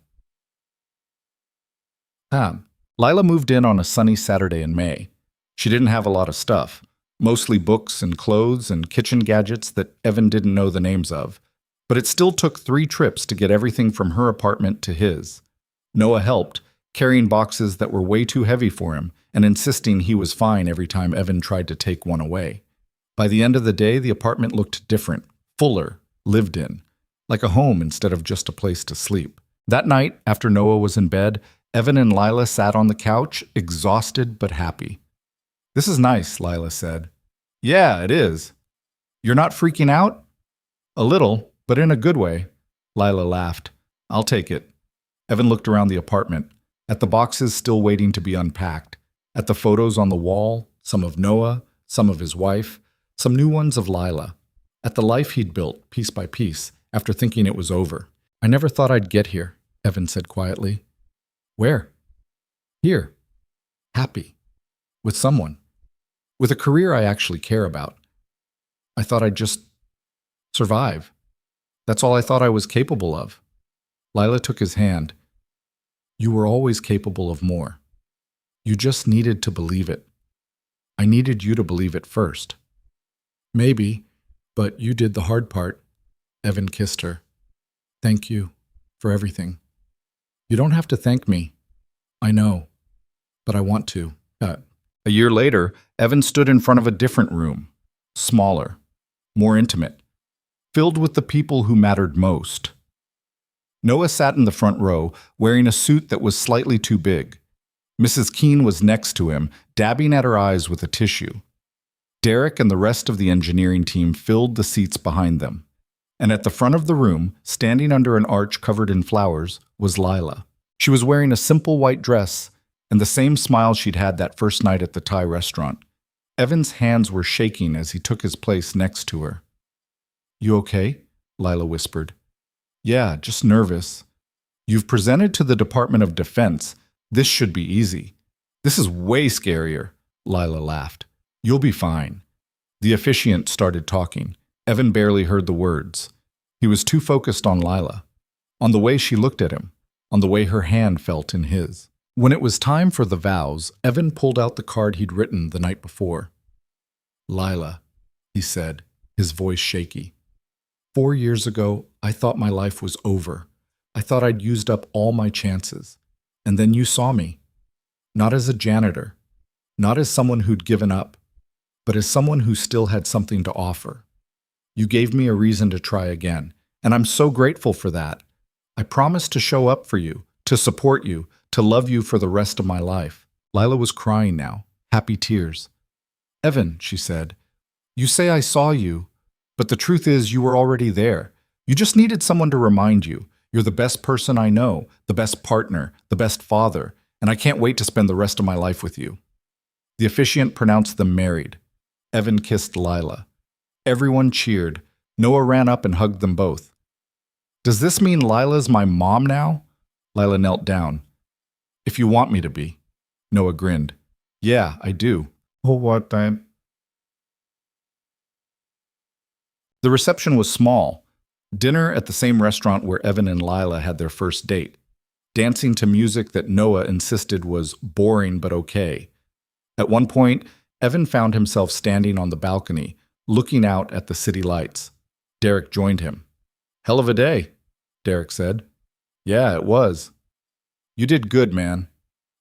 Lila moved in on a sunny Saturday in May. She didn't have a lot of stuff, mostly books and clothes and kitchen gadgets that Evan didn't know the names of. But it still took 3 trips to get everything from her apartment to his. Noah helped, carrying boxes that were way too heavy for him and insisting he was fine every time Evan tried to take one away. By the end of the day, the apartment looked different, fuller, lived in, like a home instead of just a place to sleep. That night, after Noah was in bed, Evan and Lila sat on the couch, exhausted but happy. "This is nice," Lila said. "Yeah, it is." "You're not freaking out?" "A little, but in a good way." Lila laughed. "I'll take it." Evan looked around the apartment, at the boxes still waiting to be unpacked, at the photos on the wall, some of Noah, some of his wife, some new ones of Lila, at the life he'd built, piece by piece, after thinking it was over. "I never thought I'd get here," Evan said quietly. "Where?" "Here. Happy. With someone. With a career I actually care about. I thought I'd just survive. That's all I thought I was capable of." Lila took his hand. "You were always capable of more. You just needed to believe it. I needed you to believe it first." "Maybe, but you did the hard part." Evan kissed her. "Thank you for everything." "You don't have to thank me. I know, but I want to." A year later, Evan stood in front of a different room, smaller, more intimate, filled with the people who mattered most. Noah sat in the front row, wearing a suit that was slightly too big. Mrs. Keene was next to him, dabbing at her eyes with a tissue. Derek and the rest of the engineering team filled the seats behind them. And at the front of the room, standing under an arch covered in flowers, was Lila. She was wearing a simple white dress and the same smile she'd had that first night at the Thai restaurant. Evan's hands were shaking as he took his place next to her. "You okay?" Lila whispered. "Yeah, just nervous. You've presented to the Department of Defense. This should be easy." "This is way scarier," Lila laughed. "You'll be fine." The officiant started talking. Evan barely heard the words. He was too focused on Lila, on the way she looked at him, on the way her hand felt in his. When it was time for the vows, Evan pulled out the card he'd written the night before. "Lila," he said, his voice shaky. 4 years ago, I thought my life was over. I thought I'd used up all my chances. And then you saw me. Not as a janitor, not as someone who'd given up, but as someone who still had something to offer. You gave me a reason to try again, and I'm so grateful for that. I promise to show up for you, to support you, to love you for the rest of my life." Lila was crying now, happy tears. "Evan," she said, "you say I saw you, but the truth is you were already there. You just needed someone to remind you. You're the best person I know, the best partner, the best father, and I can't wait to spend the rest of my life with you." The officiant pronounced them married. Evan kissed Lila. Everyone cheered. Noah ran up and hugged them both. "Does this mean Lila's my mom now?" Lila knelt down. "If you want me to be." Noah grinned. "Yeah, I do." "Oh, what time?" The reception was small. Dinner at the same restaurant where Evan and Lila had their first date. Dancing to music that Noah insisted was boring but okay. At one point, Evan found himself standing on the balcony, looking out at the city lights. Derek joined him. "Hell of a day," Derek said. "Yeah, it was." "You did good, man.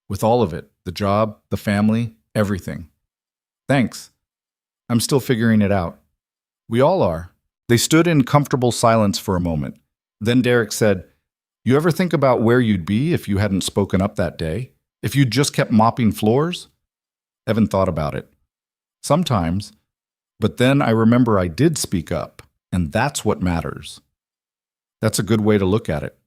With all of it, the job, the family, everything." "Thanks. I'm still figuring it out." "We all are." They stood in comfortable silence for a moment. Then Derek said, "You ever think about where you'd be if you hadn't spoken up that day? If you'd just kept mopping floors?" Evan thought about it. "Sometimes. But then I remember I did speak up, and that's what matters." "That's a good way to look at it."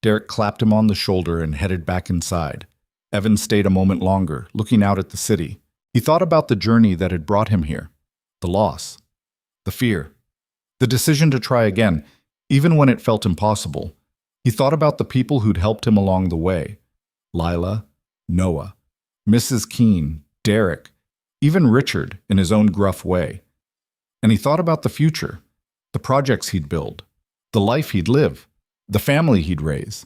Derek clapped him on the shoulder and headed back inside. Evan stayed a moment longer, looking out at the city. He thought about the journey that had brought him here, the loss, the fear, the decision to try again, even when it felt impossible. He thought about the people who'd helped him along the way. Lila, Noah, Mrs. Keene, Derek, even Richard in his own gruff way. And he thought about the future, the projects he'd build, the life he'd live, the family he'd raise.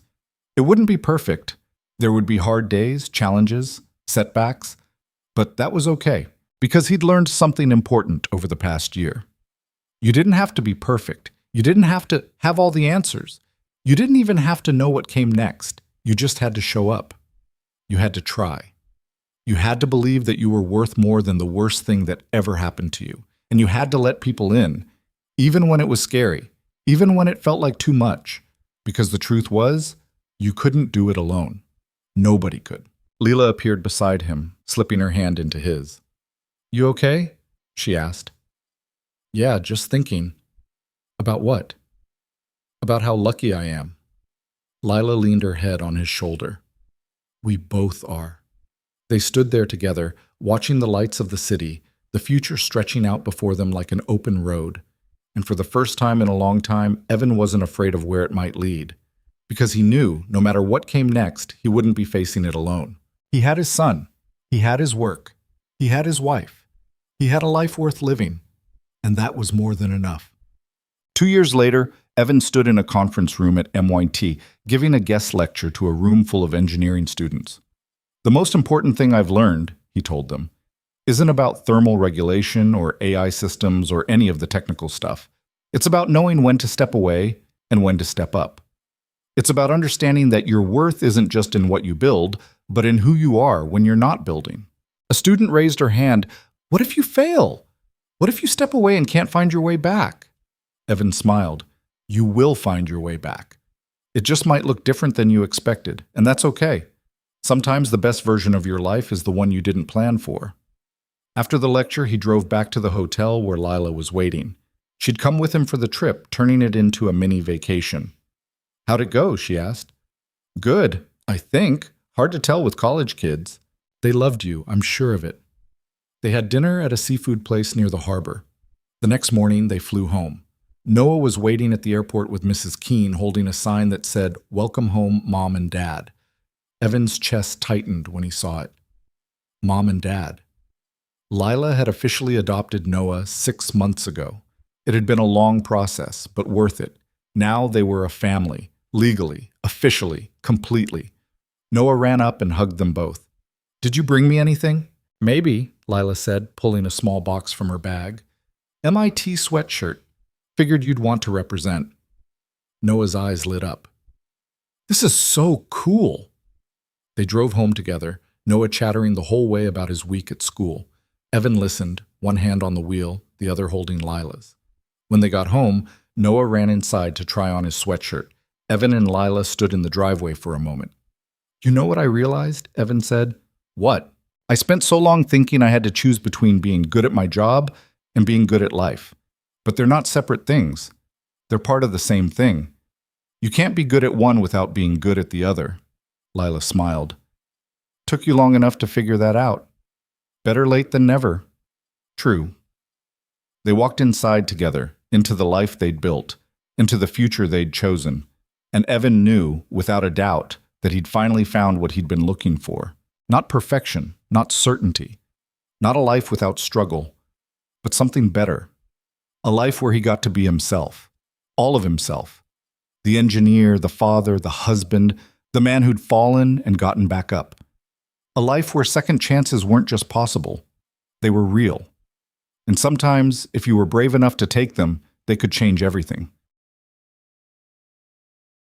It wouldn't be perfect. There would be hard days, challenges, setbacks, but that was okay, because he'd learned something important over the past year. You didn't have to be perfect. You didn't have to have all the answers. You didn't even have to know what came next. You just had to show up. You had to try. You had to believe that you were worth more than the worst thing that ever happened to you. And you had to let people in, even when it was scary, even when it felt like too much. Because the truth was, you couldn't do it alone. Nobody could. Leela appeared beside him, slipping her hand into his. You okay? She asked. Yeah, just thinking. About what? About how lucky I am. Lila leaned her head on his shoulder. We both are. They stood there together, watching the lights of the city, the future stretching out before them like an open road. And for the first time in a long time, Evan wasn't afraid of where it might lead. Because he knew, no matter what came next, he wouldn't be facing it alone. He had his son. He had his work. He had his wife. He had a life worth living. And that was more than enough. 2 years later, Evan stood in a conference room at MIT, giving a guest lecture to a room full of engineering students. The most important thing I've learned, he told them, isn't about thermal regulation or AI systems or any of the technical stuff. It's about knowing when to step away and when to step up. It's about understanding that your worth isn't just in what you build, but in who you are when you're not building. A student raised her hand. What if you fail? What if you step away and can't find your way back? Evan smiled. You will find your way back. It just might look different than you expected, and that's okay. Sometimes the best version of your life is the one you didn't plan for. After the lecture, he drove back to the hotel where Lila was waiting. She'd come with him for the trip, turning it into a mini vacation. How'd it go? She asked. Good, I think. Hard to tell with college kids. They loved you, I'm sure of it. They had dinner at a seafood place near the harbor. The next morning, they flew home. Noah was waiting at the airport with Mrs. Keene holding a sign that said, Welcome home, Mom and Dad. Evan's chest tightened when he saw it. Mom and Dad. Lila had officially adopted Noah 6 months ago. It had been a long process, but worth it. Now they were a family, legally, officially, completely. Noah ran up and hugged them both. Did you bring me anything? Maybe, Lila said, pulling a small box from her bag. MIT sweatshirt. Figured you'd want to represent. Noah's eyes lit up. This is so cool. They drove home together, Noah chattering the whole way about his week at school. Evan listened, one hand on the wheel, the other holding Lila's. When they got home, Noah ran inside to try on his sweatshirt. Evan and Lila stood in the driveway for a moment. You know what I realized? Evan said. What? I spent so long thinking I had to choose between being good at my job and being good at life. But they're not separate things. They're part of the same thing. You can't be good at one without being good at the other. Lila smiled. Took you long enough to figure that out. Better late than never. True. They walked inside together, into the life they'd built, into the future they'd chosen. And Evan knew, without a doubt, that he'd finally found what he'd been looking for. Not perfection, not certainty, not a life without struggle, but something better. A life where he got to be himself, all of himself. The engineer, the father, the husband, the man who'd fallen and gotten back up. A life where second chances weren't just possible, they were real. And sometimes, if you were brave enough to take them, they could change everything.